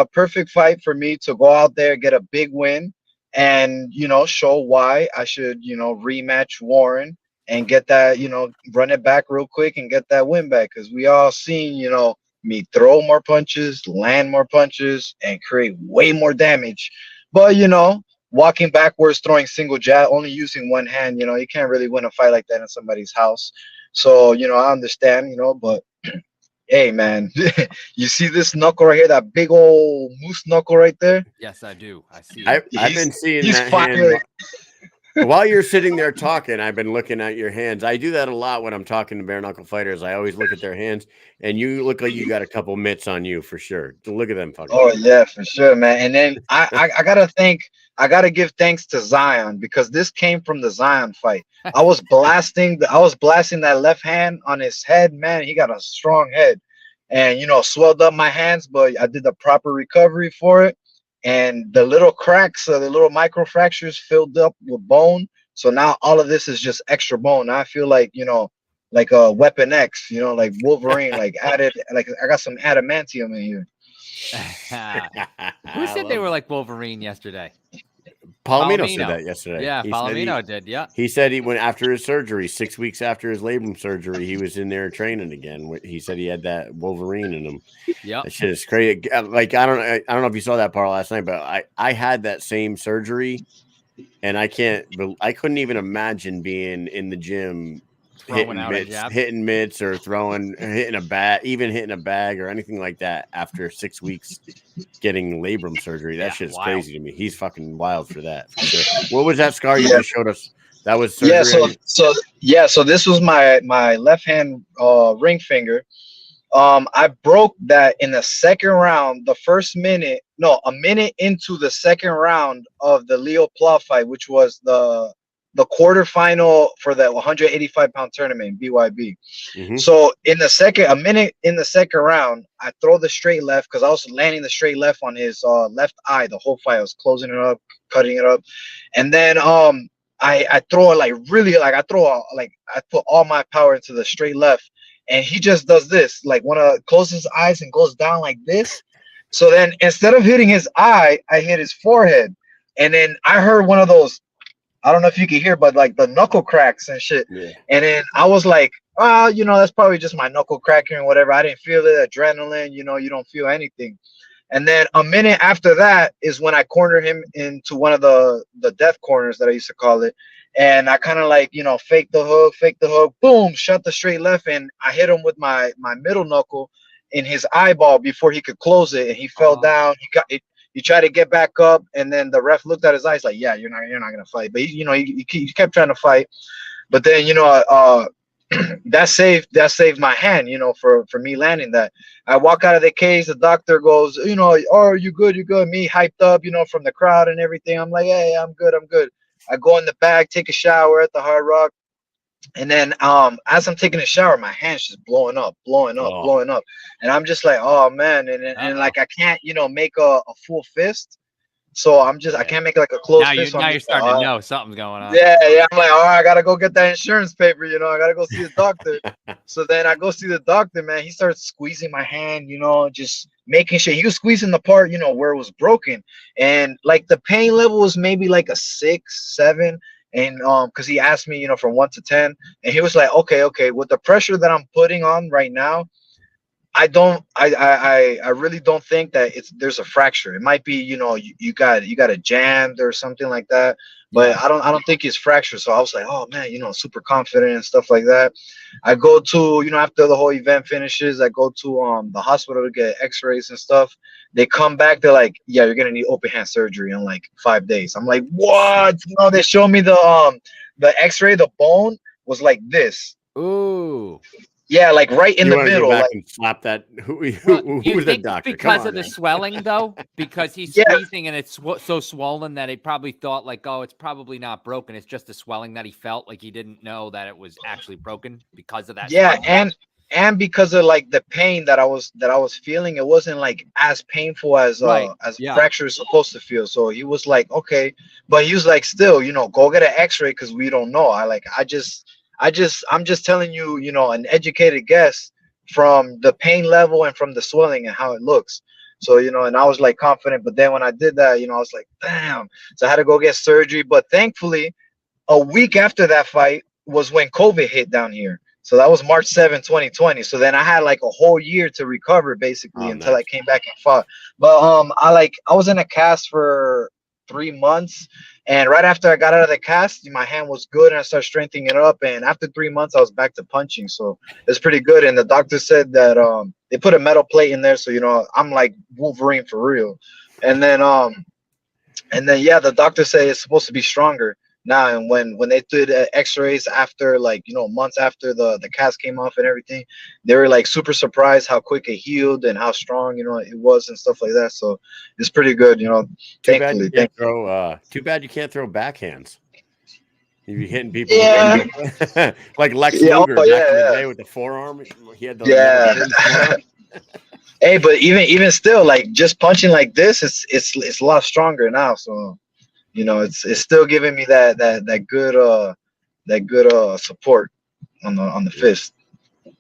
fight for me to go out there, get a big win, and show why I should rematch Warren and get that, run it back real quick and get that win back, because we all seen me throw more punches, land more punches, and create way more damage. But walking backwards, throwing single jab, only using one hand, you can't really win a fight like that in somebody's house. So I understand, but hey, man, you see this knuckle right here, that big old moose knuckle right there? Yes, I do. I see. I've been seeing that hand. While you're sitting there talking, I've been looking at your hands. I do that a lot when I'm talking to bare knuckle fighters. I always look at their hands, and you look like you got a couple mitts on you for sure. Look at them fucking. Oh yeah, for sure, man. And then I gotta give thanks to Zion, because this came from the Zion fight. I was blasting that left hand on his head, man. He got a strong head, and swelled up my hands, but I did the proper recovery for it. And the little cracks, the little micro fractures filled up with bone. So now all of this is just extra bone. Now I feel like, like a Weapon X, like Wolverine, like added, like I got some adamantium in here. Who said they were like Wolverine yesterday? Palomino said that yesterday. Yeah, Palomino did. Yeah. He said he went after his surgery, 6 weeks after his labrum surgery, he was in there training again. He said he had that Wolverine in him. Yeah, that shit is crazy. Like I don't know if you saw that part last night, but I had that same surgery, and I couldn't even imagine being in the gym hitting mitts or hitting a bag or anything like that after 6 weeks getting labrum surgery. That shit is crazy to me. He's fucking wild for that. For sure. What was that scar you just showed us? That was surgery. So this was my left hand ring finger. I broke that in the second round, a minute into the second round of the Leo Pla fight, which was the quarterfinal for the 185-pound tournament, BYB. Mm-hmm. So a minute in the second round, I throw the straight left, because I was landing the straight left on his left eye the whole fight. I was closing it up, cutting it up, and then I throw it I put all my power into the straight left, and he just does this, like closes his eyes and goes down like this. So then instead of hitting his eye, I hit his forehead, and then I heard one of those, I don't know if you can hear, but like the knuckle cracks and shit. Yeah. And then I was like, that's probably just my knuckle cracking or whatever. I didn't feel it. Adrenaline, you don't feel anything. And then a minute after that is when I cornered him into one of the death corners that I used to call it. And I kind of like, fake the hook, boom, shut the straight left. And I hit him with my middle knuckle in his eyeball before he could close it. And he fell down. He tried to get back up, and then the ref looked at his eyes like, "Yeah, you're not gonna fight." But he kept trying to fight. But then that saved my hand, for me landing that. I walk out of the cage. The doctor goes, "Oh, you good? You good?" Me hyped up, from the crowd and everything. I'm like, "Hey, I'm good. I'm good." I go in the back, take a shower at the Hard Rock. And then as I'm taking a shower, my hand's just blowing up. And I'm just like, oh man. And like I can't, make a full fist. So I'm just I can't make like a close Now fist. you're, So now I'm you're just like, starting to know something's going on. yeah. I'm like, all right, I gotta go get that insurance paper. You know, I gotta go see the doctor. So then I go see the doctor, man. He starts squeezing my hand, you know, just making sure he was squeezing the part, you know, where it was broken. And like the pain level was maybe like a 6, 7. And because he asked me, you know, from 1 to 10, and he was like, okay, with the pressure that I'm putting on right now, I really don't think that there's a fracture. It might be, you know, you got a jammed or something like that, but I don't think it's fractured. So I was like, oh man, you know, super confident and stuff like that. I go to, you know, after the whole event finishes, I go to the hospital to get x-rays and stuff. They come back, they're like, yeah, you're gonna need open hand surgery in like 5 days. I'm like, what? You know, they show me the x-ray, the bone was like this. Ooh. Yeah, like right in you the want to middle. go back Like, and slap that? Who Well, you was the think doctor? because of the swelling, though, because he's Yeah. squeezing and it's so swollen that he probably thought like, oh, it's probably not broken. It's just the swelling that he felt, like he didn't know that it was actually broken because of that. Yeah, swelling. and because of like the pain that I was feeling, it wasn't like as painful as Right. as Yeah. a fracture is supposed to feel. So he was like, okay, but he was like, still, you know, go get an x-ray because we don't know. I'm just telling you, you know, an educated guess from the pain level and from the swelling and how it looks. So, you know, and I was like confident, but then when I did that, you know, I was like, damn. So I had to go get surgery. But thankfully, a week after that fight was when COVID hit down here. So that was March 7, 2020. So then I had like a whole year to recover basically until I came back and fought. But I was in a cast for 3 months, and right after I got out of the cast, my hand was good and I started strengthening it up, and after 3 months I was back to punching. So it's pretty good. And the doctor said that they put a metal plate in there, so you know I'm like Wolverine for real. And then yeah, the doctor said it's supposed to be stronger now. And when they did x-rays after, like, you know, months after the cast came off and everything, they were like super surprised how quick it healed and how strong, you know, it was and stuff like that. So it's pretty good, you know. Too bad you can't throw backhands. You'd be hitting people like Lex Luger back in the day with the forearm. He had the Hey, but even still, like just punching like this, it's a lot stronger now. So, you know, it's still giving me that good support on the fist.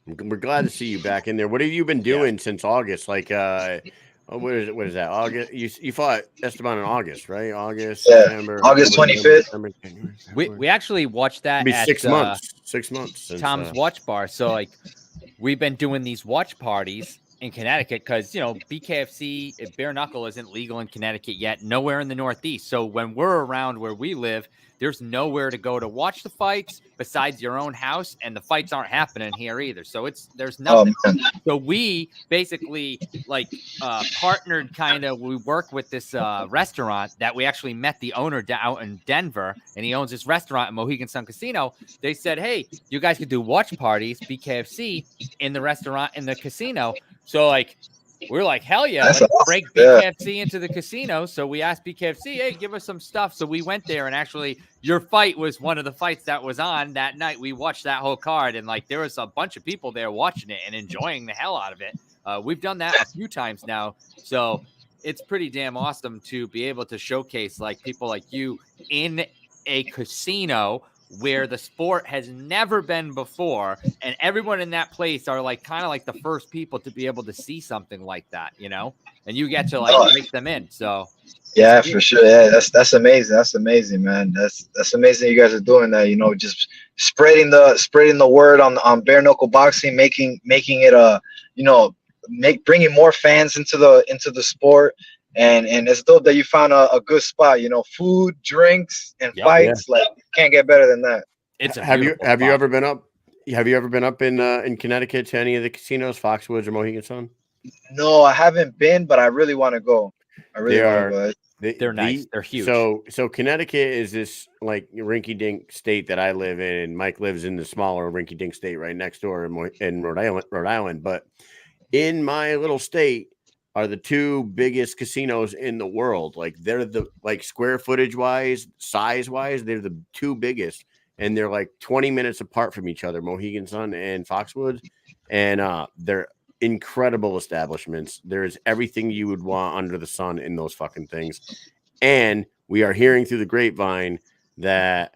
We're glad to see you back in there. What have you been doing since August? Like, what is that? August? You fought Esteban in August, right? August, September, August 25th. We actually watched that. It'll be 6 months. 6 months since Tom's Watch Bar. So like, we've been doing these watch parties in Connecticut because, you know, BKFC, bare knuckle isn't legal in Connecticut yet, nowhere in the Northeast. So when we're around where we live, there's nowhere to go to watch the fights besides your own house, and the fights aren't happening here either. So there's nothing. So we basically like partnered kind of. We work with this restaurant that we actually met the owner out in Denver, and he owns this restaurant in Mohegan Sun Casino. They said, hey, you guys could do watch parties, BKFC, in the restaurant in the casino. So like, we're like, hell yeah, let's break BKFC into the casino. So we asked BKFC, hey, give us some stuff. So we went there, and actually your fight was one of the fights that was on that night. We watched that whole card, and like there was a bunch of people there watching it and enjoying the hell out of it. We've done that a few times now. So it's pretty damn awesome to be able to showcase like people like you in a casino where the sport has never been before, and everyone in that place are like kind of like the first people to be able to see something like that, you know, and you get to like break them in. So yeah, for sure. Yeah, that's amazing. That's amazing, man. That's amazing you guys are doing that, you know, just spreading the word on bare knuckle boxing, making it you know, bringing more fans into the sport. And it's dope that you found a good spot, you know, food, drinks, and fights. Like, can't get better than that. Have you ever been up? Have you ever been up in Connecticut to any of the casinos, Foxwoods or Mohegan Sun? No, I haven't been, but I really want to go. I really want to go. They're nice. They're huge. So Connecticut is this like rinky-dink state that I live in, and Mike lives in the smaller rinky-dink state right next door in Rhode Island. But in my little state are the two biggest casinos in the world. Like they're the like square footage wise, size wise, they're the two biggest, and they're like 20 minutes apart from each other, Mohegan Sun and Foxwoods, and they're incredible establishments. There's everything you would want under the sun in those fucking things. And we are hearing through the grapevine that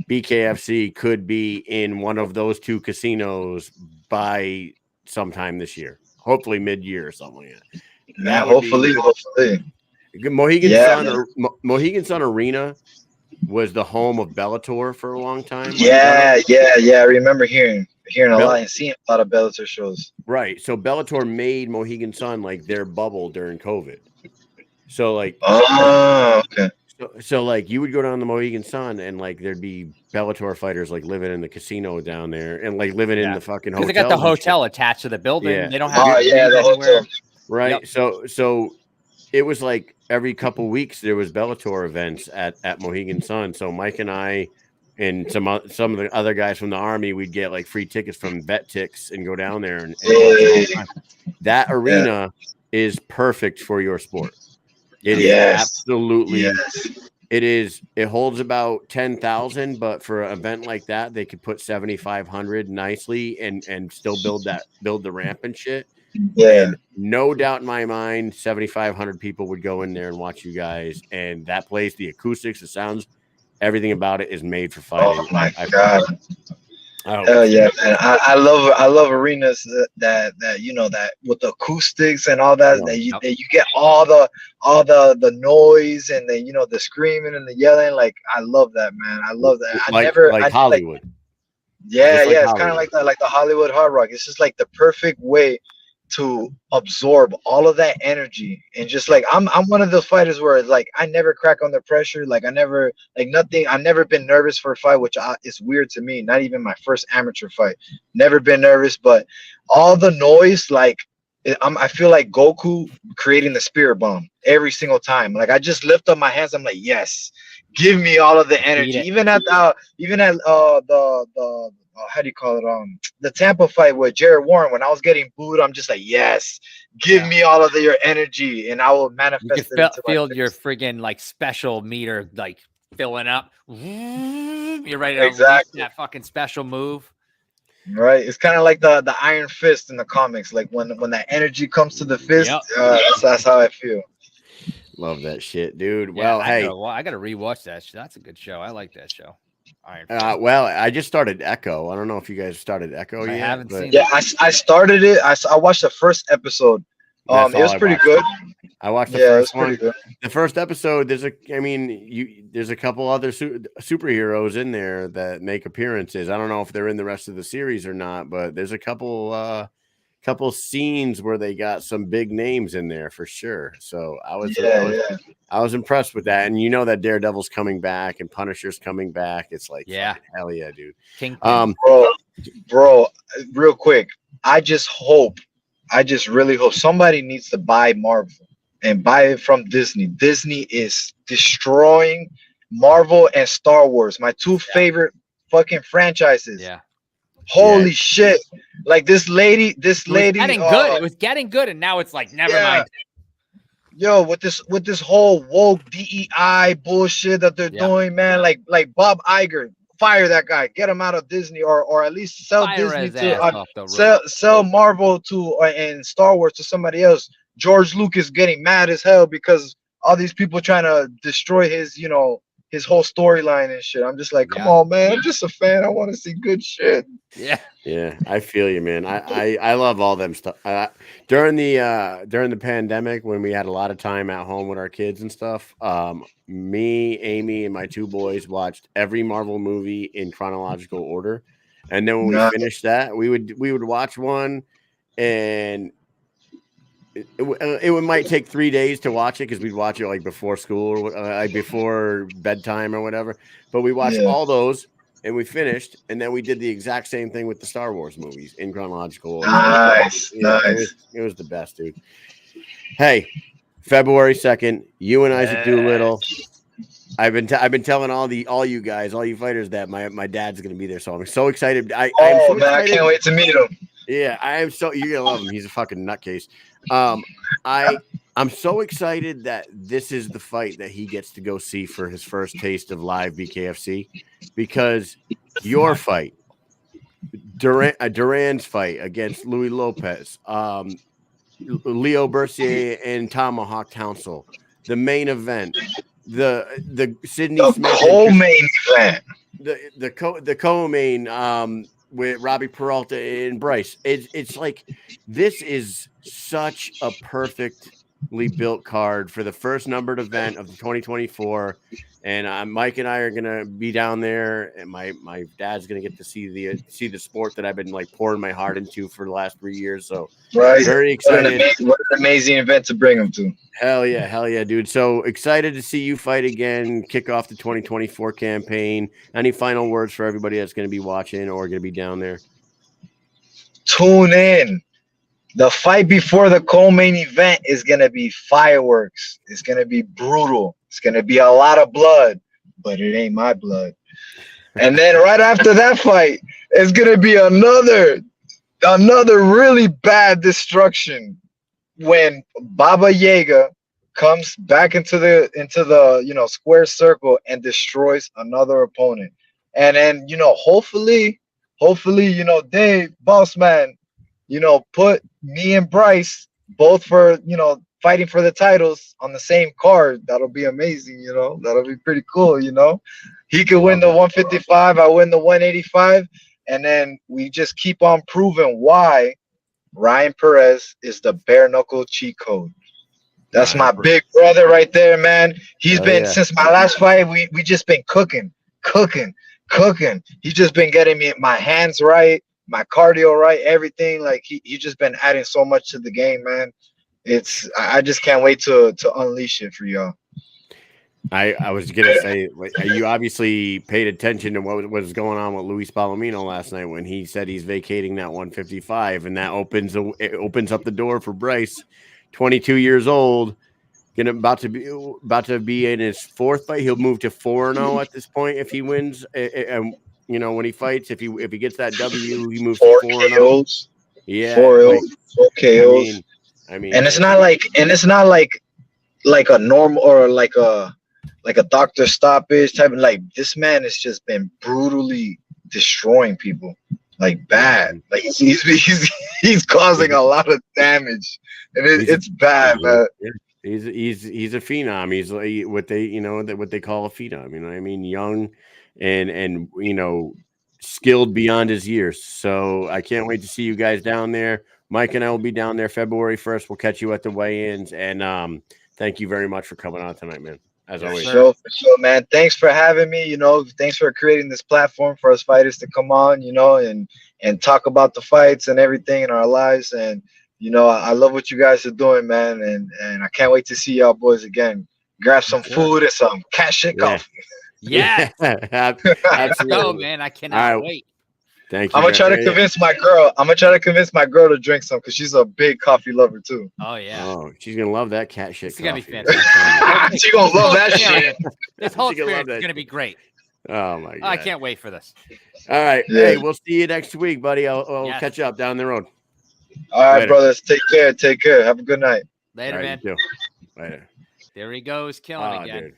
BKFC could be in one of those two casinos by sometime this year, hopefully mid-year or something like that. Man, hopefully. Mohegan Sun Arena was the home of Bellator for a long time. Yeah. I remember hearing a lot and seeing a lot of Bellator shows. Right. So Bellator made Mohegan Sun like their bubble during COVID. So like, okay. So like you would go down the Mohegan Sun and like there'd be Bellator fighters like living in the casino down there and like living in the fucking hotel. Because they got the hotel attached to the building. Yeah. They don't have the hotel. Right. Yep. So it was like every couple weeks there was Bellator events at Mohegan Sun. So Mike and I and some of the other guys from the Army, we'd get like free tickets from VetTix and go down there and that arena is perfect for your sport. It is absolutely. It holds about 10,000, but for an event like that, they could put 7,500 nicely and still build the ramp and shit. Yeah. And no doubt in my mind, 7,500 people would go in there and watch you guys. And that place, the acoustics, the sounds, everything about it is made for fighting. Oh my God. Oh yeah, man. I love arenas that that with the acoustics and all that, that you get all the noise and the screaming and the yelling. Like I love that, man. I love that. Like Hollywood. It's kind of like that, like the Hollywood Hard Rock. It's just like the perfect way to absorb all of that energy. And just like I'm one of those fighters where like I never crack under pressure. Like I never nothing. I've never been nervous for a fight, which is weird to me. Not even my first amateur fight. Never been nervous, but all the noise, like I feel like Goku creating the spirit bomb every single time. Like I just lift up my hands. I'm like, yes, give me all of the energy. Even at the how do you call it? The Tampa fight with Jared Warren, when I was getting booed, I'm just like, yes, give me all of your energy, and I will manifest it. Feel your friggin' like special meter like filling up. You're ready to release that fucking special move. Right. It's kind of like the Iron Fist in the comics. Like when that energy comes to the fist, that's how I feel. Love that shit, dude. Yeah, well, I gotta rewatch that. That's a good show. I like that show. Well, I just started Echo. I don't know if you guys started Echo yet. I haven't seen it. I started it. I watched the first episode. It was pretty good. I watched the first one. The first episode. There's a couple other superheroes in there that make appearances. I don't know if they're in the rest of the series or not, but there's a couple scenes where they got some big names in there for sure. So I was impressed with that. And you know that Daredevil's coming back and Punisher's coming back. It's like, hell yeah, dude. Bro, real quick. I just really hope somebody needs to buy Marvel and buy it from Disney. Disney is destroying Marvel and Star Wars, my two favorite fucking franchises. Yeah. Holy shit. Like this lady getting good. It was getting good, and now it's like never mind. Yo, with this whole woke DEI bullshit that they're doing, man, like Bob Iger, fire that guy, get him out of Disney, or at least sell Disney to sell Marvel to and Star Wars to somebody else. George Lucas getting mad as hell because all these people trying to destroy his his whole storyline and shit. I'm just like, come on, man. I'm just a fan. I want to see good shit. Yeah, I feel you, man. I love all them stuff. During the pandemic, when we had a lot of time at home with our kids and stuff, me, Amy, and my two boys watched every Marvel movie in chronological order. And then when we finished that, we would watch one, and it might take 3 days to watch it because we'd watch it like before school or like before bedtime or whatever. But we watched all those and we finished, and then we did the exact same thing with the Star Wars movies in chronological order. Nice. It was the best, dude. Hey, February 2nd, you and Isaac Doolittle. I've been telling all you guys, all you fighters, that my dad's gonna be there, so I'm so excited. I can't wait to meet him. Yeah, I am so you're gonna love him. He's a fucking nutcase. I'm so excited that this is the fight that he gets to go see for his first taste of live BKFC, because your fight, Duran's fight against Louie Lopez, Leo Bercier and Tomahawk Council, the main event, the Sydney The Smith co-main event. the co-main with Robbie Peralta and Bryce. It's like this is such a perfectly built card for the first numbered event of the 2024. And Mike and I are gonna be down there, and my dad's gonna get to see the sport that I've been like pouring my heart into for the last 3 years. So Right. very excited. What an amazing event to bring him to. Hell yeah, dude. So excited to see you fight again, kick off the 2024 campaign. Any final words for everybody that's going to be watching or going to be down there? Tune in. The fight before the co-main event is going to be fireworks. It's going to be brutal. It's going to be a lot of blood, but it ain't my blood. And then right after that fight, it's going to be another really bad destruction when Baba Yaga comes back into the square circle and destroys another opponent. And then hopefully Dave Boss Man put me and Bryce both for fighting for the titles on the same card. That'll be amazing. That'll be pretty cool. He could win the 155, I win the 185, and then we just keep on proving why Ryan Perez is the bare knuckle cheat code. That's my big brother right there, man. He's been since my last fight. We just been cooking. He's just been getting me my hands right, my cardio right, everything. Like he just been adding so much to the game, man. I just can't wait to unleash it for y'all. I was gonna say, you obviously paid attention to what was going on with Luis Palomino last night when he said he's vacating that 155, and that opens up the door for Bryce, 22 years old, about to be in his fourth fight. He'll move to 4-0 at this point if he wins, and when he fights, if he gets that W, he moves to 4-0. Yeah, 4 KOs. I mean, and it's not like a normal or like a doctor stoppage type of, like, this man has just been brutally destroying people, like bad. Like he's causing a lot of damage, and it's bad, man. He's a phenom. He's like what they call a phenom. You know what I mean? Young and skilled beyond his years. So I can't wait to see you guys down there. Mike and I will be down there February 1st. We'll catch you at the weigh-ins, and thank you very much for coming on tonight, man. As always. For sure, man. Thanks for having me. Thanks for creating this platform for us fighters to come on, and talk about the fights and everything in our lives. And I love what you guys are doing, man. And I can't wait to see y'all boys again. Grab some food and some cat shit coffee. Yeah. Absolutely. Go, man. I cannot wait. Thank you. I'm gonna try to convince my girl to drink some, because she's a big coffee lover too. Oh yeah. Oh, she's gonna love that cat shit. It's gonna be fantastic. She's gonna love that shit. This whole experience is gonna be great. Oh my god. I can't wait for this. All right. Yeah. Hey, we'll see you next week, buddy. I'll catch you up down the road. All right, brothers. Take care. Have a good night. Later, man. Later. There he goes, killing again. Dude.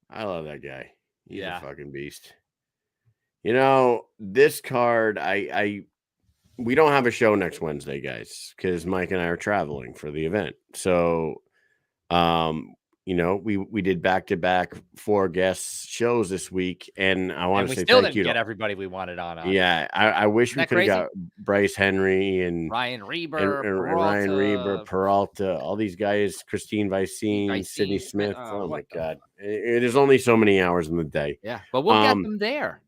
I love that guy. He's a fucking beast. This card, we don't have a show next Wednesday, guys, because Mike and I are traveling for the event. So, we did back-to-back 4 guest shows this week, and I want to say thank you to everybody we wanted on. Yeah, I wish we could have got Bryce Henry and Ryan Reber, Ryan Peralta, all these guys, Christine Vicene, Sydney Smith. Oh my God, there's only so many hours in the day. Yeah, but we'll get them there.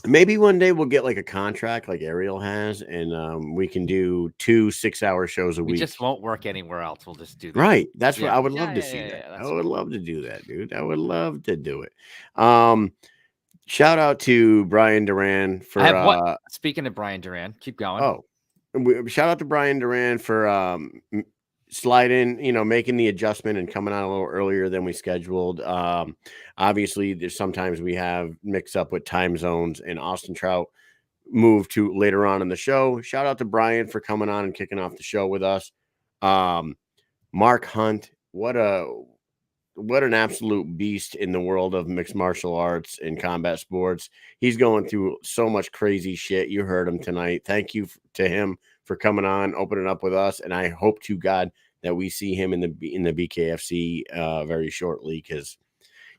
Maybe one day we'll get like a contract like Ariel has, and we can do 2 6-hour shows a week. We just won't work anywhere else. We'll just do that. Right. That's what I would love to see. I would love to do that, dude. I would love to do it. Shout out to Bryan Duran for speaking of Bryan Duran, keep going. Shout out to Bryan Duran for sliding, making the adjustment and coming on a little earlier than we scheduled. Obviously, there's sometimes we have mix up with time zones, and Austin Trout moved to later on in the show. Shout out to Bryan for coming on and kicking off the show with us. Mark Hunt, what an absolute beast in the world of mixed martial arts and combat sports. He's going through so much crazy shit. You heard him tonight. Thank you to him for coming on, opening up with us, and I hope to God that we see him in the BKFC very shortly, because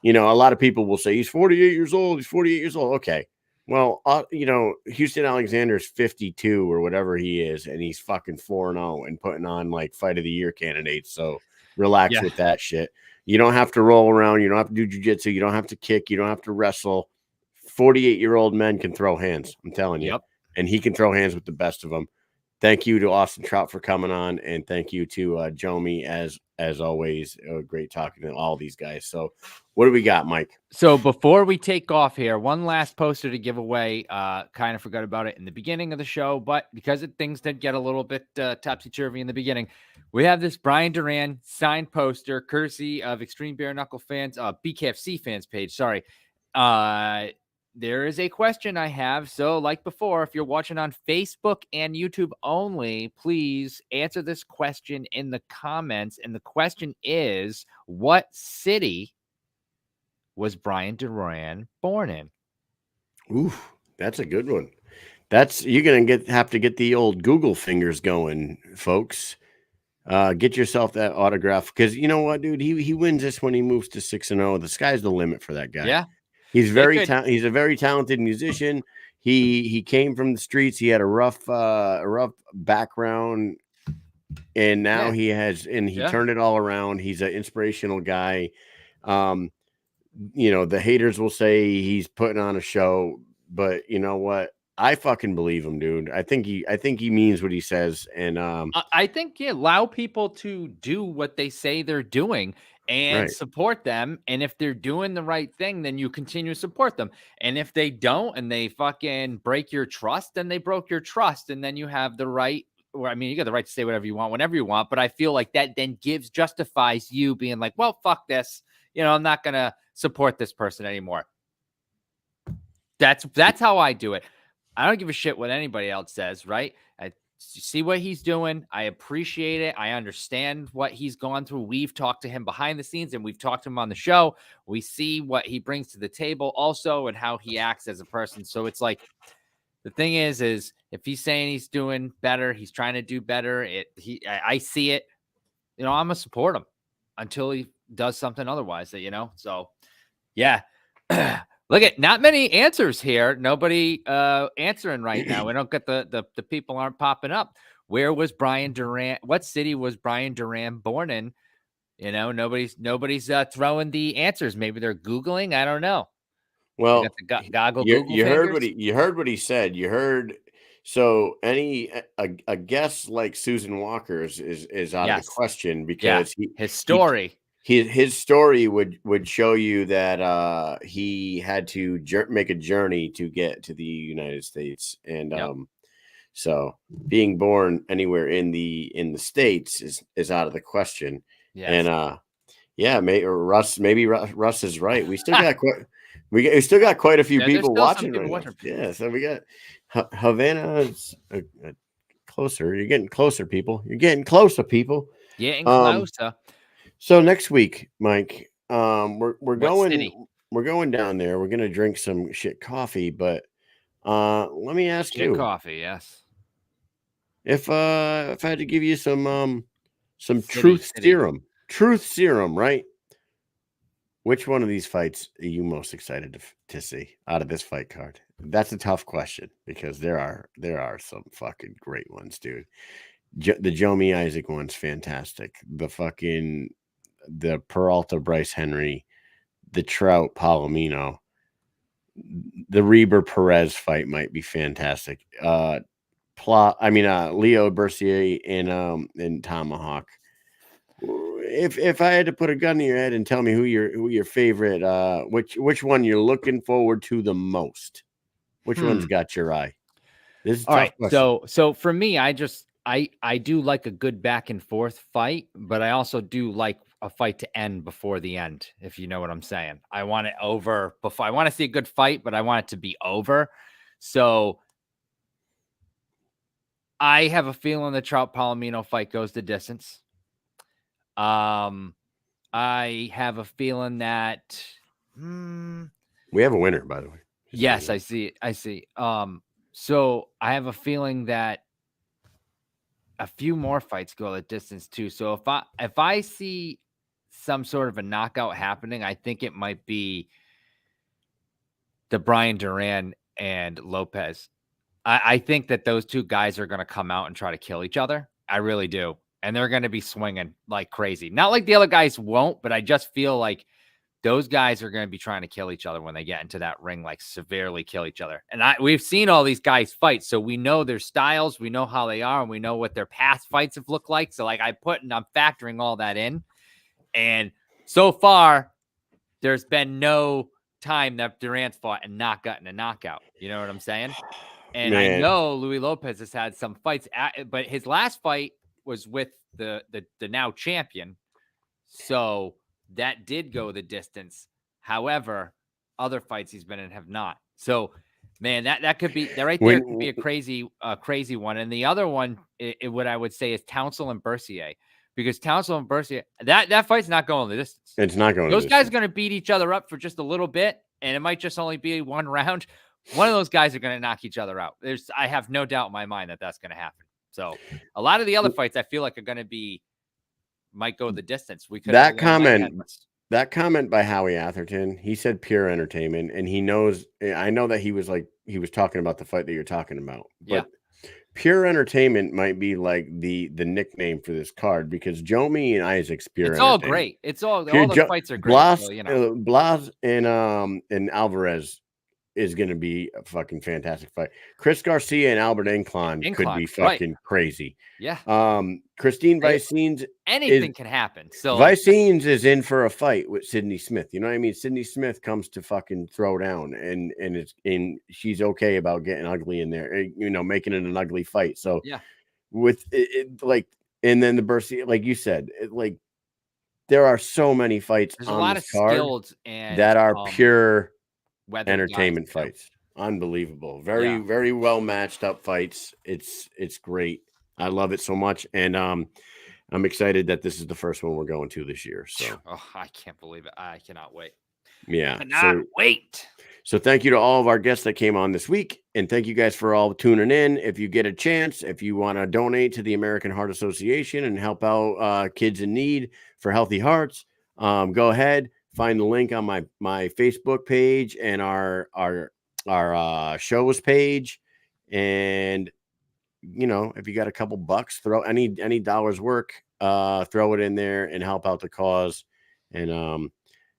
you know, a lot of people will say he's 48 years old. He's 48 years old. Okay. Well, you know, Houston Alexander is 52 or whatever he is, and he's fucking 4-0 and putting on like fight of the year candidates. So relax with that shit. You don't have to roll around. You don't have to do jiu-jitsu. You don't have to kick. You don't have to wrestle. 48-year-old men can throw hands. I'm telling you. And he can throw hands with the best of them. Thank you to Austin Trout for coming on, and thank you to Jomi as always. Great talking to all these guys. So, what do we got, Mike? So before we take off here, one last poster to give away. Kind of forgot about it in the beginning of the show, but because things did get a little bit topsy-turvy in the beginning, we have this Bryan Duran signed poster, courtesy of Extreme Bare Knuckle fans, BKFC fans page. Sorry. There is a question I have. So like before, if you're watching on Facebook and YouTube only, please answer this question in the comments. And the question is, what city was Bryan Duran born in? Ooh, that's a good one. You're gonna have to get the old Google fingers going, folks. Get yourself that autograph, because you know what, dude, he wins this when he moves to 6-0. The sky's the limit for that guy. Yeah. He's he's a very talented musician. He came from the streets. He had a rough background, and now he turned it all around. He's an inspirational guy. You know, the haters will say he's putting on a show, but you know what? I fucking believe him, dude. I think he means what he says, and I think allow people to do what they say they're doing and support them. And if they're doing the right thing, then you continue to support them. And if they don't and they fucking break your trust, then they broke your trust, and then you have the right. Or I mean, you got the right to say whatever you want, whenever you want. But I feel like that then justifies you being like, well, fuck this. You know, I'm not gonna support this person anymore. That's how I do it. I don't give a shit what anybody else says, right? I see what he's doing. I appreciate it. I understand what he's gone through. We've talked to him behind the scenes, and we've talked to him on the show. We see what he brings to the table also and how he acts as a person. So it's like, the thing is if he's saying he's doing better, he's trying to do better. I see it. You know, I'm going to support him until he does something otherwise, you know? So, yeah. Look at not many answers here. Nobody answering right now. We don't get the people aren't popping up. Where was Bryan Duran? What city was Bryan Duran born in? You know, nobody's throwing the answers. Maybe they're Googling. I don't know. Well, goggle you heard what he said. You heard. So a guess like Susan Walker's is out of the question, because his story. His story would show you that he had to make a journey to get to the United States, and so being born anywhere in the States is out of the question. Yes. And maybe Russ is right. We still got we still got quite a few people watching right now. Yeah, so we got Havana closer. You're getting closer, people. You're getting closer, people. Getting closer. So next week, Mike, we're going down there. We're gonna drink some shit coffee, but let me ask you. Coffee, yes. If I had to give you some truth serum, right? Which one of these fights are you most excited to see out of this fight card? That's a tough question, because there are some fucking great ones, dude. The Jomi Isaac one's fantastic. The Peralta Bryce Henry, the Trout Palomino, the Reber Perez fight might be fantastic. Leo Bercier and Tomahawk. If I had to put a gun in your head and tell me who your favorite, which one you're looking forward to the most, which one's got your eye? This is all right. So for me, I do like a good back and forth fight, but I also do like a fight to end before the end, if you know what I'm saying. I want it over before. I want to see a good fight, but I want it to be over. So I have a feeling the Trout Palomino fight goes the distance. I have a feeling that we have a winner, by the way. Yes, I see. So I have a feeling that a few more fights go the distance too. So if I see some sort of a knockout happening, I think it might be the Bryan Duran and Lopez. I think that those two guys are going to come out and try to kill each other. I really do. And they're going to be swinging like crazy. Not like the other guys won't, but I just feel like those guys are going to be trying to kill each other when they get into that ring, like severely kill each other. And we've seen all these guys fight, so we know their styles, we know how they are, and we know what their past fights have looked like. So like I'm factoring all that in. And so far, there's been no time that Duran's fought and not gotten a knockout. You know what I'm saying? And I know Louie Lopez has had some fights, but his last fight was with the now champion. So that did go the distance. However, other fights he's been in have not. So, man, that could be that right there could be a crazy one. And the other one, what I would say is Townsend and Bercier, because Townsend and Bercier, that fight's not going the distance. It's not going. Those guys are going to beat each other up for just a little bit, and it might just only be one round. One of those guys are going to knock each other out. I have no doubt in my mind that that's going to happen. So a lot of the other fights I feel like are going to might go the distance. That comment by Howie Atherton, he said pure entertainment, and he knows. I know that he was talking about the fight that you're talking about. But pure entertainment might be like the nickname for this card, because Jomi and Isaac's pure. It's all great. It's all the fights are great. Blas, so, you know. Blas and Alvarez is going to be a fucking fantastic fight. Chris Garcia and Albert Inclon could be fucking crazy. Yeah. Christine Vicens, anything can happen. So Vicens is in for a fight with Sydney Smith. You know what I mean? Sydney Smith comes to fucking throw down, and she's okay about getting ugly in there, you know, making it an ugly fight. So yeah, with like, and then the Bercy, like you said, there are so many fights. There's on a lot this of card skills and that are pure entertainment fights. Unbelievable. Very well matched up fights. It's great. I love it so much. And I'm excited that this is the first one we're going to this year. So I can't believe it. I cannot wait. Yeah. Cannot wait. So thank you to all of our guests that came on this week. And thank you guys for all tuning in. If you get a chance, if you want to donate to the American Heart Association and help out kids in need for Healthy Hearts, go ahead. Find the link on my Facebook page and our shows page. And, you know, if you got a couple bucks, throw any dollars work, throw it in there and help out the cause. And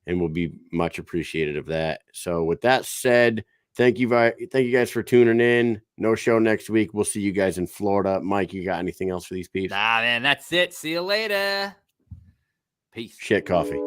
we'll be much appreciated of that. So with that said, thank you guys for tuning in. No show next week. We'll see you guys in Florida. Mike, you got anything else for these peeps? Nah, man, that's it. See you later. Peace. Shit coffee.